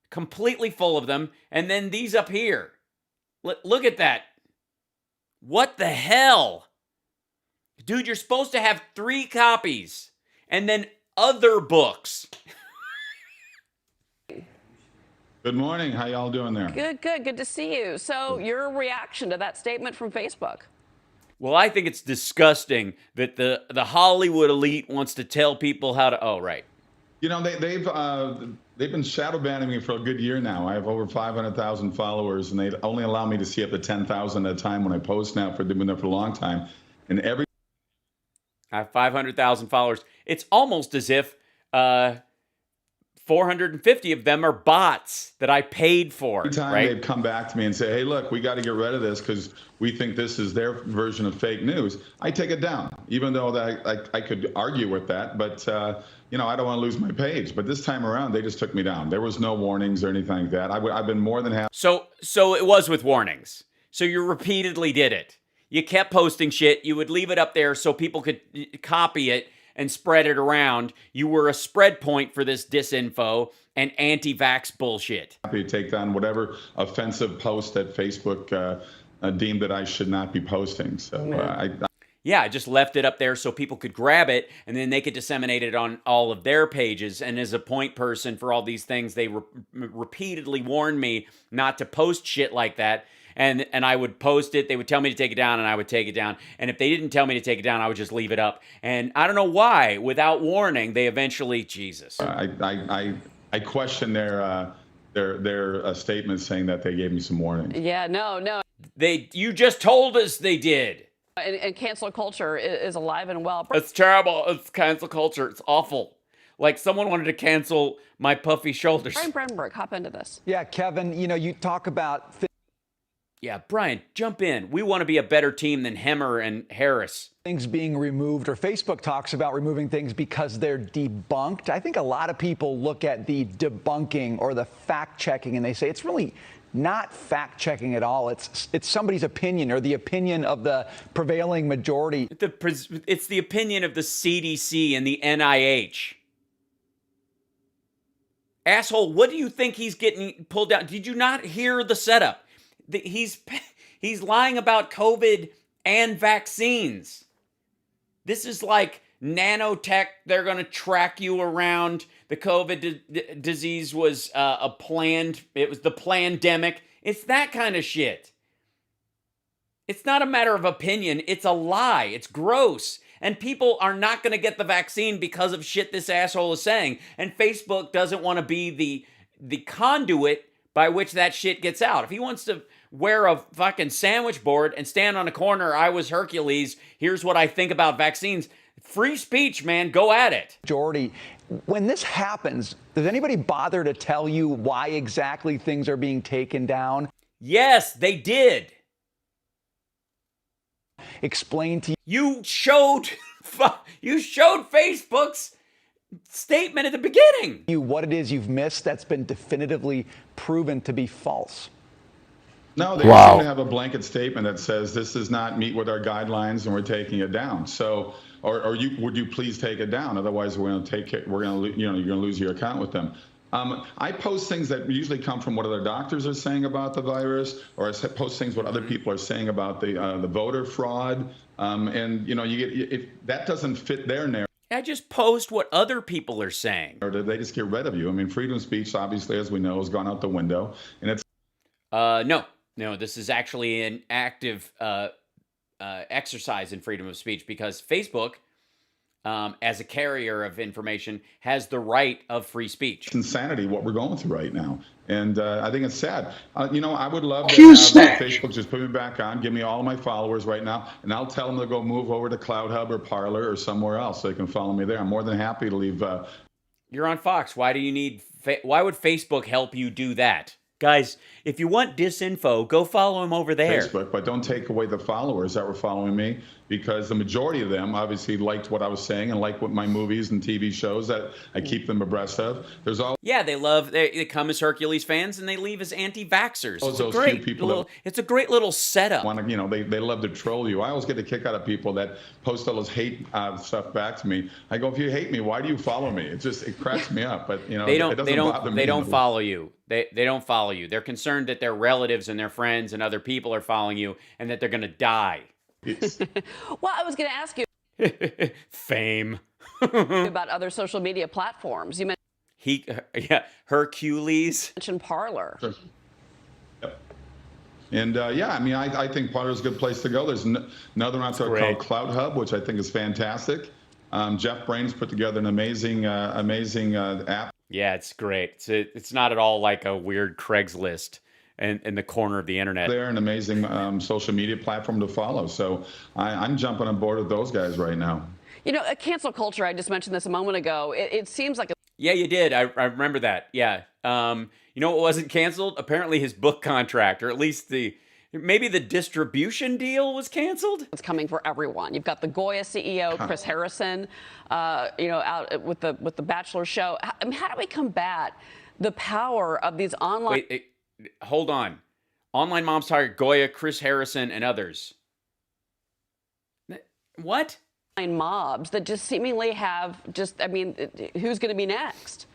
Completely full of them. And then these up here. Look at that. What the hell? Dude, you're supposed to have 3 copies. And then other books. Good morning. How y'all doing there? Good to see you. So your reaction to that statement from Facebook? Well, I think it's disgusting that the Hollywood elite wants to tell people how to. Oh, right. You know, they've been shadow banning me for a good year now. I have over 500,000 followers, and they only allow me to see up to 10,000 at a time when I post now. They've been there for a long time, and I have 500,000 followers. It's almost as if 450 of them are bots that I paid for. Every time they've come back to me and say, hey, look, we got to get rid of this because we think this is their version of fake news, I take it down, even though that I could argue with that. But, you know, I don't want to lose my page. But this time around, they just took me down. There was no warnings or anything like that. I've been more than happy. So it was with warnings. So you repeatedly did it. You kept posting shit. You would leave it up there so people could copy it and spread it around. You were a spread point for this disinfo and anti-vax bullshit. Happy to take down whatever offensive post that Facebook deemed that I should not be posting. So I just left it up there so people could grab it and then they could disseminate it on all of their pages. And as a point person for all these things, they repeatedly warned me not to post shit like that. And I would post it. They would tell me to take it down, and I would take it down. And if they didn't tell me to take it down, I would just leave it up. And I don't know why, without warning, they eventually, Jesus. I question their statement saying that they gave me some warning. Yeah, no. You just told us they did. And cancel culture is alive and well. It's terrible. It's cancel culture. It's awful. Like someone wanted to cancel my puffy shoulders. Brian Brenberg, hop into this. Yeah, Kevin, you know, you talk about Yeah, Brian, jump in. We want to be a better team than Hemmer and Harris. Things being removed, or Facebook talks about removing things because they're debunked. I think a lot of people look at the debunking or the fact checking and they say it's really not fact checking at all. It's somebody's opinion or the opinion of the prevailing majority. It's the opinion of the CDC and the NIH. Asshole, what do you think he's getting pulled down? Did you not hear the setup? He's lying about COVID and vaccines. This is like nanotech. They're going to track you around. The COVID disease was it was the plandemic. It's that kind of shit. It's not a matter of opinion. It's a lie. It's gross. And people are not going to get the vaccine because of shit this asshole is saying. And Facebook doesn't want to be the conduit by which that shit gets out. If he wants to wear a fucking sandwich board and stand on a corner, I was Hercules, here's what I think about vaccines. Free speech, man, go at it. Majority. When this happens, does anybody bother to tell you why exactly things are being taken down? Yes, they did. Explain to you. You showed Facebook's statement at the beginning. What it is you've missed that's been definitively proven to be false. No, they seem to have a blanket statement that says this does not meet with our guidelines and we're taking it down. So, would you please take it down? Otherwise, we're going to take it. We're going to, you're going to lose your account with them. I post things that usually come from what other doctors are saying about the virus, or I post things what other people are saying about the voter fraud. And if that doesn't fit their narrative. I just post what other people are saying. Or did they just get rid of you? I mean, freedom of speech, obviously, as we know, has gone out the window, and it's. No, this is actually an active exercise in freedom of speech because Facebook, as a carrier of information, has the right of free speech. It's insanity what we're going through right now. And I think it's sad. I would love to have Facebook just put me back on, give me all of my followers right now, and I'll tell them to go move over to CloudHub or Parler or somewhere else so they can follow me there. I'm more than happy to leave. You're on Fox. Why do you need? Why would Facebook help you do that? Guys, if you want disinfo, go follow him over there. Facebook, but don't take away the followers that were following me, because the majority of them obviously liked what I was saying and liked what my movies and TV shows that I keep them abreast of. There's all they come as Hercules fans and they leave as anti-vaxxers. It's a great little setup. They love to troll you. I always get a kick out of people that post all this hate stuff back to me. I go, if you hate me, why do you follow me? It cracks me up. But they don't follow you. They don't follow you. They're concerned that their relatives and their friends and other people are following you and that they're going to die. Well, I was going to ask you fame about other social media platforms. You Hercules mentioned Parler. Sure. Yep. And I think Parler is a good place to go. There's another out there called CloudHub, which I think is fantastic. Jeff Brain's put together an amazing app. Yeah, it's great. It's not at all like a weird Craigslist in the corner of the internet. They're an amazing social media platform to follow. So I'm jumping on board with those guys right now. A cancel culture, I just mentioned this a moment ago. It seems like Yeah, you did. I remember that. Yeah. You know what wasn't canceled? Apparently his book contract, or at least maybe the distribution deal was canceled. It's coming for everyone. You've got the Goya CEO, Chris Harrison, out with the Bachelor show. How do we combat the power of these online? Wait, hold on. Online Moms Target, Goya, Chris Harrison, and others. What? Mobs that just seemingly have who's going to be next?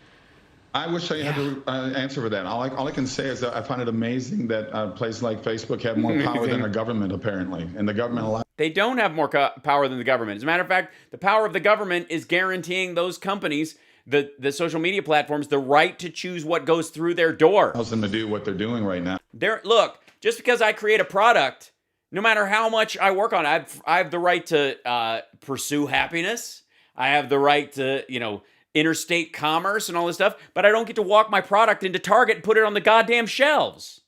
I wish I had to answer for that. All I can say is that I find it amazing that places like Facebook have more power than our government, apparently. And the government allows. They don't have more power than the government. As a matter of fact, the power of the government is guaranteeing those companies, the social media platforms, the right to choose what goes through their door. Allows them to do what they're doing right now. Look, just because I create a product, no matter how much I work on it, I have the right to pursue happiness. I have the right to, interstate commerce and all this stuff, but I don't get to walk my product into Target and put it on the goddamn shelves.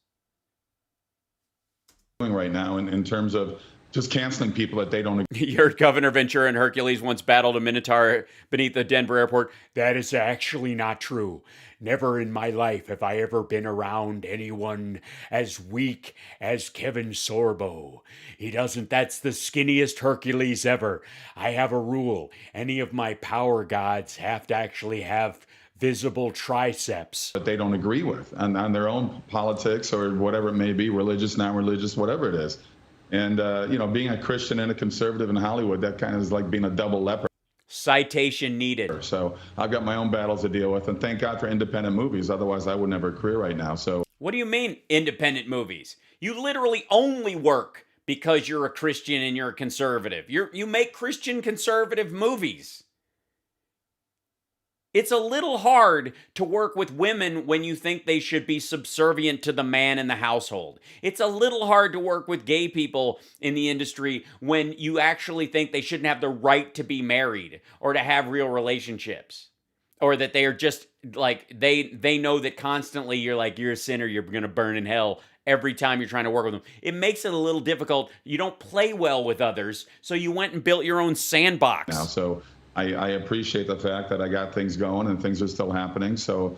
Right now, in terms of just canceling people that they don't agree. You heard Governor Ventura and Hercules once battled a minotaur beneath the Denver airport. That is actually not true. Never in my life have I ever been around anyone as weak as Kevin Sorbo. That's the skinniest Hercules ever. I have a rule. Any of my power gods have to actually have visible triceps. That they don't agree with on their own politics or whatever it may be, religious, non-religious, whatever it is. And, being a Christian and a conservative in Hollywood, that kind of is like being a double leper. Citation needed. So I've got my own battles to deal with, and thank God for independent movies. Otherwise, I wouldn't have a career right now. So what do you mean independent movies? You literally only work because you're a Christian and you're a conservative. You make Christian conservative movies. It's a little hard to work with women when you think they should be subservient to the man in the household. It's a little hard to work with gay people in the industry when you actually think they shouldn't have the right to be married or to have real relationships. Or that they are just like, they know that constantly you're a sinner, you're going to burn in hell every time you're trying to work with them. It makes it a little difficult. You don't play well with others, so you went and built your own sandbox. now, so I appreciate the fact that I got things going and things are still happening. So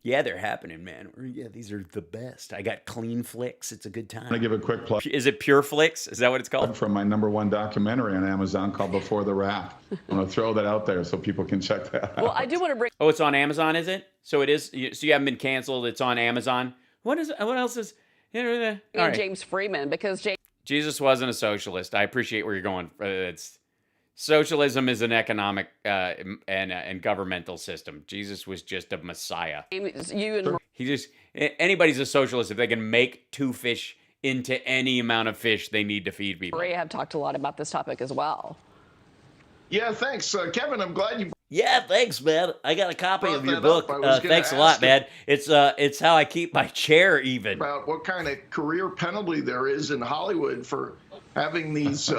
yeah, they're happening, man. Yeah, these are the best. I got Clean Flicks. It's a good time. I'm going to give a quick plug. Is it Pure Flicks? Is that what it's called? From my #1 documentary on Amazon called Before the Wrath. I'm going to throw that out there so people can check that out. Well, I do want to bring. Oh, it's on Amazon, is it? So it is. So you haven't been canceled. It's on Amazon. What else is? All right. James Freeman, because Jesus wasn't a socialist. I appreciate where you're going. Socialism is an economic and governmental system. Jesus was just a messiah. Anybody's a socialist if they can make 2 fish into any amount of fish they need to feed people. Maria have talked a lot about this topic as well. Yeah, thanks, Kevin. I'm glad you. Yeah, thanks, man. I got a copy of your book. Thanks a lot, man. It's how I keep my chair even. About what kind of career penalty there is in Hollywood for having these.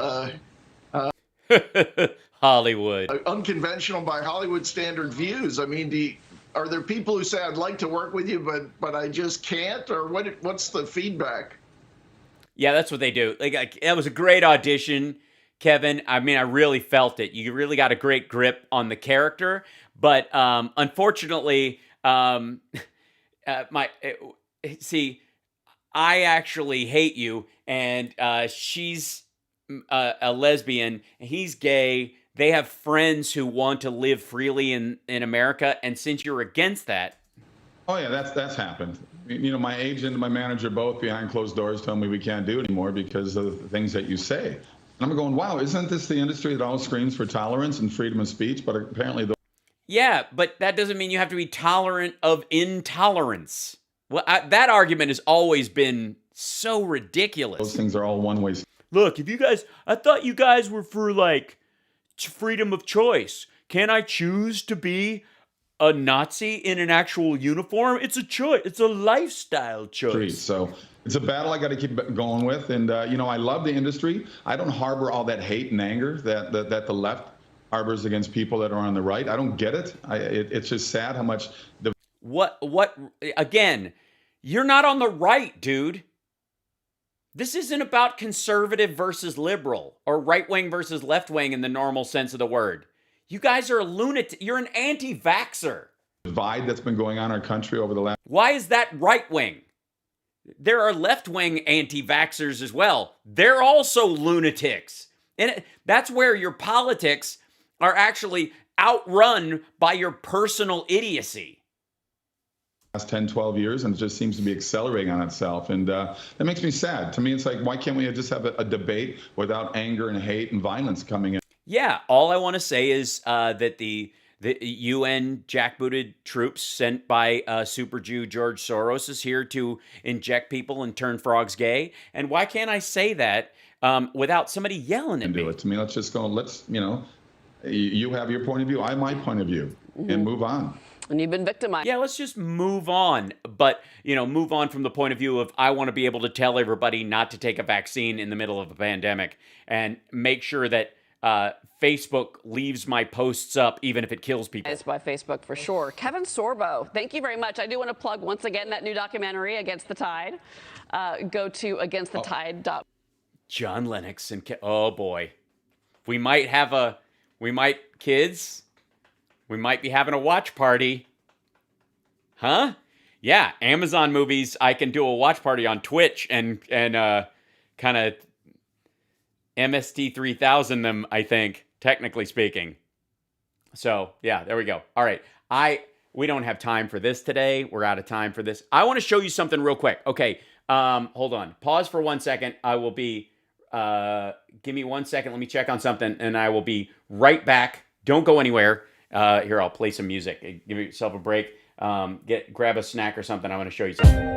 Hollywood. Unconventional by Hollywood standard views. I mean, are there people who say, I'd like to work with you, but I just can't? Or what's the feedback? Yeah, that's what they do. That was a great audition, Kevin. I mean, I really felt it. You really got a great grip on the character. But unfortunately, I actually hate you. And she's a lesbian, he's gay. They have friends who want to live freely in America, and since you're against that. Oh yeah, that's happened. My agent and my manager both behind closed doors told me we can't do it anymore because of the things that you say. And I'm going, wow, isn't this the industry that all screams for tolerance and freedom of speech? But apparently yeah, but that doesn't mean you have to be tolerant of intolerance. Well, that argument has always been so ridiculous. Those things are all one-way. Look, I thought you guys were for freedom of choice. Can I choose to be a Nazi in an actual uniform? It's a choice. It's a lifestyle choice. So it's a battle I got to keep going with. And, I love the industry. I don't harbor all that hate and anger that the left harbors against people that are on the right. I don't get it. It's just sad how much again, you're not on the right, dude. This isn't about conservative versus liberal or right-wing versus left-wing in the normal sense of the word. You guys are a lunatic. You're an anti-vaxxer. Divide that's been going on in our country over the last. Why is that right-wing? There are left-wing anti-vaxxers as well. They're also lunatics. And that's where your politics are actually outrun by your personal idiocy. Last 10, 12 years, and it just seems to be accelerating on itself. And that makes me sad. To me, it's like, why can't we just have a debate without anger and hate and violence coming in? Yeah, all I want to say is that the UN jackbooted troops sent by Super Jew George Soros is here to inject people and turn frogs gay. And why can't I say that without somebody yelling at me? Do it to me. Let's just go. You have your point of view. I have my point of view, and move on. And you've been victimized. Yeah, let's just move on. But, move on from the point of view of I want to be able to tell everybody not to take a vaccine in the middle of a pandemic and make sure that Facebook leaves my posts up even if it kills people. It's by Facebook for sure. Kevin Sorbo, thank you very much. I do want to plug once again that new documentary, Against the Tide. Go to againstthetide.com. John Lennox and oh boy, we might be having a watch party, huh? Yeah, Amazon movies. I can do a watch party on Twitch and kind of MST 3000 them. I think, technically speaking. So yeah, there we go. All right, we don't have time for this today. We're out of time for this. I want to show you something real quick. Okay, hold on. Pause for 1 second. I will be. Give me 1 second. Let me check on something, and I will be right back. Don't go anywhere. Here, I'll play some music. Give yourself a break. Grab a snack or something. I want to show you something.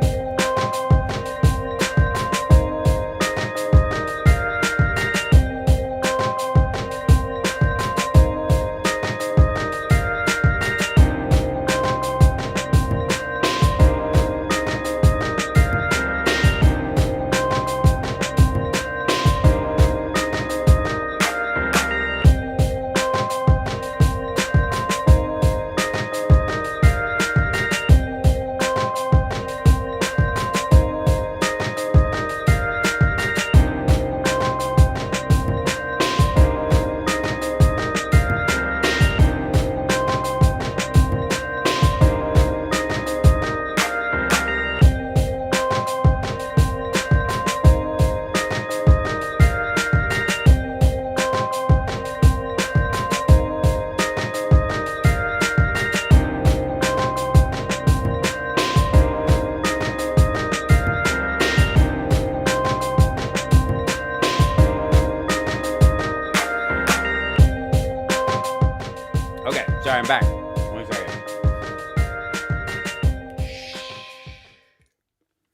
Sorry, I'm back. 1 second.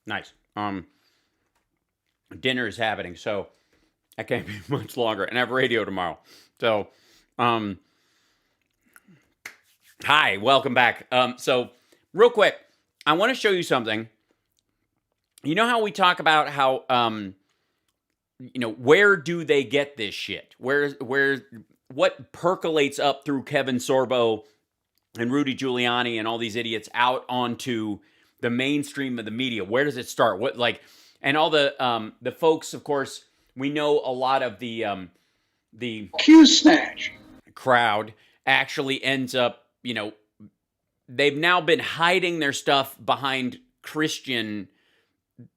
Nice. Dinner is happening, so I can't be much longer, and I have radio tomorrow. So, hi, welcome back. So, real quick, I want to show you something. You know how we talk about how, where do they get this shit? What percolates up through Kevin Sorbo and Rudy Giuliani and all these idiots out onto the mainstream of the media? Where does it start? And all the folks, of course, we know a lot of the Q snatch crowd actually ends up, they've now been hiding their stuff behind Christian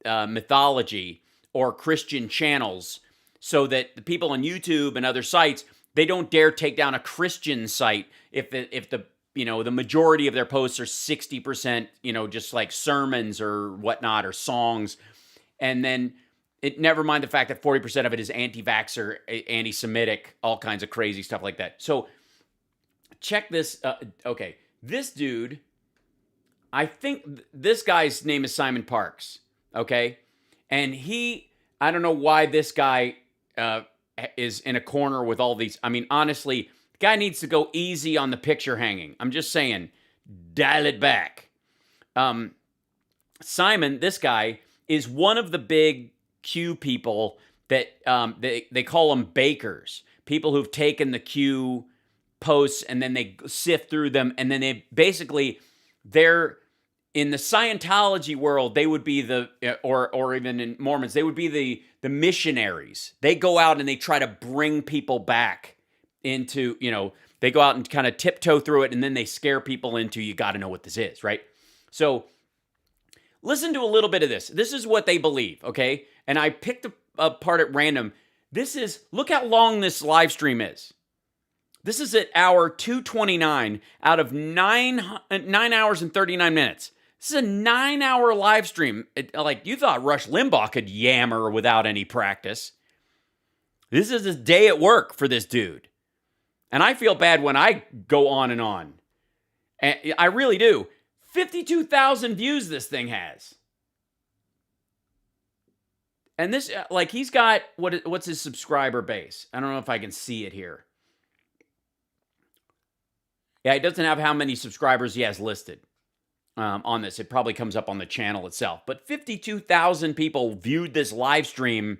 mythology or Christian channels so that the people on YouTube and other sites, they don't dare take down a Christian site if the majority of their posts are 60%, just like sermons or whatnot or songs. And then never mind the fact that 40% of it is anti-vaxxer, anti-Semitic, all kinds of crazy stuff like that. So check this. Okay. This dude, I think this guy's name is Simon Parks. Okay. And I don't know why this guy, is in a corner with all these. I mean, honestly, the guy needs to go easy on the picture hanging. I'm just saying, dial it back. Simon, this guy, is one of the big Q people that they call them bakers. People who've taken the Q posts and then they sift through them, and then they're in the Scientology world, they would be or even in Mormons, they would be the missionaries. They go out and they try to bring people back into, they go out and kind of tiptoe through it, and then they scare people into, you got to know what this is, right? So listen to a little bit of this. This is what they believe, okay? And I picked a part at random. Look how long this live stream is. This is at hour 2:29 out of 9 hours and 39 minutes. This is a 9-hour live stream. You thought Rush Limbaugh could yammer without any practice. This is his day at work for this dude. And I feel bad when I go on and on. And I really do. 52,000 views this thing has. And this, he's got, what's his subscriber base? I don't know if I can see it here. Yeah, it doesn't have how many subscribers he has listed on this. It probably comes up on the channel itself. But 52,000 people viewed this live stream,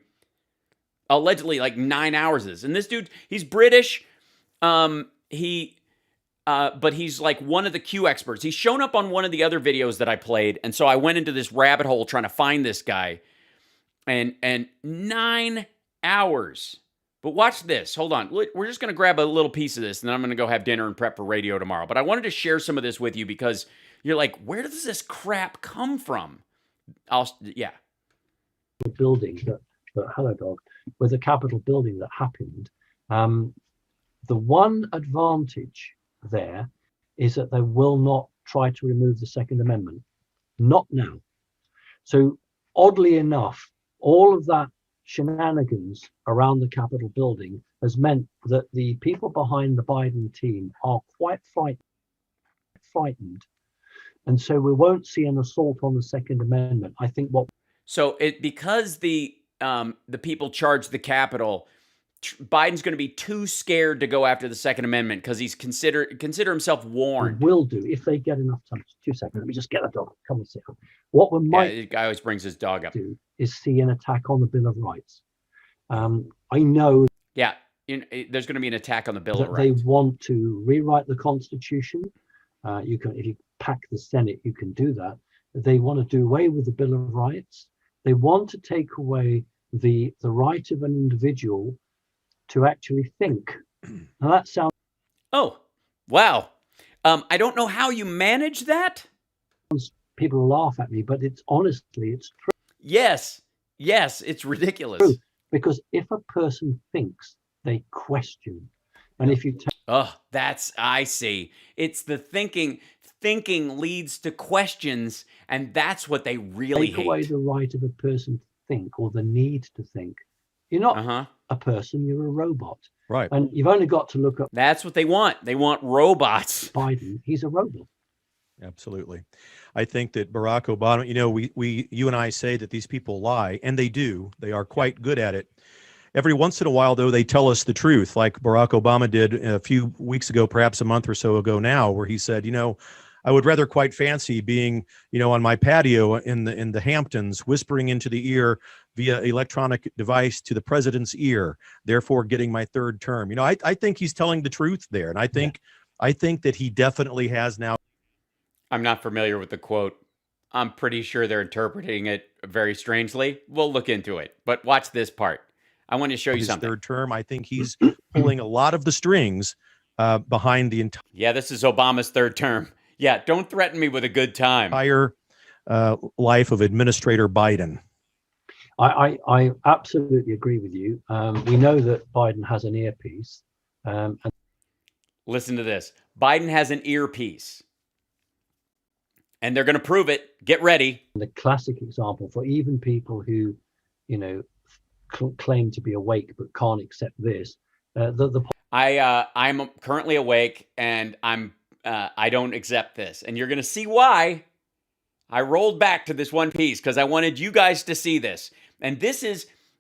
allegedly 9 hours. And this dude, he's British. But he's one of the Q experts. He's shown up on one of the other videos that I played. And so I went into this rabbit hole trying to find this guy. And 9 hours. But watch this. Hold on. We're just going to grab a little piece of this, and then I'm going to go have dinner and prep for radio tomorrow. But I wanted to share some of this with you because you're like, where does this crap come from? Yeah. Building that hello dog was a Capitol building that happened. The one advantage there is that they will not try to remove the Second Amendment. Not now. So oddly enough, all of that shenanigans around the Capitol building has meant that the people behind the Biden team are quite frightened. And so we won't see an assault on the Second Amendment. I think because the people charged the Capitol, Biden's going to be too scared to go after the Second Amendment because he's consider himself warned. Will do if they get enough time. 2 seconds. Let me just get the dog. Come and sit. What we might the guy always brings his dog up. Do is see an attack on the Bill of Rights. I know. Yeah, there's going to be an attack on the Bill of They Rights. want to rewrite the Constitution. You can, if you pack the Senate, you can do that. They want to do away with the Bill of Rights. They want to take away the right of an individual to actually think. Now that sounds. Oh, wow. I don't know how you manage that. People laugh at me, but it's true. Yes, it's ridiculous. True. Because if a person thinks, they question. And if you I see. It's the thinking. Thinking leads to questions, and that's what they really hate. Take away the right of a person to think or the need to think. You're not a person, you're a robot. Right. And you've only got to look up. That's what they want. They want robots. Biden, he's a robot. Absolutely. I think that Barack Obama, you and I say that these people lie, and they do. They are quite good at it. Every once in a while, though, they tell us the truth, like Barack Obama did a few weeks ago, perhaps a month or so ago now, where he said, I would rather quite fancy being, on my patio in the Hamptons, whispering into the ear via electronic device to the president's ear, therefore getting my third term. I think he's telling the truth there. And I think that he definitely has now. I'm not familiar with the quote. I'm pretty sure they're interpreting it very strangely. We'll look into it. But watch this part. I want to show you his something. Third term, I think he's pulling a lot of the strings behind the entire. Yeah, this is Obama's third term. Yeah, don't threaten me with a good time. Entire life of Administrator Biden. I absolutely agree with you. We know that Biden has an earpiece. And listen to this. Biden has an earpiece. And they're going to prove it. Get ready. The classic example for even people who, claim to be awake but can't accept this. I'm currently awake and I don't accept this. And you're going to see why. I rolled back to this one piece because I wanted you guys to see this. And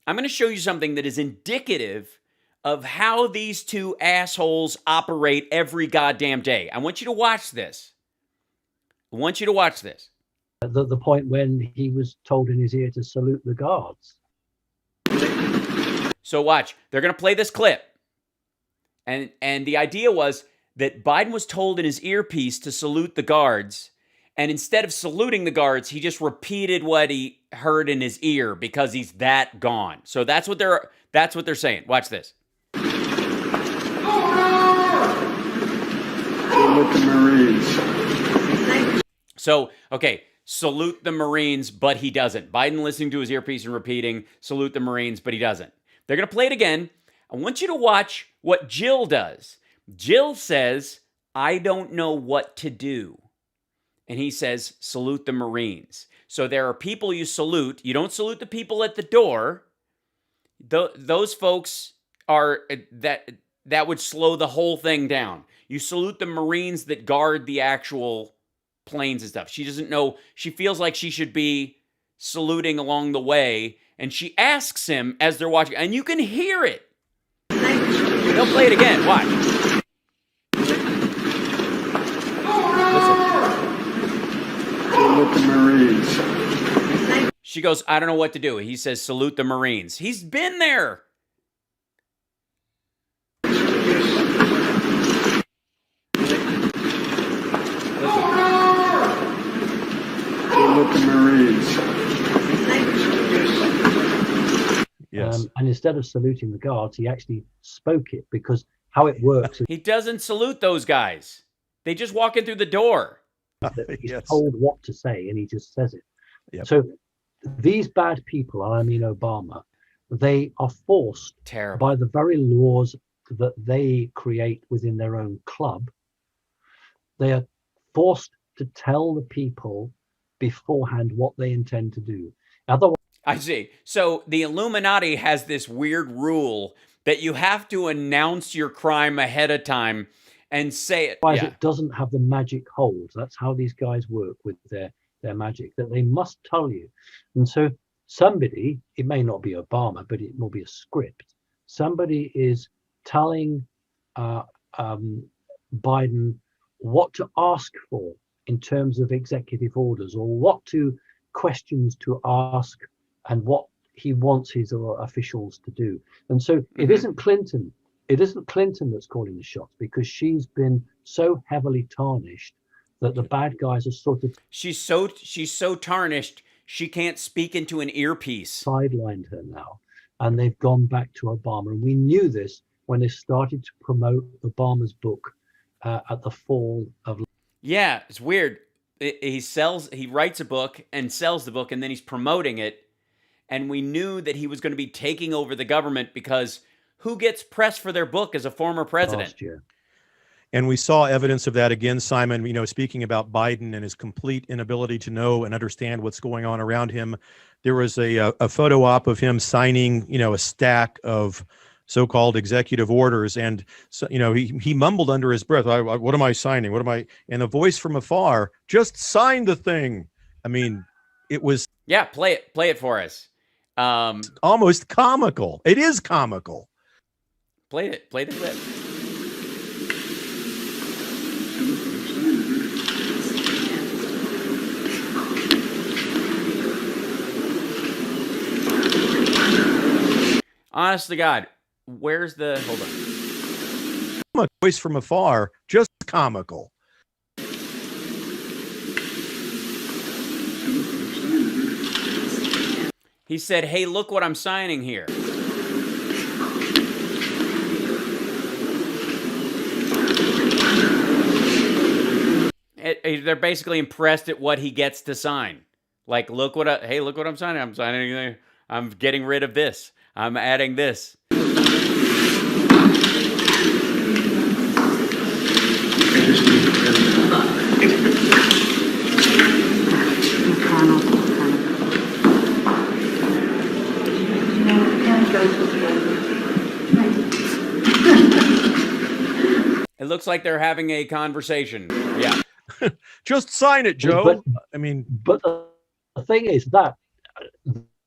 I'm going to show you something that is indicative of how these two assholes operate every goddamn day. I want you to watch this. The point when he was told in his ear to salute the guards. So watch. They're going to play this clip. And the idea was that Biden was told in his earpiece to salute the guards. And instead of saluting the guards, he just repeated what he heard in his ear because he's that gone. So that's what they're saying. Watch this. Salute the Marines. So, okay, salute the Marines, but he doesn't. Biden listening to his earpiece and repeating, salute the Marines, but he doesn't. They're going to play it again. I want you to watch what Jill does. Jill says, I don't know what to do. And he says, salute the Marines. So there are people you salute. You don't salute the people at the door. Those folks are, that would slow the whole thing down. You salute the Marines that guard the actual planes and stuff. She doesn't know. She feels like she should be saluting along the way. And she asks him as they're watching. And you can hear it. They'll play it again. Watch. Salute the Marines. She goes, I don't know what to do. He says, salute the Marines. He's been there. Salute the Marines. Yes. And instead of saluting the guards, he actually spoke it, because how it works is He doesn't salute those guys. They just walk in through the door. that he's told what to say and he just says it. Yep. So these bad people, I mean Obama, they are forced by the very laws that they create within their own club. They are forced to tell the people beforehand what they intend to do. Otherwise, I see. So the Illuminati has this weird rule that you have to announce your crime ahead of time and say it. Yeah. it doesn't have the magic hold. That's how these guys work with their magic, that they must tell you. And so somebody, it may not be Obama, but it will be a script. Somebody is telling Biden what to ask for in terms of executive orders, or what questions to ask, and what he wants his officials to do. And so it isn't Clinton. It isn't Clinton that's calling the shots, because she's been so heavily tarnished that the bad guys are sort of she's so tarnished she can't speak into an earpiece. Sidelined her now, and they've gone back to Obama. And we knew this when they started to promote Obama's book at the fall of. Yeah, it's weird. He writes a book and sells the book, and then he's promoting it. And we knew that he was going to be taking over the government, because who gets pressed for their book as a former president? Last year. And we saw evidence of that again, Simon, speaking about Biden and his complete inability to know and understand what's going on around him. There was a photo op of him signing, a stack of so-called executive orders. And, so, he mumbled under his breath, what am I signing? What am I? And a voice from afar, just sign the thing. I mean, it was. Yeah, play it for us. Almost comical. It is comical. Play the clip. Honest to God, where's the... Hold on. A voice from afar, just comical. He said, hey, look what I'm signing here. They're basically impressed at what he gets to sign. Like, look what I'm signing. I'm signing. I'm getting rid of this. I'm adding this. It looks like they're having a conversation. Yeah. Just sign it, Joe. But the thing is that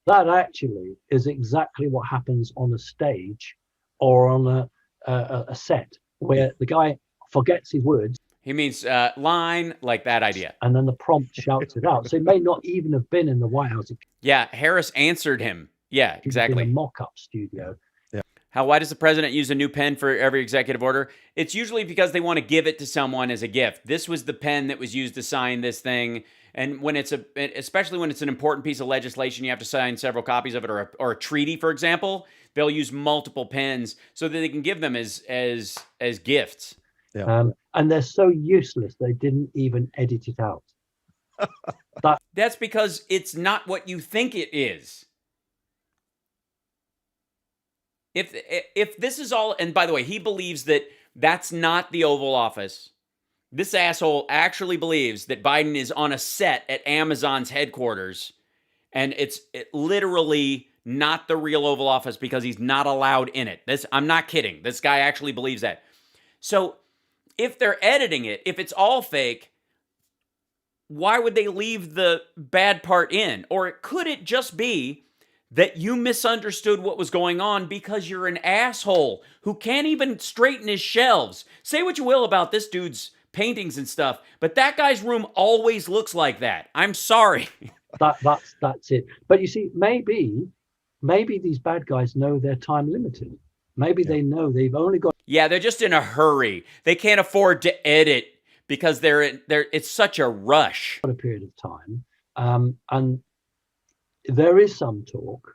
actually is exactly what happens on a stage or on a set where the guy forgets his words. He means line, like that idea. And then the prompt shouts it out. So it may not even have been in the White House. Yeah, Harris answered him. Yeah, exactly. In a mock-up studio. Yeah. Why does the president use a new pen for every executive order? It's usually because they want to give it to someone as a gift. This was the pen that was used to sign this thing. And when especially when it's an important piece of legislation, you have to sign several copies of it, or a treaty, for example, they'll use multiple pens so that they can give them as gifts. Yeah. And they're so useless, they didn't even edit it out. That's because it's not what you think it is. If this is all, and by the way, he believes that that's not the Oval Office. This asshole actually believes that Biden is on a set at Amazon's headquarters, and it's literally not the real Oval Office because he's not allowed in it. I'm not kidding. This guy actually believes that. So if they're editing it, if it's all fake, why would they leave the bad part in? Or could it just be that you misunderstood what was going on because you're an asshole who can't even straighten his shelves? Say what you will about this dude's paintings and stuff, but that guy's room always looks like that. I'm sorry. That's it. But you see, maybe these bad guys know they're time limited. Maybe they know they've only got. Yeah, they're just in a hurry. They can't afford to edit because it's such a rush. A period of time, and there is some talk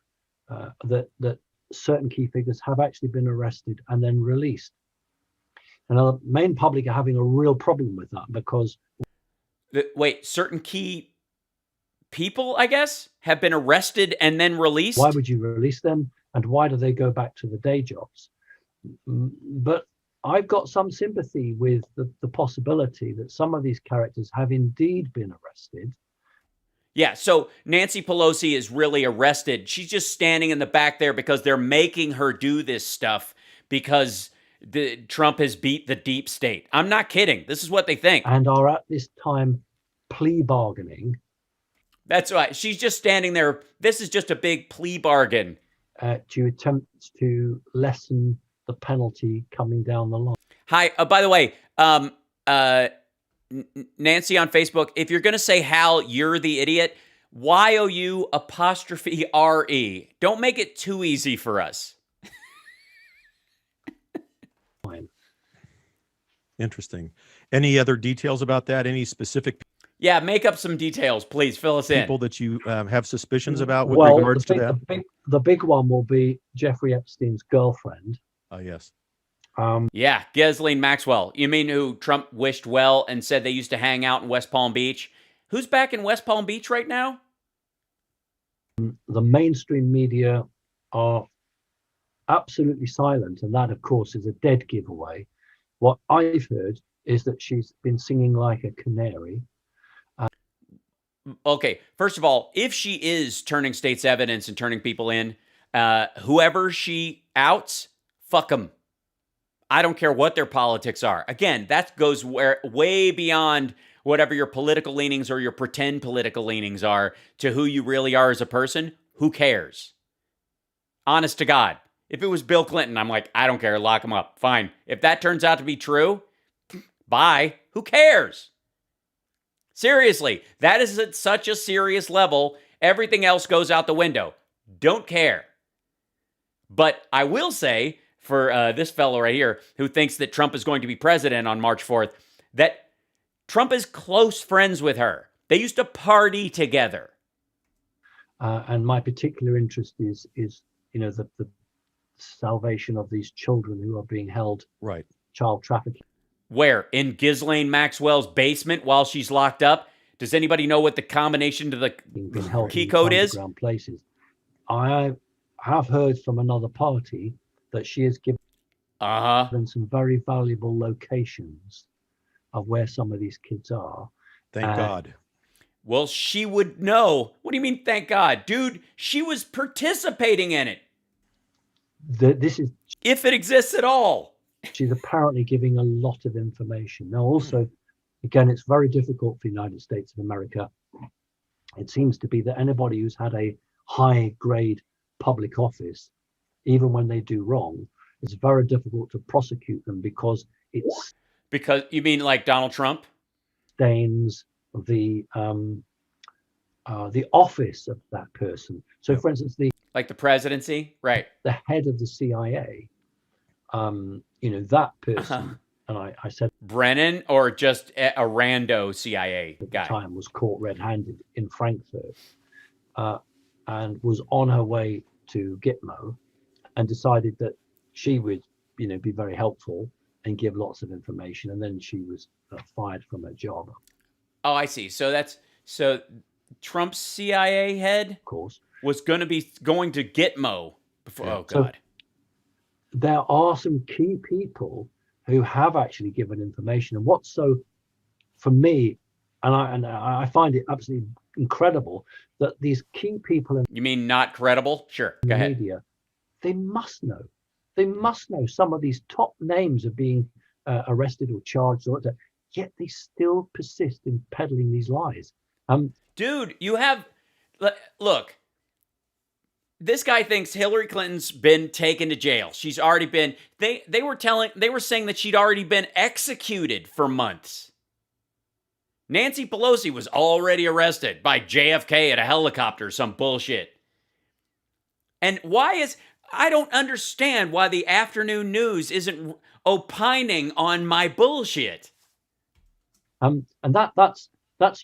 that certain key figures have actually been arrested and then released. And the main public are having a real problem with that because... Wait, certain key people, I guess, have been arrested and then released? Why would you release them? And why do they go back to the day jobs? But I've got some sympathy with the possibility that some of these characters have indeed been arrested. Yeah, so Nancy Pelosi is really arrested. She's just standing in the back there because they're making her do this stuff because Trump has beat the deep state. I'm not kidding. This is what they think. And are at this time plea bargaining. That's right. She's just standing there. This is just a big plea bargain. To attempt to lessen the penalty coming down the line. Hi, by the way, Nancy on Facebook, if you're going to say HAL, you're the idiot. YOU_RE. Don't make it too easy for us. Interesting. Any other details about that? Any specific? Yeah, make up some details, please. Fill us in. People that you have suspicions about with regards to that? The big one will be Jeffrey Epstein's girlfriend. Oh, yes. Yeah, Ghislaine Maxwell. You mean who Trump wished well and said they used to hang out in West Palm Beach? Who's back in West Palm Beach right now? The mainstream media are absolutely silent, and that, of course, is a dead giveaway. What I've heard is that she's been singing like a canary. Okay, first of all, if she is turning state's evidence and turning people in, whoever she outs, fuck them. I don't care what their politics are. Again, that goes way beyond whatever your political leanings or your pretend political leanings are to who you really are as a person. Who cares? Honest to God. If it was Bill Clinton, I'm like, I don't care. Lock him up. Fine. If that turns out to be true, bye. Who cares? Seriously, that is at such a serious level. Everything else goes out the window. Don't care. But I will say, for this fellow right here who thinks that Trump is going to be president on March 4th, that Trump is close friends with her. They used to party together. And my particular interest is the salvation of these children who are being held, right? Child trafficking. Where? In Ghislaine Maxwell's basement while she's locked up? Does anybody know what the combination to the key code is? Places. I have heard from another party that she has given some very valuable locations of where some of these kids are. Thank God. Well, she would know. What do you mean, thank God? Dude, she was participating in it. This is... If it exists at all. She's apparently giving a lot of information. Now, also, again, it's very difficult for the United States of America. It seems to be that anybody who's had a high-grade public office, even when they do wrong, it's very difficult to prosecute them because it's... Because, you mean like Donald Trump? Stains the office of that person. So, for instance, like the presidency, right? The head of the CIA, that person, and I said Brennan, or just a rando CIA guy. At the time was caught red-handed in Frankfurt, and was on her way to Gitmo, and decided that she would, be very helpful and give lots of information, and then she was fired from her job. Oh, I see. So Trump's CIA head, of course, was going to Gitmo before. Oh God. So there are some key people who have actually given information, and what's so, for me, and I find it absolutely incredible that these key people in... You mean not credible? Sure. Go ahead. Media, they must know. They must know some of these top names are being arrested or charged, yet they still persist in peddling these lies. Dude, you have... Look, this guy thinks Hillary Clinton's been taken to jail. She's already been... They were saying that she'd already been executed for months. Nancy Pelosi was already arrested by JFK at a helicopter, some bullshit. And I don't understand why the afternoon news isn't opining on my bullshit. And that's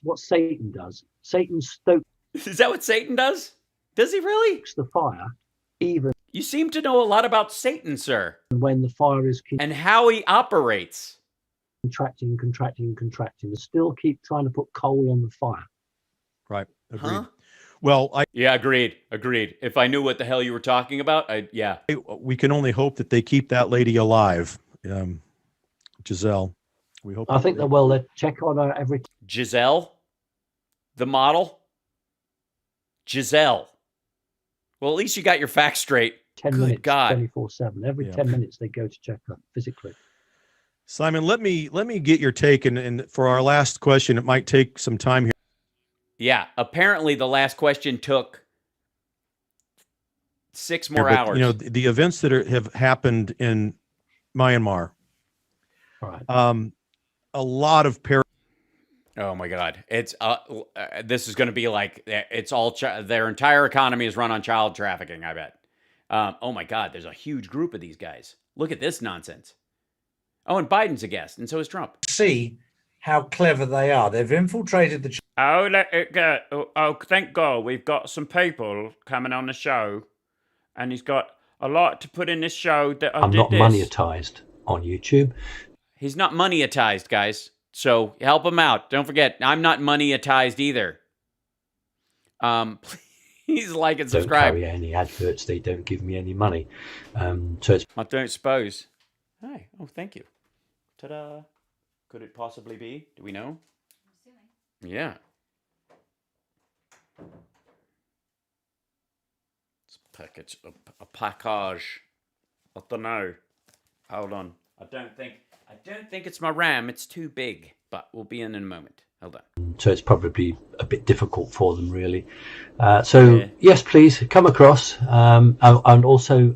what Satan does. Satan stokes. Is that what Satan does? Does he really? The fire, even You seem to know a lot about Satan, sir. When the fire is and how he operates. Contracting, they still keep trying to put coal on the fire. Right. Agreed. Huh? Well, yeah, agreed. If I knew what the hell you were talking about, we can only hope that they keep that lady alive, Giselle. We hope. I think they will. They check on her every. Giselle, the model. Giselle. Well, at least you got your facts straight. 10 Good minutes, God. 24/7. Every 10 minutes they go to check her physically. Simon, let me get your take, and for our last question, it might take some time here. Yeah, apparently the last question took 6 more But, hours. you know, the events that have happened in Myanmar. Right. A lot of Oh my God! It's this is going to be like it's all their entire economy is run on child trafficking. I bet. Oh my God! There's a huge group of these guys. Look at this nonsense. Oh, and Biden's a guest, and so is Trump. See how clever they are. They've infiltrated the. Oh, let it go. Oh, thank God we've got some people coming on the show, and he's got a lot to put in this show. That I'm not monetized on YouTube. He's not monetized, guys. So help him out. Don't forget, I'm not monetized either. Please like and subscribe. Don't carry any adverts. They don't give me any money. So it's. I don't suppose. Hi. Oh, thank you. Ta-da. Could it possibly be? Do we know? Yeah. It's a package. A package. I don't know. Hold on. I don't think it's my RAM. It's too big. But we'll be in a moment. Hold on. So it's probably a bit difficult for them, really. Yes, please come across. And also.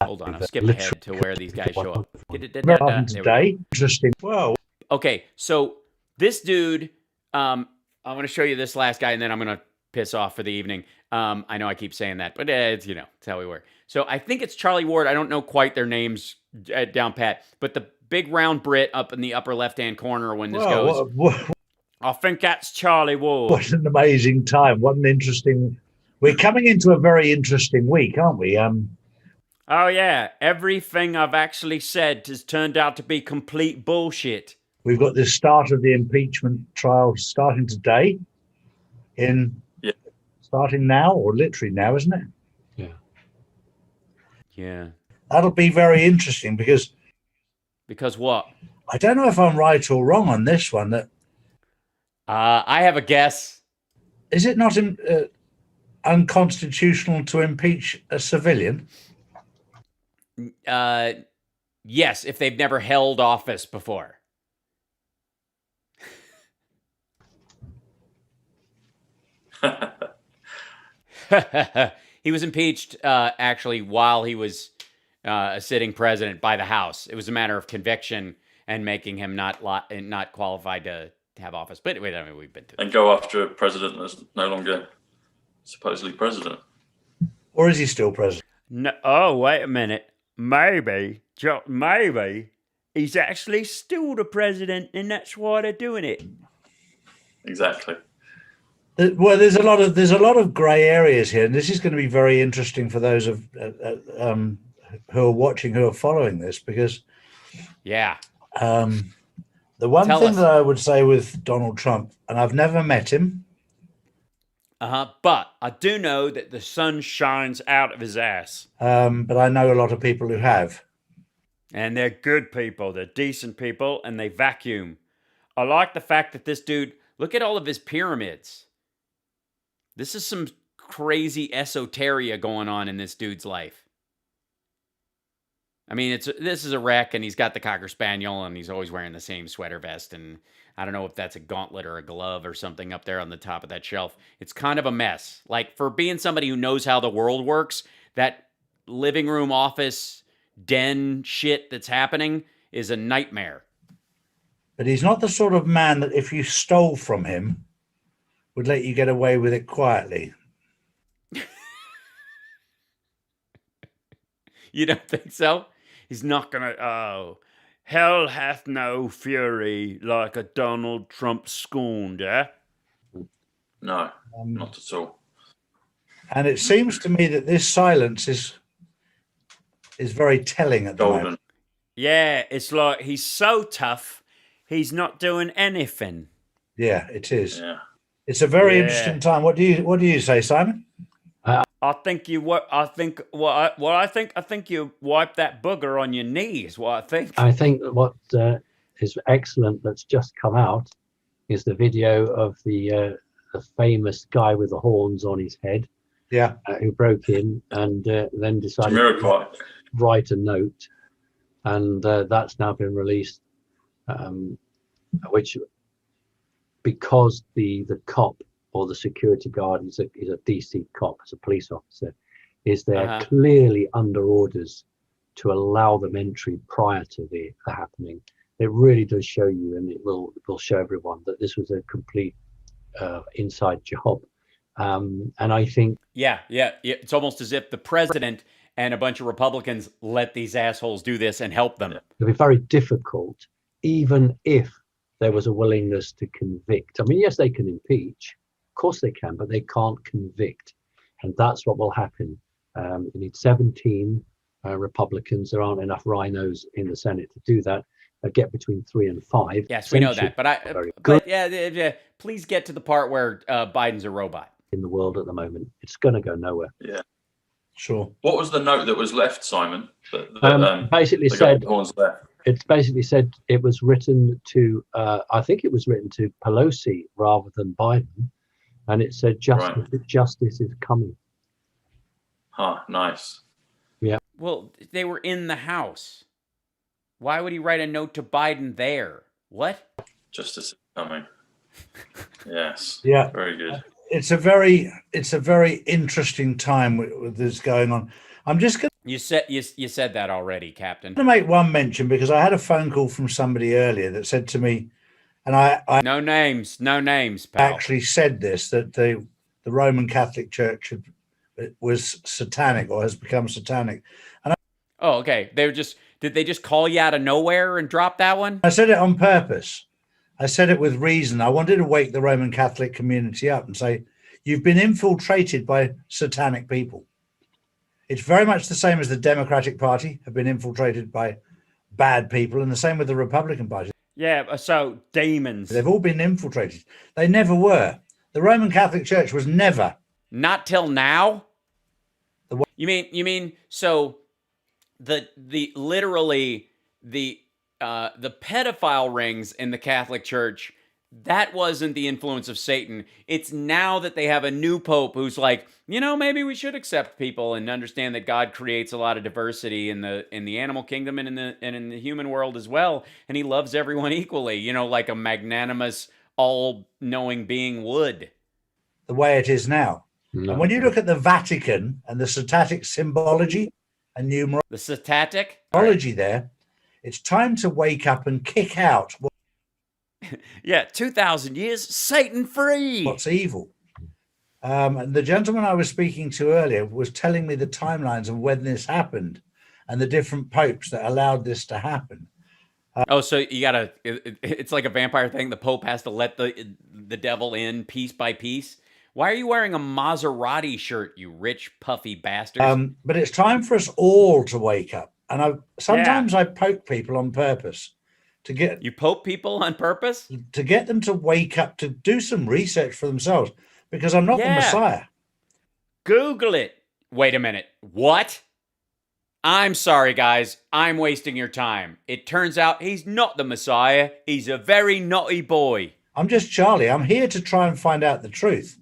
Hold on. I'll skip ahead to where these guys show up. Today, interesting. Well. Okay, so this dude, I'm going to show you this last guy, and then I'm going to piss off for the evening. I know I keep saying that, but it's, it's how we work. So I think it's Charlie Ward. I don't know quite their names down pat, but the big round Brit up in the upper left-hand corner when this goes. I think that's Charlie Ward. What an amazing time. What an interesting... We're coming into a very interesting week, aren't we? Oh, yeah. Everything I've actually said has turned out to be complete bullshit. We've got this start of the impeachment trial starting today, starting now, or literally now, isn't it? Yeah. Yeah. That'll be very interesting because... Because what? I don't know if I'm right or wrong on this one. That I have a guess. Is it not unconstitutional to impeach a civilian? Yes, if they've never held office before. He was impeached actually while he was a sitting president by the House. It was a matter of conviction and making him not qualified to have office. But wait, I mean, we've been to and go after a president that's no longer supposedly president. Or is he still president? No, oh, wait a minute. Maybe he's actually still the president, and that's why they're doing it. Exactly. Well, there's a lot of grey areas here, and this is going to be very interesting for those of who are watching, who are following this, because the one thing that I would say with Donald Trump, and I've never met him, but I do know that the sun shines out of his ass. But I know a lot of people who have, and they're good people, they're decent people, and they vacuum. I like the fact that this dude, look at all of his pyramids. This is some crazy esoteria going on in this dude's life. I mean, this is a wreck, and he's got the Cocker Spaniel, and he's always wearing the same sweater vest, and I don't know if that's a gauntlet or a glove or something up there on the top of that shelf. It's kind of a mess. Like, for being somebody who knows how the world works, that living room, office, den shit that's happening is a nightmare. But he's not the sort of man that if you stole from him would let you get away with it quietly. You don't think so? He's not going to, hell hath no fury like a Donald Trump scorned, eh? No, not at all. And it seems to me that this silence is is very telling at the moment. Yeah, it's like he's so tough, he's not doing anything. Yeah, it is. Yeah. It's a very Yeah. interesting time. What do you say, Simon? I think you what I think you wipe that booger on your knees. What I think. I think that what is excellent that's just come out is the video of the famous guy with the horns on his head. Yeah. Who broke in and then decided to write a note, and that's now been released, which, because the cop or the security guard is a DC cop, as a police officer, is there clearly under orders to allow them entry prior to the happening. It really does show you, and it will show everyone that this was a complete inside job. And I think Yeah. It's almost as if the president and a bunch of Republicans let these assholes do this and help them. it'll be very difficult, even if there was a willingness to convict. I mean, yes, they can impeach, of course they can, but they can't convict, and that's what will happen. You need 17 Republicans. There aren't enough rhinos in the Senate to do that. Get between 3 and 5. Yes, we know that, but yeah. Please get to the part where Biden's a robot. In the world at the moment, it's going to go nowhere. Yeah. Sure. What was the note that was left, Simon? Basically said it's basically said it was written to I think it was written to Pelosi rather than Biden, and it said justice is coming. Nice. Yeah. Well, they were in the House. Why would he write a note to Biden there? What? Justice is coming. Yes. Yeah. Very good. It's a very interesting time with this going on. I'm just going You said that already, Captain. to make one mention, because I had a phone call from somebody earlier that said to me, and I no names, pal. actually said this, that the Roman Catholic Church was satanic or has become satanic. And okay. Did they just call you out of nowhere and drop that one? I said it on purpose. I said it with reason. I wanted to wake the Roman Catholic community up and say, you've been infiltrated by satanic people. It's very much the same as the Democratic Party have been infiltrated by bad people, and the same with the Republican Party. Yeah, so demons. They've all been infiltrated. They never were. The Roman Catholic Church was never. Not till now? You mean so the pedophile rings in the Catholic Church, that wasn't the influence of Satan. It's now that they have a new pope who's like, maybe we should accept people and understand that God creates a lot of diversity in the animal kingdom and in the human world as well, and he loves everyone equally, like a magnanimous, all-knowing being would. The way it is now. No. And when you look at the Vatican and the satanic symbology and numerology, the satanic there, it's time to wake up and kick out. Yeah, 2,000 years, Satan free. What's evil? And the gentleman I was speaking to earlier was telling me the timelines of when this happened and the different popes that allowed this to happen. So you gotta, it's like a vampire thing. The Pope has to let the devil in piece by piece. Why are you wearing a Maserati shirt, you rich, puffy bastard? But it's time for us all to wake up. And sometimes I poke people on purpose to get... You poke people on purpose? To get them to wake up, to do some research for themselves, because I'm not the Messiah. Google it. Wait a minute. What? I'm sorry, guys. I'm wasting your time. It turns out he's not the Messiah. He's a very naughty boy. I'm just Charlie. I'm here to try and find out the truth.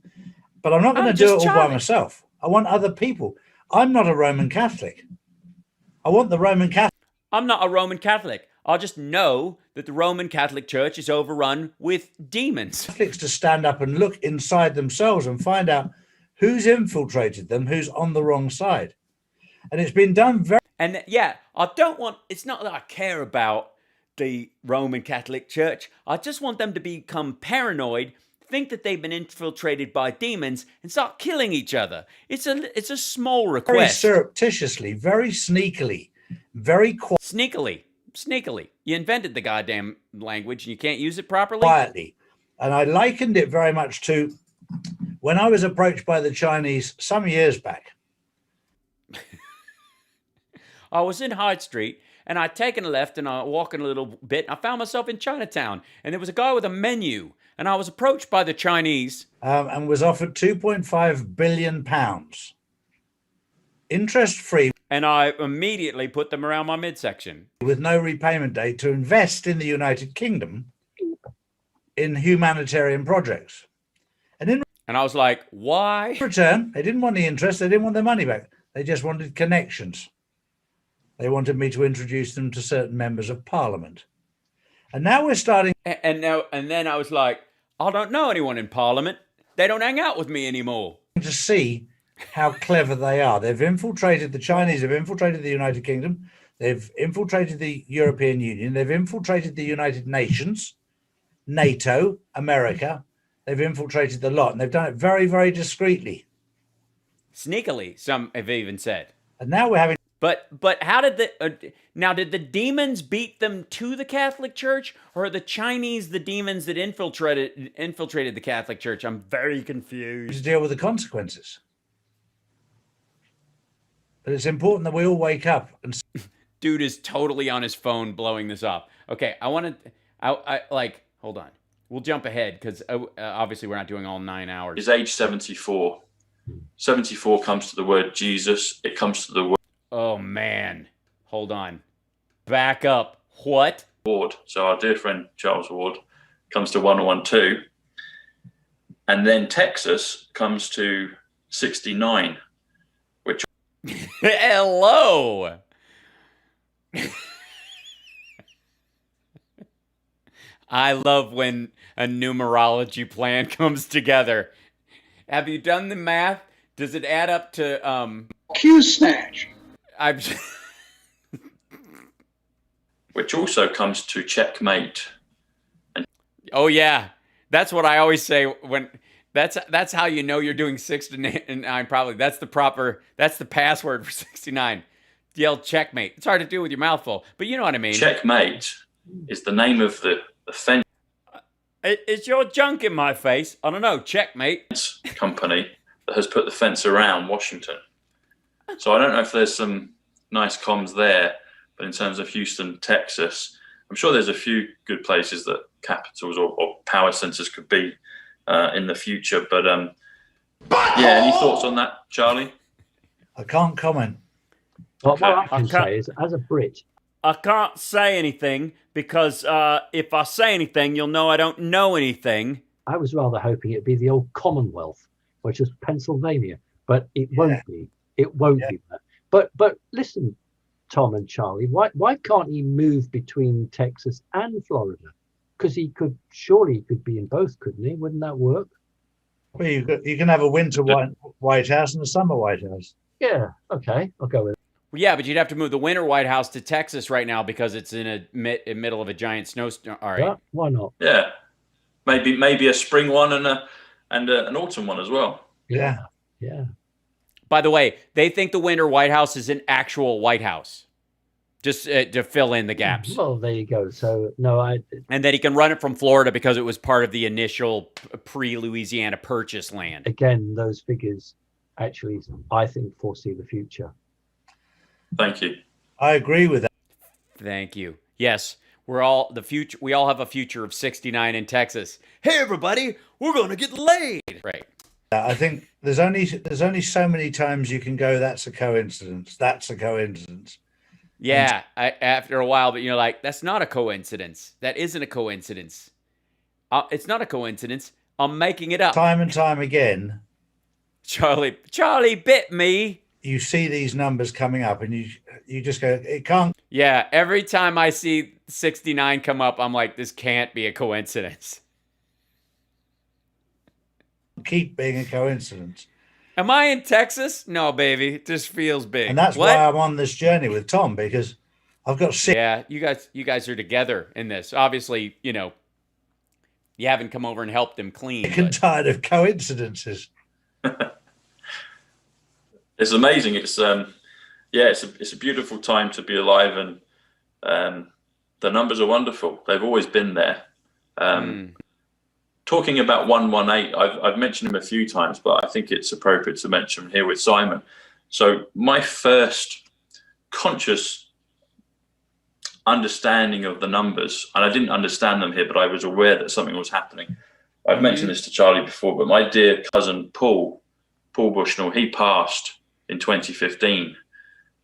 But I'm not going to do it all by myself. I want other people. I'm not a Roman Catholic. I want the Roman Catholic. I'm not a Roman Catholic. I just know that the Roman Catholic Church is overrun with demons. Catholics to stand up and look inside themselves and find out who's infiltrated them, who's on the wrong side. And it's been done very... And it's not that I care about the Roman Catholic Church. I just want them to become paranoid, think that they've been infiltrated by demons, and start killing each other. It's a small request. Very surreptitiously, very sneakily, very Sneakily. You invented the goddamn language and you can't use it properly? Quietly. And I likened it very much to when I was approached by the Chinese some years back. I was in Hyde Street, and I'd taken a left, and I was walking a little bit, and I found myself in Chinatown, and there was a guy with a menu, and I was approached by the Chinese. And was offered £2.5 billion. Interest-free. And I immediately put them around my midsection. With no repayment date to invest in the United Kingdom in humanitarian projects. And I was like, why? In return, they didn't want the interest. They didn't want their money back. They just wanted connections. They wanted me to introduce them to certain members of Parliament. And now we're starting. And then I was like, I don't know anyone in Parliament. They don't hang out with me anymore. To see how clever they are. They've infiltrated, the Chinese have infiltrated the United Kingdom. They've infiltrated the European Union. They've infiltrated the United Nations, NATO, America. They've infiltrated the lot, and they've done it very, very discreetly. Sneakily, some have even said. And now we're having... But how did did the demons beat them to the Catholic Church, or are the Chinese the demons that infiltrated the Catholic Church? I'm very confused. To deal with the consequences. But it's important that we all wake up and... Dude is totally on his phone blowing this up. Okay, hold on. We'll jump ahead because obviously we're not doing all 9 hours. Is age 74. 74 comes to the word Jesus. It comes to the word... Oh, man. Hold on. Back up. What? Ward. So our dear friend Charles Ward comes to 112. And then Texas comes to 69, which... Hello. I love when a numerology plan comes together. Have you done the math? Does it add up to Q snatch? Which also comes to checkmate. Oh yeah, that's what I always say when. That's how you know you're doing 69. Probably that's the password for 69. Yell checkmate. It's hard to do with your mouth full, but you know what I mean. Checkmate is the name of the fence. Is your junk in my face? I don't know. Checkmate Company that has put the fence around Washington. So I don't know if there's some nice comms there, but in terms of Houston, Texas, I'm sure there's a few good places that capitals or power centers could be in the future. But yeah, any thoughts on that, Charlie? I can't comment. What I can say is, as a Brit, I can't say anything because if I say anything, you'll know I don't know anything. I was rather hoping it'd be the old Commonwealth, which is Pennsylvania, but it won't be. It won't be that. But listen, Tom and Charlie, why can't he move between Texas and Florida? Because he could be in both, couldn't he? Wouldn't that work? Well, you can have a winter White House and a summer White House. Yeah, okay, I'll go with it. Well, yeah, but you'd have to move the winter White House to Texas right now because it's in a middle of a giant snowstorm. All right, yeah, why not? Yeah, maybe a spring one and an autumn one as well. Yeah. By the way, they think the winter White House is an actual White House, just to fill in the gaps. Well, there you go. So and that he can run it from Florida because it was part of the initial pre-Louisiana purchase land. Again, those figures actually, I think, foresee the future. Thank you. I agree with that. Thank you. Yes, we're all the future. We all have a future of 69 in Texas. Hey, everybody, we're going to get laid. Right. I think there's only so many times you can go, that's a coincidence. That's a coincidence. Yeah, after a while, but you're like, that's not a coincidence. That isn't a coincidence. It's not a coincidence. I'm making it up. Time and time again. Charlie bit me. You see these numbers coming up and you just go, it can't. Yeah, every time I see 69 come up, I'm like, this can't be a coincidence. Keep being a coincidence. Am I in Texas? No, baby. It just feels big. And that's why I'm on this journey with Tom, because I've got sick. Yeah, you guys are together in this. Obviously, you haven't come over and helped him clean. Sick and tired of coincidences. It's amazing. It's it's a beautiful time to be alive, and the numbers are wonderful. They've always been there. Talking about 118, I've mentioned him a few times, but I think it's appropriate to mention him here with Simon. So my first conscious understanding of the numbers, and I didn't understand them here, but I was aware that something was happening. I've mentioned this to Charlie before, but my dear cousin Paul Bushnell, he passed in 2015,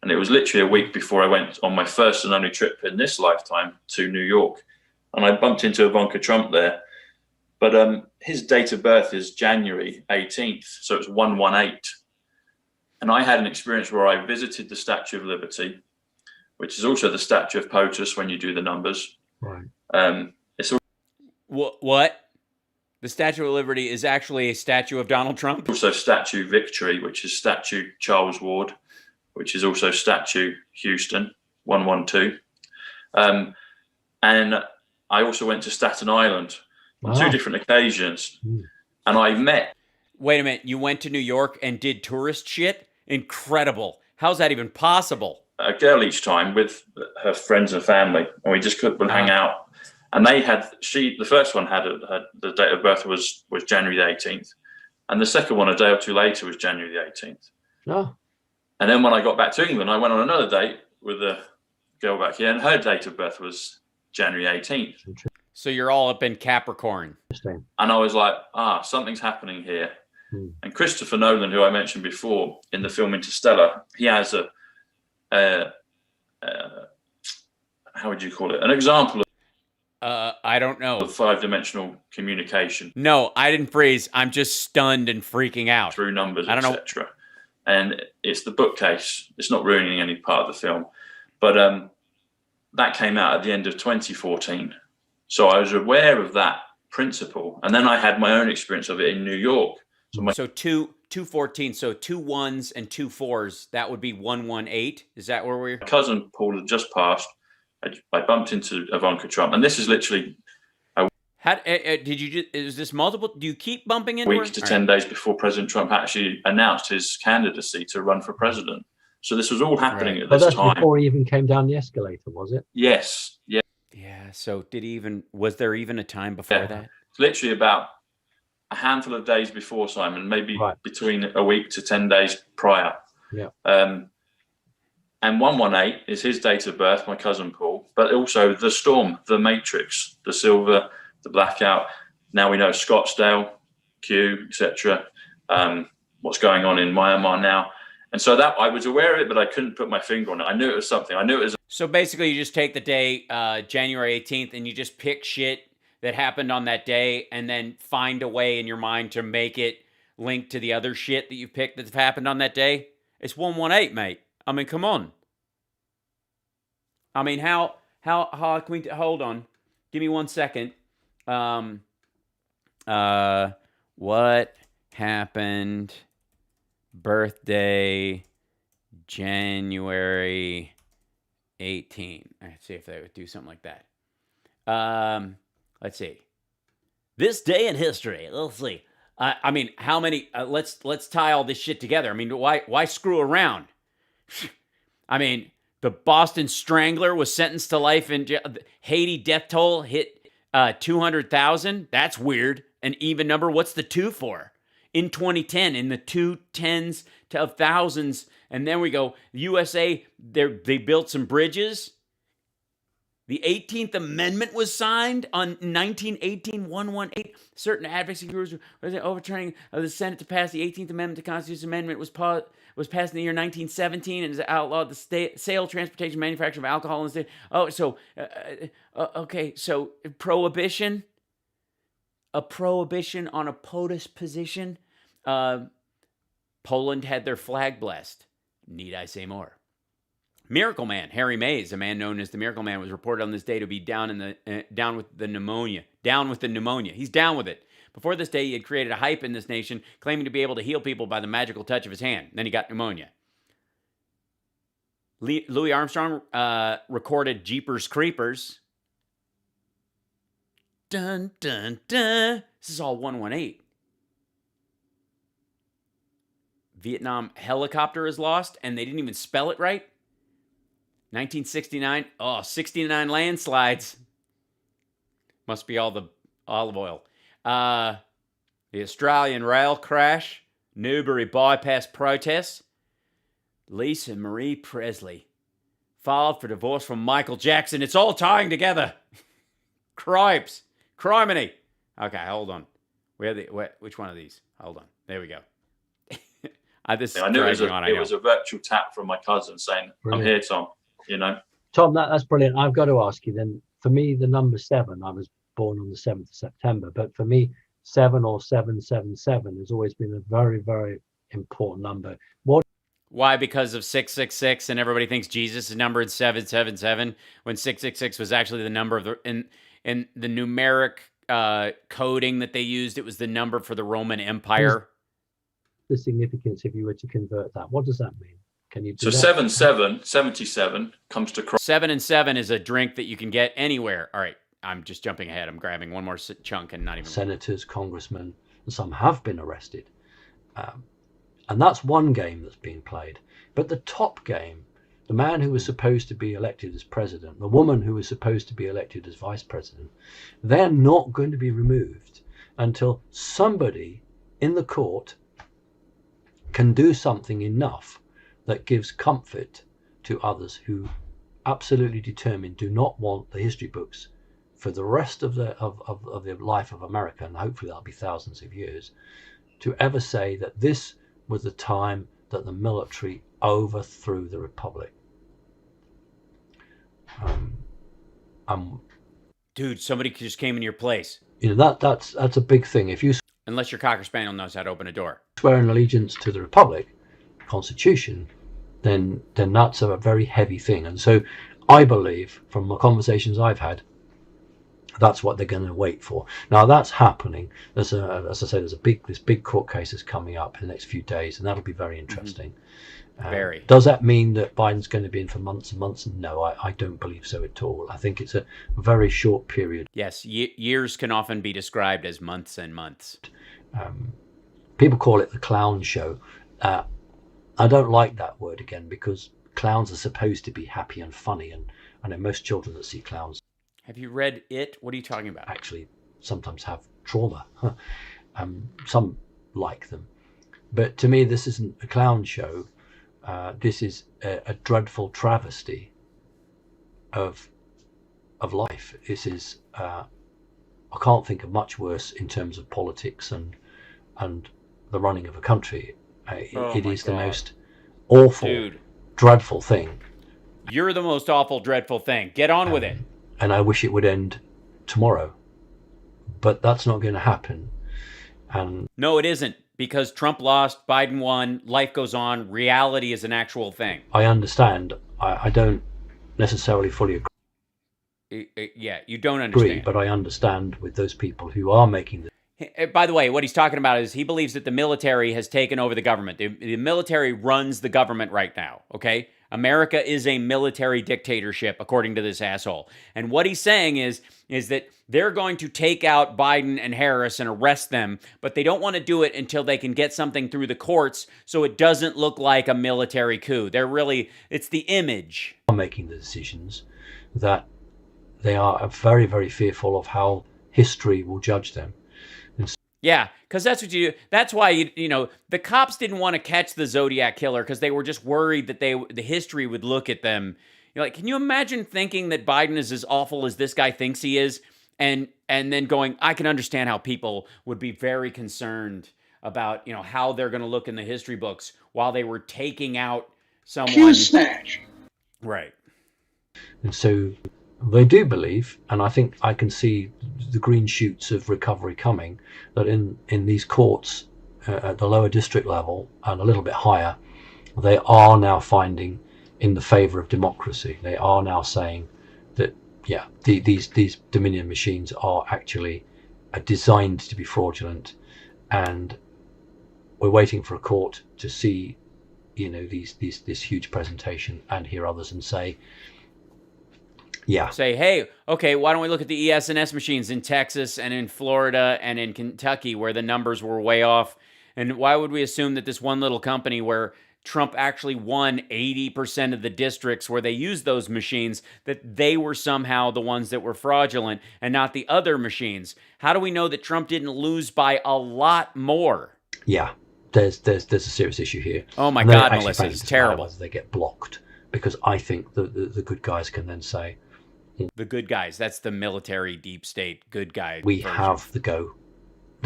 and it was literally a week before I went on my first and only trip in this lifetime to New York, and I bumped into Ivanka Trump there. But his date of birth is January 18th, so it's 118. And I had an experience where I visited the Statue of Liberty, which is also the statue of POTUS when you do the numbers. Right. It's What? The Statue of Liberty is actually a statue of Donald Trump? also Statue Victory, which is Statue Charles Ward, which is also Statue Houston, 112. And I also went to Staten Island on two different occasions. And I met... Wait a minute. You went to New York and did tourist shit? Incredible. How's that even possible? a girl each time with her friends and family, and we just could hang out. And they had, the first one had the date of birth was January the 18th, and the second one a day or two later was January the 18th. Oh. And then when I got back to England, I went on another date with a girl back here, and her date of birth was January 18th. So you're all up in Capricorn. And I was like, something's happening here. And Christopher Nolan, who I mentioned before in the film Interstellar, he has how would you call it? An example of I don't know. Of five-dimensional communication. No, I didn't freeze. I'm just stunned and freaking out. Through numbers, I don't know. etc. And it's the bookcase. It's not ruining any part of the film. But that came out at the end of 2014. So I was aware of that principle. And then I had my own experience of it in New York. So 214, so 2 1s and 2 4s, that would be 118. Is that where we're? My cousin Paul had just passed. I bumped into Ivanka Trump, and this is literally How did you just? Is this multiple? Do you keep bumping into weeks her? to 10 days before President Trump actually announced his candidacy to run for president. So this was all happening at But this that's time. before he even came down the escalator, was it? Yes. Yeah. Yeah. So was there even a time before that? It's literally about a handful of days before, Simon, maybe between a week to 10 days prior. Yeah. And 118 is his date of birth, my cousin Paul, but also the storm, the matrix, the silver, the blackout. Now we know Scottsdale, Q, etc. What's going on in Myanmar now. And so that I was aware of it, but I couldn't put my finger on it. I knew it was something. I knew it was. So basically, you just take the day, January 18th, and you just pick shit that happened on that day, and then find a way in your mind to make it link to the other shit that you picked that's happened on that day. It's 118, mate. I mean, come on. I mean, how can we hold on? Give me 1 second. What happened? Birthday, January 18. Let's see if they would do something like that. Let's see. This day in history. Let's see. I mean, how many? Let's tie all this shit together. I mean, why screw around? I mean, the Boston Strangler was sentenced to life in jail. Haiti death toll hit 200,000. That's weird. An even number. What's the 2 for? In 2010, in the 210s of thousands. And then we go, USA, they built some bridges. The 18th Amendment was signed on 1918, 118. Certain advocacy groups were overturning of the Senate to pass the 18th Amendment to the Constitution Amendment was passed in the year 1917 and has outlawed the sale, transportation, manufacture of alcohol in the state. Oh, so, okay, so prohibition? A prohibition on a POTUS position? Poland had their flag blessed. Need I say more? Miracle Man, Harry Mays, a man known as the Miracle Man, was reported on this day to be down with the pneumonia. Down with the pneumonia. He's down with it. Before this day, he had created a hype in this nation, claiming to be able to heal people by the magical touch of his hand. Then he got pneumonia. Louis Armstrong recorded Jeepers Creepers. Dun, dun, dun. This is all 118. Vietnam helicopter is lost, and they didn't even spell it right. 1969. 69 landslides. Must be all the olive oil. The Australian rail crash. Newbury bypass protests. Lisa Marie Presley. filed for divorce from Michael Jackson. It's all tying together. Cripes. Criminy. Okay, hold on. Which one of these? Hold on. There we go. I knew it was a virtual tap from my cousin saying, Brilliant. I'm here, Tom, you know. Tom, that's brilliant. I've got to ask you then, for me, the number 7, I was born on the 7th of September, but for me, 7 or 777 has always been a very, very important number. Why? Because of 666, and everybody thinks Jesus is numbered 777, when 666 was actually the number of in the numeric coding that they used. It was the number for the Roman Empire. The significance if you were to convert that? What does that mean? Can you do So that? 77 comes to Christ. 7 and 7 is a drink that you can get anywhere. All right, I'm just jumping ahead. I'm grabbing one more chunk and not even. Senators, congressmen, and some have been arrested. And that's one game that's being played. But the top game, the man who was supposed to be elected as president, the woman who was supposed to be elected as vice president, they're not going to be removed until somebody in the court can do something enough that gives comfort to others who absolutely determined do not want the history books for the rest of the life of America, and hopefully that'll be thousands of years, to ever say that this was the time that the military overthrew the republic. Dude, somebody just came in your place. You know, that's a big thing. If you Unless your Cocker Spaniel knows how to open a door. swear an allegiance to the republic, Constitution, then that's a very heavy thing. And so I believe, from the conversations I've had, that's what they're going to wait for. Now that's happening. As I say, this big court case is coming up in the next few days, and that'll be very interesting. Very. Does that mean that Biden's going to be in for months and months? No, I don't believe so at all. I think it's a very short period. Yes, years can often be described as months and months. People call it the clown show. I don't like that word again, because clowns are supposed to be happy and funny, and I know most children that see clowns Have you read It? What are you talking about? actually sometimes have trauma. Some like them. But to me, this isn't a clown show. This is a dreadful travesty of life. This is, I can't think of much worse in terms of politics and the running of a country. It is the most awful, dreadful thing. You're the most awful, dreadful thing. Get on with it. And I wish it would end tomorrow. But that's not going to happen. And No, it isn't. Because Trump lost, Biden won, life goes on, reality is an actual thing. I understand. I don't necessarily fully agree. Yeah, you don't understand. But I understand with those people who are making the By the way, what he's talking about is he believes that the military has taken over the government. The military runs the government right now, okay? America is a military dictatorship, according to this asshole. And what he's saying is that they're going to take out Biden and Harris and arrest them, but they don't want to do it until they can get something through the courts so it doesn't look like a military coup. It's the image. Making the decisions that they are very, very fearful of how history will judge them. Yeah, because that's what you do. That's why, the cops didn't want to catch the Zodiac killer because they were just worried that the history would look at them. You're like, can you imagine thinking that Biden is as awful as this guy thinks he is? And then going, I can understand how people would be very concerned about, how they're going to look in the history books while they were taking out someone. Snatch. Right. And so they do believe, and I think I can see the green shoots of recovery coming, that in these courts at the lower district level and a little bit higher, they are now finding in the favor of democracy. They are now saying that, yeah, these Dominion machines are actually designed to be fraudulent, and we're waiting for a court to see, this huge presentation and hear others and say, yeah. Say, hey, okay, why don't we look at the ES&S machines in Texas and in Florida and in Kentucky where the numbers were way off? And why would we assume that this one little company where Trump actually won 80% of the districts where they used those machines, that they were somehow the ones that were fraudulent and not the other machines? How do we know that Trump didn't lose by a lot more? Yeah, there's a serious issue here. Oh my God, Melissa, it's terrible. Whether they get blocked because I think the good guys can then say, The good guys. That's the military deep state good guy. we version. have the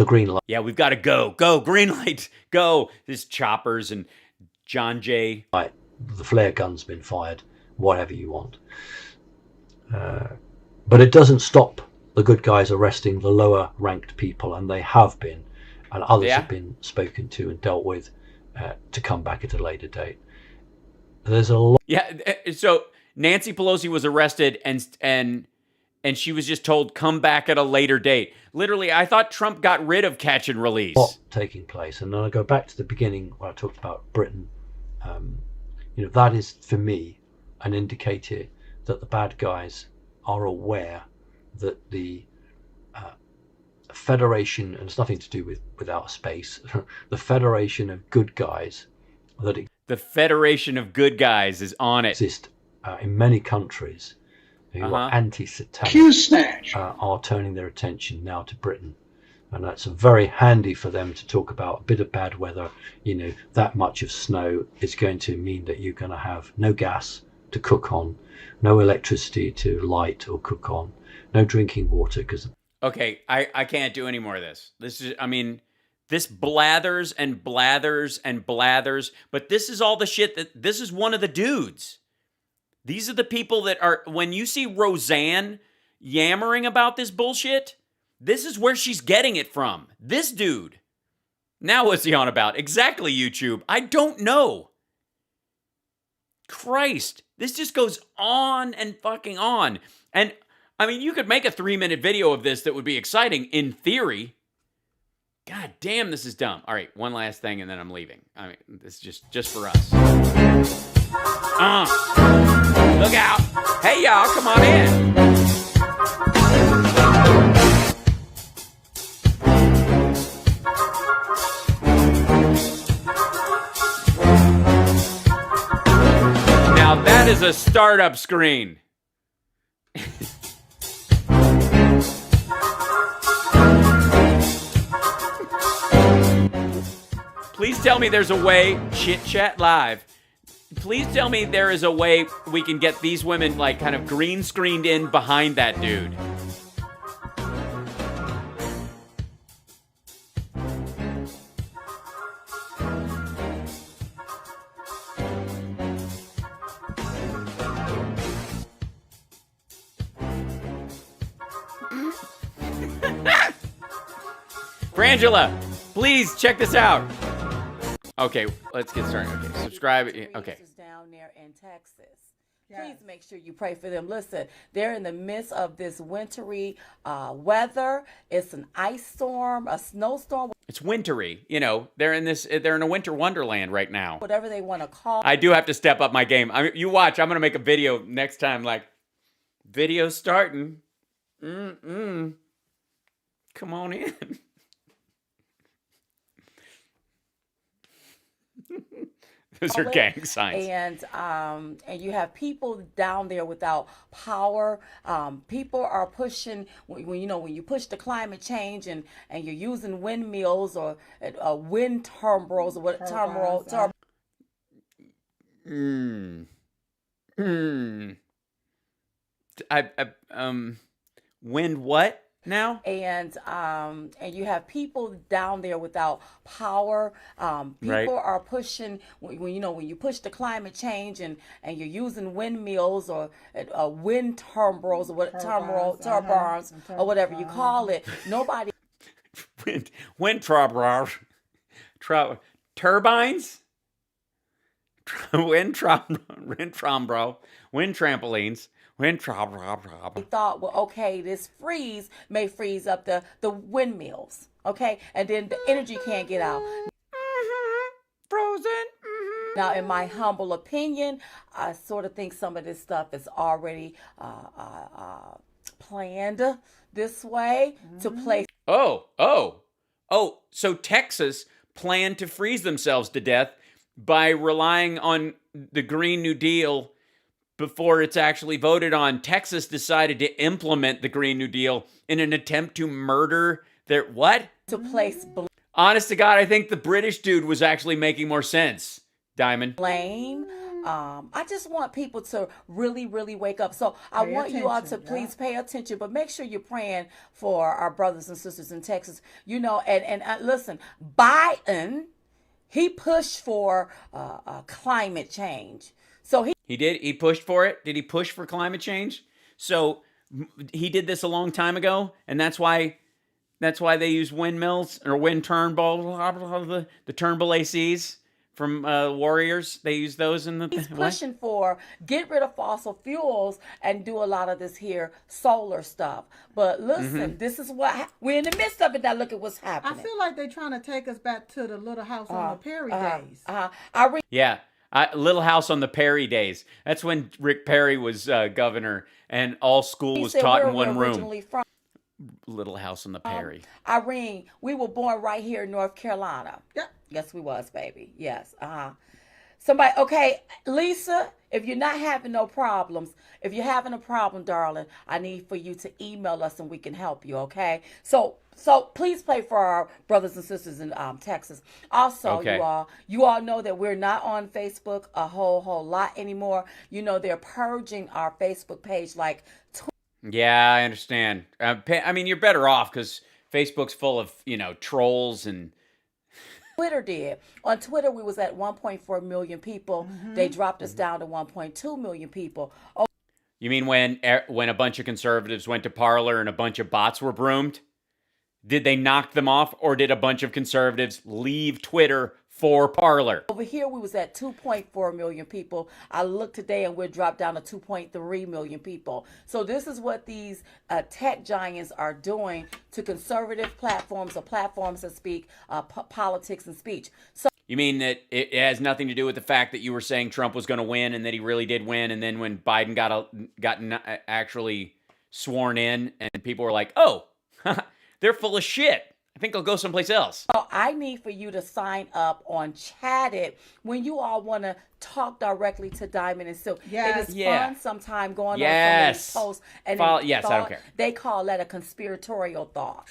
green light. Yeah, we've got to go, green light, go. There's choppers and John Jay. Right, the flare gun's been fired, whatever you want. But it doesn't stop the good guys arresting the lower ranked people, and they have been, and others have been spoken to and dealt with to come back at a later date. There's a lot. Yeah, so Nancy Pelosi was arrested and she was just told come back at a later date. Literally, I thought Trump got rid of catch and release. Taking place, and then I go back to the beginning where I talked about Britain. That is for me an indicator that the bad guys are aware that the federation, and it's nothing to do with outer space, the federation of good guys the federation of good guys is on it. Exist in many countries who are anti-satanic are turning their attention now to Britain, and that's very handy for them to talk about a bit of bad weather. That much of snow is going to mean that you're going to have no gas to cook on, no electricity to light or cook on, no drinking water because. Okay, I can't do any more of this. This blathers and blathers and blathers, but this is all the shit this is one of the dudes. These are the people that are, when you see Roseanne yammering about this bullshit, this is where she's getting it from. This dude. Now what's he on about? Exactly, YouTube. I don't know. Christ. This just goes on and fucking on. And, you could make a 3-minute video of this that would be exciting in theory. God damn, this is dumb. All right, one last thing and then I'm leaving. This is just for us. Look out. Hey, y'all, come on in. Now that is a startup screen. Please tell me there's a way, Chit Chat Live, please tell me there is a way we can get these women kind of green screened in behind that dude. Frangela, please check this out. Okay, let's get started. Okay, subscribe. Okay. Down there in Texas. Please make sure you pray for them. Listen, they're in the midst of this wintry weather. It's an ice storm, a snowstorm. It's wintry. They're in a winter wonderland right now. Whatever they want to call. I do have to step up my game. You watch. I'm going to make a video next time. Video starting. Come on in. Those are gang signs. And you have people down there without power. People are pushing when you push the climate change and you're using windmills or wind turbines or what turbines. Wind what? Now and you have people down there without power. People are pushing when you push the climate change and you're using windmills or wind turbines or what turbines or whatever you call it. Nobody wind turbines, turbines, wind trampolines. They thought, well, okay, this freeze may freeze up the windmills, okay? And then the energy can't get out. Frozen. Now, in my humble opinion, I sort of think some of this stuff is already planned this way to place. Oh, so Texas planned to freeze themselves to death by relying on the Green New Deal. Before it's actually voted on, Texas decided to implement the Green New Deal in an attempt to murder their what? To place honest to God, I think the British dude was actually making more sense. Diamond. Blame I just want people to really, really wake up. So I want you all to please pay attention, but make sure you're praying for our brothers and sisters in Texas. You know, and listen, Biden, he pushed for climate change. So he did. He pushed for it. Did he push for climate change? So he did this a long time ago, and that's why they use windmills or wind Turnbull, the Turnbull ACs from Warriors. They use those in the. He's pushing for get rid of fossil fuels and do a lot of this here solar stuff. But listen, this is what we're in the midst of it now. Look at what's happening. I feel like they're trying to take us back to the Little House on the Perry days. Yeah. Little House on the Perry days. That's when Rick Perry was governor and all school was taught in one room. Little House on the Perry. Irene, we were born right here in North Carolina. Yep. Yes, we was, baby. Yes. Somebody, okay, Lisa, if you're not having no problems, if you're having a problem, darling, I need for you to email us and we can help you, okay? So please pray for our brothers and sisters in Texas. Also, okay. you all know that we're not on Facebook a whole lot anymore. You know, they're purging our Facebook page like. Yeah, I understand. I mean, you're better off because Facebook's full of, trolls and. Twitter did. On Twitter, we was at 1.4 million people. They dropped us down to 1.2 million people. Oh, you mean when a bunch of conservatives went to Parler and a bunch of bots were broomed? Did they knock them off, or did a bunch of conservatives leave Twitter for Parler? Over here, we was at 2.4 million people. I looked today, and we're dropped down to 2.3 million people. So this is what these tech giants are doing to conservative platforms or platforms that speak politics and speech. So you mean that it has nothing to do with the fact that you were saying Trump was going to win and that he really did win, and then when Biden got actually sworn in, and people were like, "Oh, they're full of shit. I think I'll go someplace else." So I need for you to sign up on Chatted when you all want to talk directly to Diamond and Silk. Yes. It is fun sometime going on some of these posts. And I don't care. They call that a conspiratorial thought.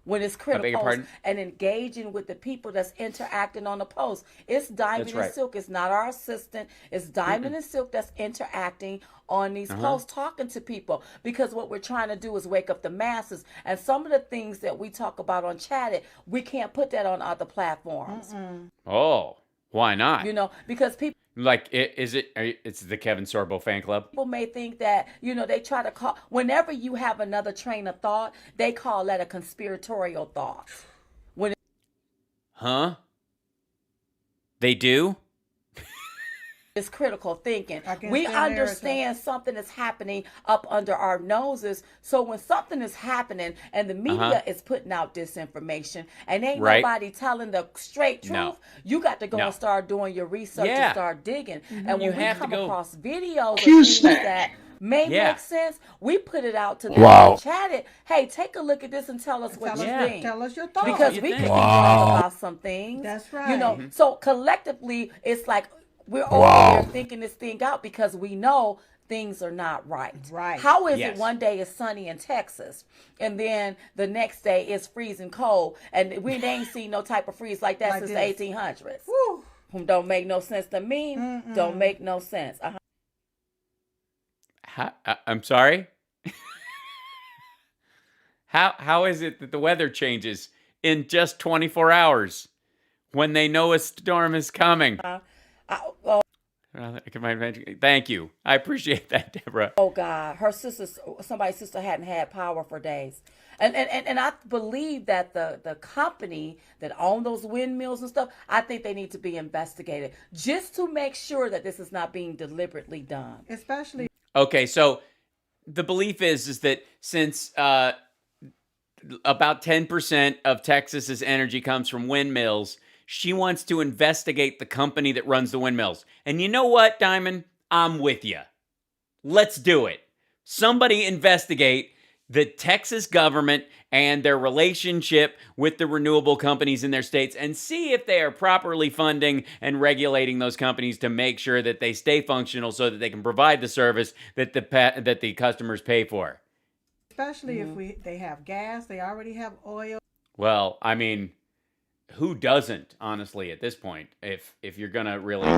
When it's critical and engaging with the people that's interacting on the post. It's Diamond and Silk. It's not our assistant. It's Diamond and Silk that's interacting on these posts, talking to people. Because what we're trying to do is wake up the masses. And some of the things that we talk about on Chatted, we can't put that on other platforms. Oh, why not? Because people. Like, it's the Kevin Sorbo fan club? People may think that, they try to call, whenever you have another train of thought, they call that a conspiratorial thought. Huh? They do? It's critical thinking. We understand something is happening up under our noses. So when something is happening and the media is putting out disinformation and ain't nobody telling the straight truth, you got to go and start doing your research and start digging. And when we come across videos of things that may make sense, we put it out to them Chatted. Hey, take a look at this and tell us what you think. Tell us your thoughts. Because we can be wrong about some things. That's right. So collectively, it's like, we're over here thinking this thing out because we know things are not right. Right. How is it one day is sunny in Texas and then the next day is freezing cold and we ain't seen no type of freeze like that since the 1800s? Who don't make no sense to me. Don't make no sense. I'm sorry? How is it that the weather changes in just 24 hours when they know a storm is coming? Thank you. I appreciate that, Deborah. Oh God, somebody's sister hadn't had power for days, and I believe that the company that owned those windmills and stuff, I think they need to be investigated just to make sure that this is not being deliberately done. Especially. Okay, so the belief is that since about 10% of Texas's energy comes from windmills, she wants to investigate the company that runs the windmills. And you know what, Diamond? I'm with you. Let's do it. Somebody investigate the Texas government and their relationship with the renewable companies in their states and see if they are properly funding and regulating those companies to make sure that they stay functional so that they can provide the service that the customers pay for. Especially if they have gas, they already have oil. Well, I mean, who doesn't, honestly, at this point, if you're going to really...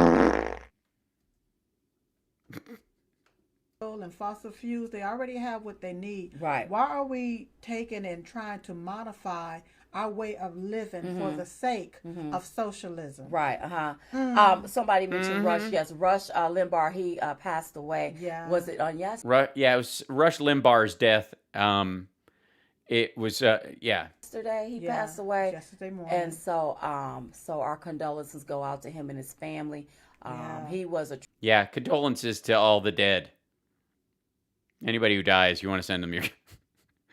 and fossil fuels, they already have what they need. Right. Why are we taking and trying to modify our way of living for the sake of socialism? Right. Somebody mentioned Rush. Yes, Rush Limbaugh. He passed away. Yeah. Was it on yesterday? Yeah, it was Rush Limbaugh's death. It was Yesterday he passed away. Yesterday morning. And so our condolences go out to him and his family. He was a condolences to all the dead. Anybody who dies, you want to send them your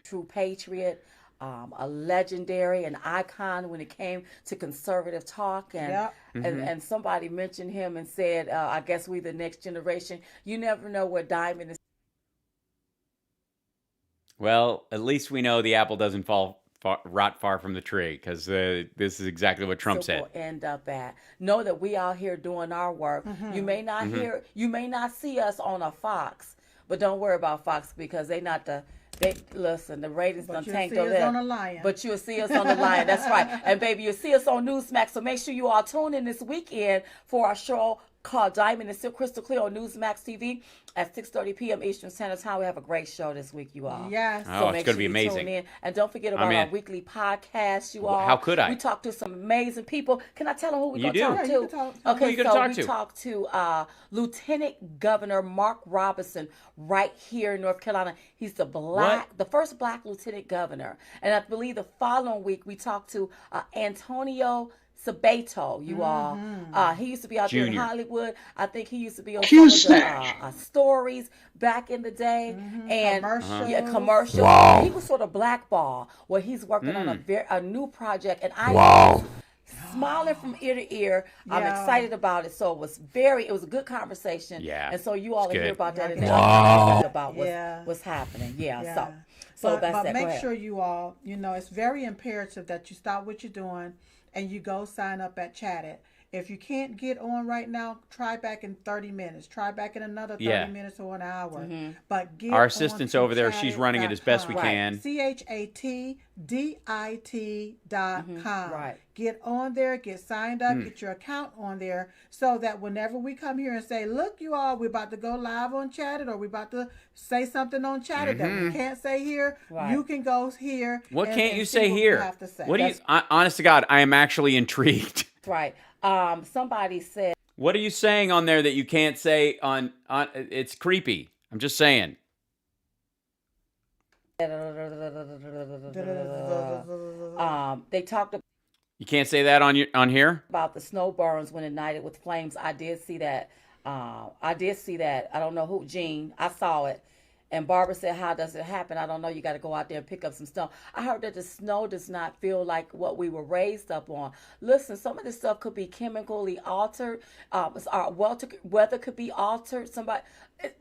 true patriot, a legendary, an icon when it came to conservative talk. And and somebody mentioned him and said, I guess we the next generation. You never know where Diamond is. Well, at least we know the apple doesn't rot far from the tree, because this is exactly what Trump said. End up at. Know that we out here doing our work. You may not you may not see us on a Fox, but don't worry about Fox, because they listen, the ratings done tanked over there. But you'll see us on the Lion. That's right. And baby, you'll see us on Newsmax. So make sure you all tune in this weekend for our show called Diamond and Still Crystal Clear on Newsmax TV at 6:30 p.m. Eastern Standard Time. We have a great show this week, you all. Yes. So it's going to be amazing. Tune in. And don't forget about our weekly podcast, you all. How could I? We talk to some amazing people. Can I tell them who we're going to talk to? You can talk. Okay, who you gonna talk to? We talked to Lieutenant Governor Mark Robinson right here in North Carolina. He's the first black lieutenant governor. And I believe the following week we talked to Antonio Sabato, you all. He used to be out there in Hollywood. I think he used to be on some of the stories back in the day. And commercials. Wow. He was sort of blackball where he's working on a new project. And I was smiling from ear to ear. I'm excited about it. So it was a good conversation. Yeah. And so you all will hear about that. And about what's happening. So that's but that. make sure you all, it's very imperative that you stop what you're doing and you go sign up at Chatted. If you can't get on right now, try back in 30 minutes. Try back in another 30 minutes or an hour. But get our assistant's over there. She's running it as best we can. ChatDIT.com. Right. Get on there, get signed up, get your account on there, so that whenever we come here and say, look, you all, we're about to go live on Chatted, or we're about to say something on Chatted that we can't say here, you can go here. What and, can't and you see say what here? You have to say. What do you? Honest to God, I am actually intrigued. Right. Somebody said. What are you saying on there that you can't say on? It's creepy. I'm just saying. They talked. You can't say that on here. About the snow burns when ignited with flames. I did see that. I don't know who, Gene. I saw it. And Barbara said, how does it happen? I don't know. You got to go out there and pick up some snow. I heard that the snow does not feel like what we were raised up on. Listen, some of this stuff could be chemically altered. Our weather could be altered.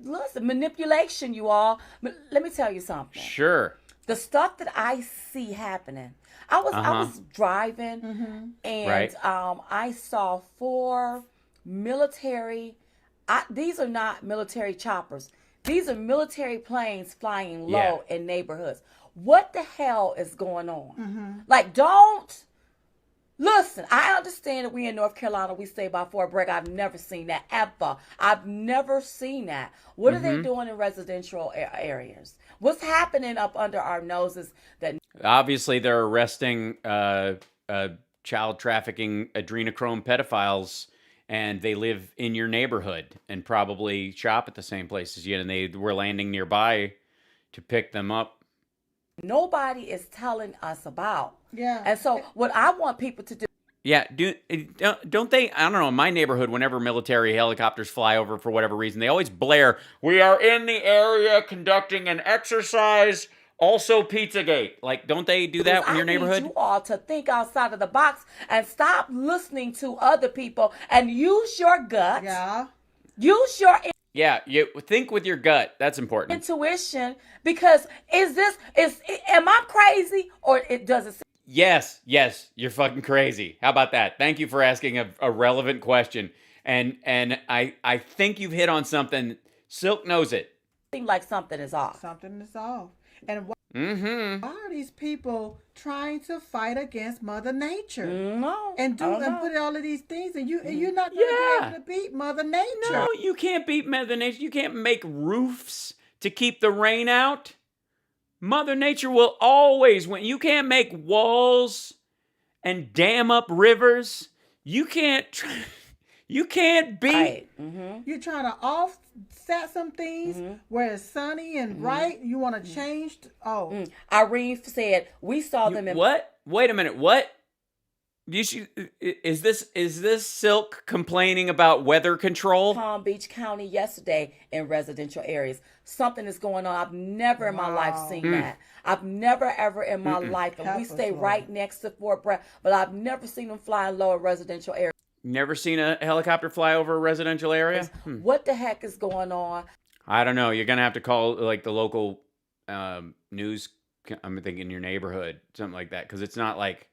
Listen, manipulation, you all. Let me tell you something. Sure. The stuff that I see happening. I was driving and I saw 4 military. These are not military choppers. These are military planes flying low in neighborhoods. What the hell is going on? Like, don't listen. I understand that we in North Carolina, we stay by Fort Bragg. I've never seen that ever. I've never seen that. What are they doing in residential areas? What's happening up under our noses? That obviously they're arresting child trafficking adrenochrome pedophiles. And they live in your neighborhood and probably shop at the same places you, and they were landing nearby to pick them up. Nobody is telling us about. Yeah. And so what I want people to do. Yeah, don't they? I don't know. In my neighborhood, whenever military helicopters fly over for whatever reason, they always blare, "We are in the area conducting an exercise. Also Pizzagate." Like, don't they do that in your neighborhood? I need you all to think outside of the box and stop listening to other people and use your gut. Yeah. Use your you think with your gut. That's important. Intuition, because am I crazy or it doesn't? Yes, you're fucking crazy. How about that? Thank you for asking a relevant question. And I think you've hit on something. Silk knows it. Seems like something is off. Something is off. And Why are these people trying to fight against Mother Nature? No, and put all of these things, and you're not going to be able to beat Mother Nature. No, you can't beat Mother Nature. You can't make roofs to keep the rain out. Mother Nature will always win. You can't make walls and dam up rivers. You can't. You can't beat. Right. You're trying to offset some things where it's sunny and bright. You want to change. Irene said we saw them in what? Wait a minute. What? Is this Silk complaining about weather control? Palm Beach County yesterday in residential areas. Something is going on. I've never in my life seen that. I've never ever in my life, and we stay right next to Fort Bragg, but I've never seen them flying low in residential areas. Never seen a helicopter fly over a residential area? What the heck is going on? I don't know. You're gonna have to call like the local news. I'm thinking your neighborhood, something like that, because it's not like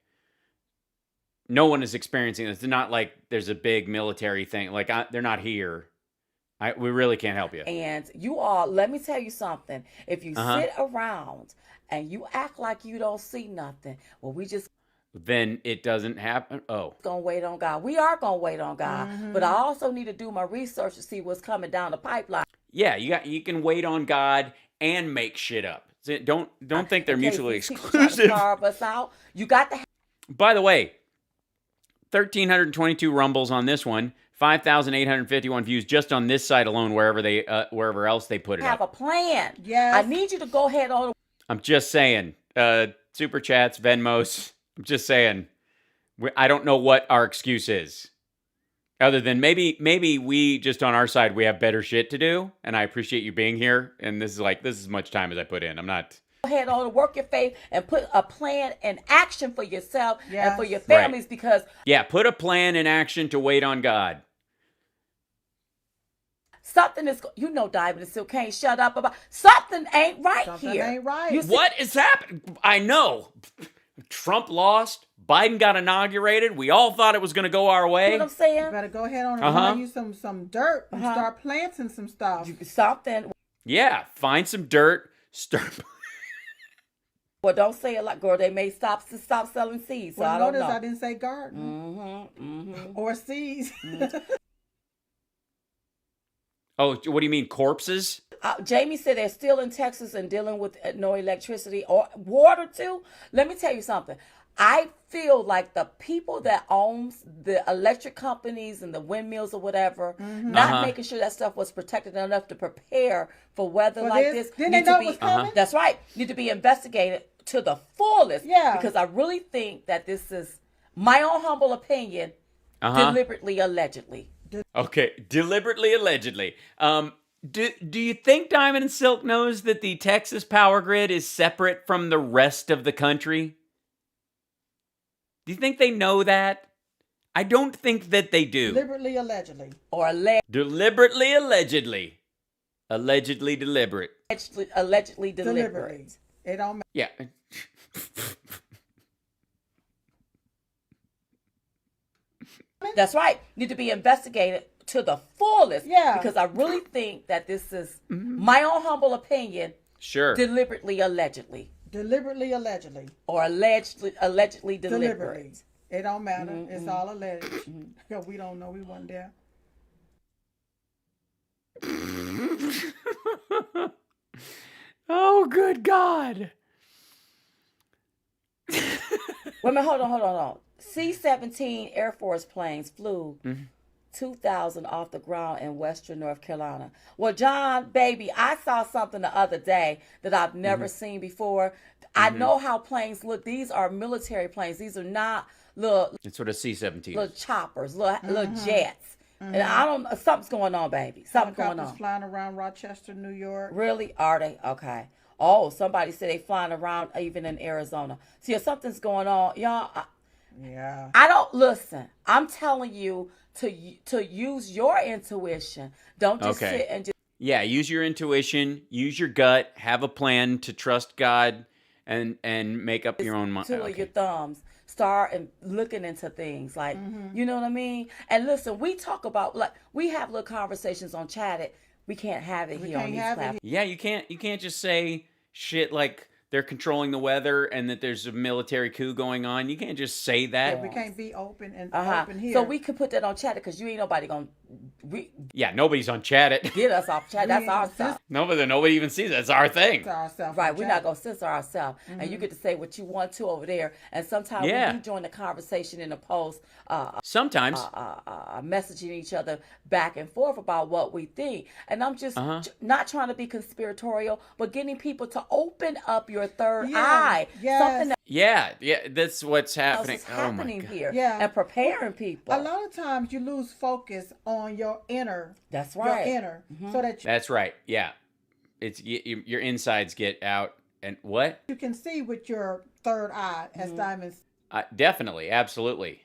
no one is experiencing this. It's not like there's a big military thing. Like they're not here. We really can't help you. And you all, let me tell you something. If you sit around and you act like you don't see nothing, well, we just then it doesn't happen. Oh, gonna wait on God. We are gonna wait on God, but I also need to do my research to see what's coming down the pipeline. Yeah, you can wait on God and make shit up. So don't think they're mutually exclusive. Carve us out. You got to. By the way, 1,322 rumbles on this one. 5,851 views just on this site alone. Wherever else they put it have up. A plan. Yes. I need you to go ahead on. I'm just saying. Super chats, Venmos. I'm just saying, I don't know what our excuse is. Other than maybe we just on our side, we have better shit to do. And I appreciate you being here. And this is as much time as I put in. I'm not. Go ahead on, work your faith and put a plan in action for yourself and for your families because. Yeah, put a plan in action to wait on God. Something is, Diamond still can't shut up about. Something ain't right Something here. Ain't right. What is happening? I know. Trump lost. Biden got inaugurated. We all thought it was going to go our way. You know what I'm saying? You better go ahead on and find you some dirt and start planting some stuff. Something. Yeah, find some dirt. Start. Well, don't say it like, girl, they may stop selling seeds. So well, I don't know. I didn't say garden. Or seeds. Oh, what do you mean, corpses? Jamie said they're still in Texas and dealing with no electricity or water too. Let me tell you something. I feel like the people that owns the electric companies and the windmills or whatever, not making sure that stuff was protected enough to prepare for weather like this. Didn't they know it was coming? That's right. Need to be investigated to the fullest. Yeah. Because I really think that this is my own humble opinion, deliberately, allegedly. Okay, deliberately, allegedly. Do you think Diamond and Silk knows that the Texas power grid is separate from the rest of the country? Do you think they know that? I don't think that they do. Deliberately, allegedly. Or deliberately, allegedly. Allegedly deliberate. Allegedly deliberate. It don't matter. Yeah. That's right. Need to be investigated to the fullest. Yeah. Because I really think that this is my own humble opinion. Sure. Deliberately, allegedly. Deliberately, allegedly. Or allegedly deliberate. It don't matter. It's all alleged. Because we don't know. We wasn't there. Oh, good God. Wait a minute, hold on. C-17 Air Force planes flew 2,000 off the ground in western North Carolina. Well, John, baby, I saw something the other day that I've never seen before. I know how planes look. These are military planes. These are not little... It's what a C-17 little choppers, little jets. And I don't... Something's going on, baby. Something's going on. Flying around Rochester, New York. Really? Are they? Okay. Oh, somebody said they flying around even in Arizona. See, if something's going on, y'all... Yeah. I don't listen. I'm telling you to use your intuition. Don't just sit and just. Yeah, use your intuition, use your gut, have a plan to trust God, and make up your own mind. Twiddle your thumbs. Start and looking into things like you know what I mean. And listen, we talk about we have little conversations on Chat It. We can't have it here on these platforms. Yeah, you can't just say shit like they're controlling the weather and that there's a military coup going on. You can't just say that. Yeah, we can't be open and open here. So we could put that on Chatter because you ain't nobody gonna. Yeah, nobody's on chat it. Get us off Chat. That's our stuff. Nobody even sees it. That's our thing. Right, we're not gonna censor ourselves, and you get to say what you want to over there. And sometimes we do join the conversation in a post. Sometimes messaging each other back and forth about what we think. And I'm just not trying to be conspiratorial, but getting people to open up your third eye. Something that yeah, that's what's happening. else is happening here. Yeah. And preparing people. A lot of times you lose focus on your inner. That's right. Your inner. So that That's right. Yeah. It's your insides get out and what? you can see with your third eye, as Diamond Definitely, absolutely.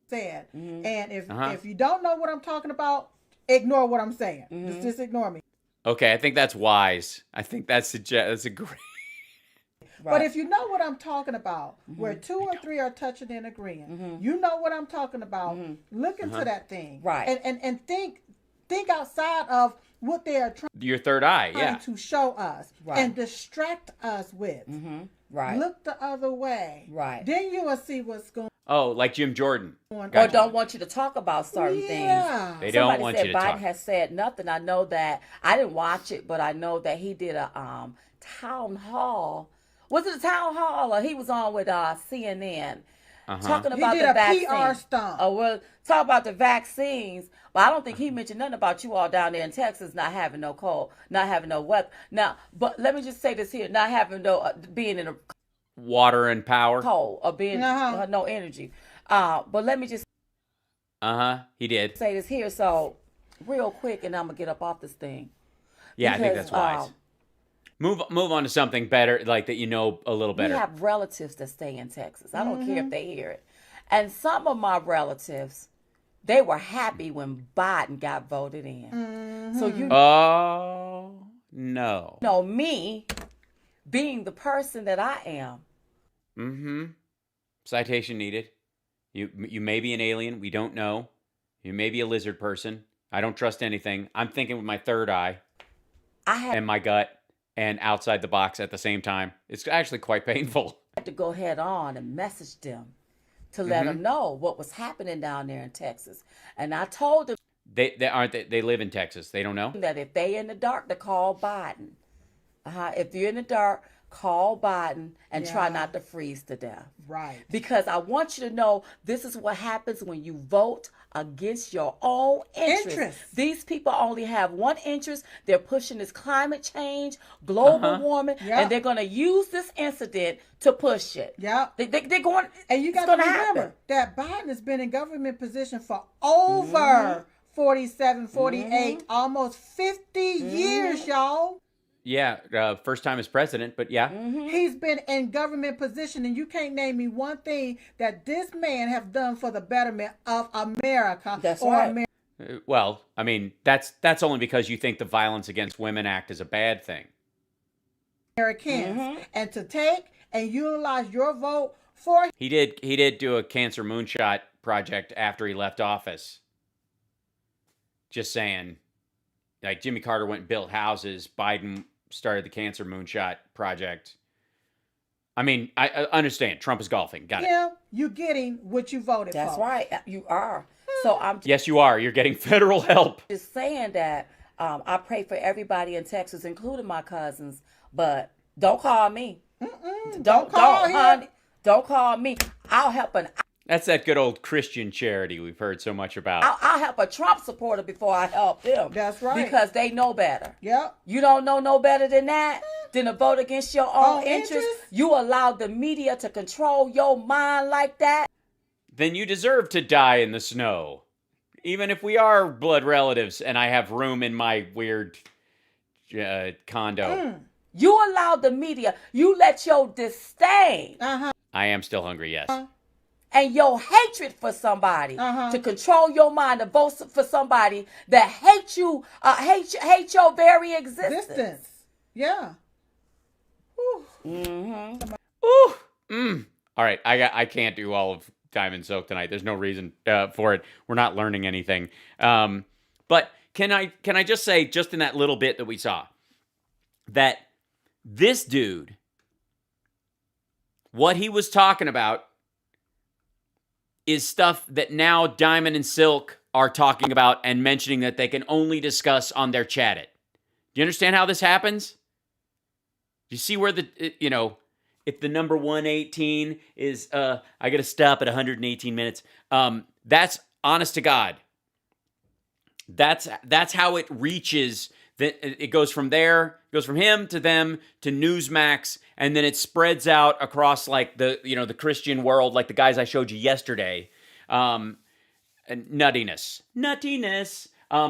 said. And if you don't know what I'm talking about, ignore what I'm saying. Just ignore me. Okay, I think that's wise. I think that's a great. But if you know what I'm talking about, where 2 or 3 are touching and agreeing, you know what I'm talking about. Look into that thing, right? And think outside of what they are trying Your third eye, yeah. to show us and distract us with. Right. Look the other way. Right. Then you will see what's going on. Oh, like Jim Jordan. Or don't want you to talk about certain things. They don't Somebody want said you to Biden talk. has said nothing. I know that. I didn't watch it, but I know that he did a town hall. Was it a town hall or he was on with CNN talking about did the a vaccine? PR stunt. Oh, well, talk about the vaccines. But I don't think he mentioned nothing about you all down there in Texas not having no cold, not having no weather. Now, but let me just say this here: not having no being in a Water and power. cold or being no energy. But let me just He did. say this here, so real quick, and I'm gonna get up off this thing. Yeah, I think Because, that's wise. Move on to something better, like that you know a little better. We have relatives that stay in Texas. I don't care if they hear it. And some of my relatives, they were happy when Biden got voted in. So you Oh no. know me being the person that I am. Citation needed. You may be an alien. We don't know. You may be a lizard person. I don't trust anything. I'm thinking with my third eye and my gut and outside the box at the same time. It's actually quite painful. I had to go head on and message them to let them know what was happening down there in Texas. And I told them They live in Texas. They don't know. that if they in the dark, to call Biden. If you're in the dark, call Biden and try not to freeze to death. Right. Because I want you to know this is what happens when you vote against your own interest. These people only have one interest. They're pushing this climate change, global warming, and they're going to use this incident to push it. Yeah. They're going, and you got to remember that Biden has been in government position for over 47, 48, almost 50 years, y'all. Yeah, first time as president, but yeah. He's been in government position, and you can't name me one thing that this man have done for the betterment of America. That's right. Well, I mean, that's only because you think the Violence Against Women Act is a bad thing. Americans, and to take and utilize your vote for. He did do a cancer moonshot project after he left office. Just saying, like Jimmy Carter went and built houses. Biden started the cancer moonshot project. I mean, I understand. Trump is golfing. Got it. Yeah, you're getting what you voted for. That's right. You are. So I'm Yes, you are. You're getting federal help. just saying that I pray for everybody in Texas, including my cousins. But don't call me. Don't call him. honey. Don't call me. I'll help That's that good old Christian charity we've heard so much about. I'll help a Trump supporter before I help them. That's right. Because they know better. Yep. You don't know no better than that? Than to vote against your own interest? You allow the media to control your mind like that? Then you deserve to die in the snow. Even if we are blood relatives and I have room in my weird condo. You allow the media, you let your disdain I am still hungry, yes. and your hatred for somebody to control your mind to vote for somebody that hates you, hate your very existence. Yeah. Ooh. All right, I can't do all of Diamond Soak tonight. There's no reason for it. We're not learning anything. But can I just say, just in that little bit that we saw, that this dude What he was talking about is stuff that now Diamond and Silk are talking about and mentioning that they can only discuss on their chat it. Do you understand how this happens? You see where if the number 118 is, I got to stop at 118 minutes. That's honest to God. That's how it reaches. It goes from there, goes from him to them to Newsmax, and then it spreads out across like the Christian world, like the guys I showed you yesterday. And nuttiness.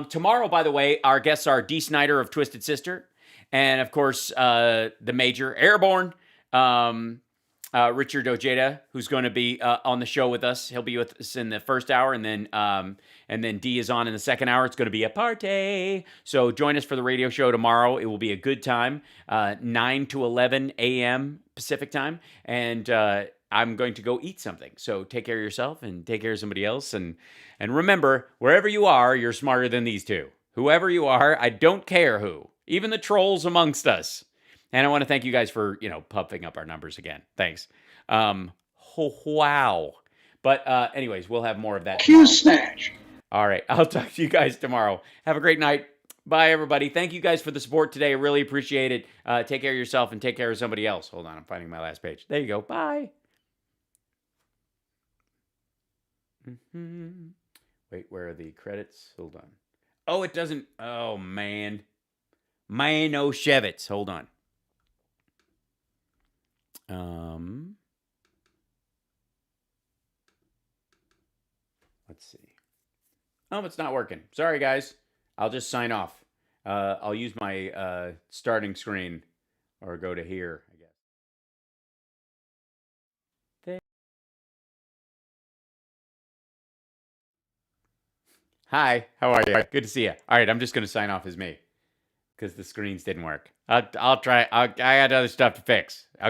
Tomorrow, by the way, our guests are Dee Snider of Twisted Sister, and of course the Major Airborne. Richard Ojeda, who's going to be on the show with us. He'll be with us in the first hour, and then Dee is on in the second hour. It's going to be a party. So join us for the radio show tomorrow. It will be a good time, 9 to 11 a.m. Pacific time, and I'm going to go eat something. So take care of yourself and take care of somebody else, and remember, wherever you are, you're smarter than these two. Whoever you are, I don't care who, even the trolls amongst us. And I want to thank you guys for, pumping up our numbers again. Thanks. Wow. But anyways, we'll have more of that tomorrow. Snatch. All right. I'll talk to you guys tomorrow. Have a great night. Bye, everybody. Thank you guys for the support today. I really appreciate it. Take care of yourself and take care of somebody else. Hold on. I'm finding my last page. There you go. Bye. Wait, where are the credits? Hold on. Oh, it doesn't. Oh, man. Shevitz. Hold on. Let's see. Oh, it's not working. Sorry, guys. I'll just sign off. I'll use my starting screen or go to here, I guess. Hi, how are you? Good to see you. All right, I'm just going to sign off as me because the screens didn't work. I'll try. I got other stuff to fix.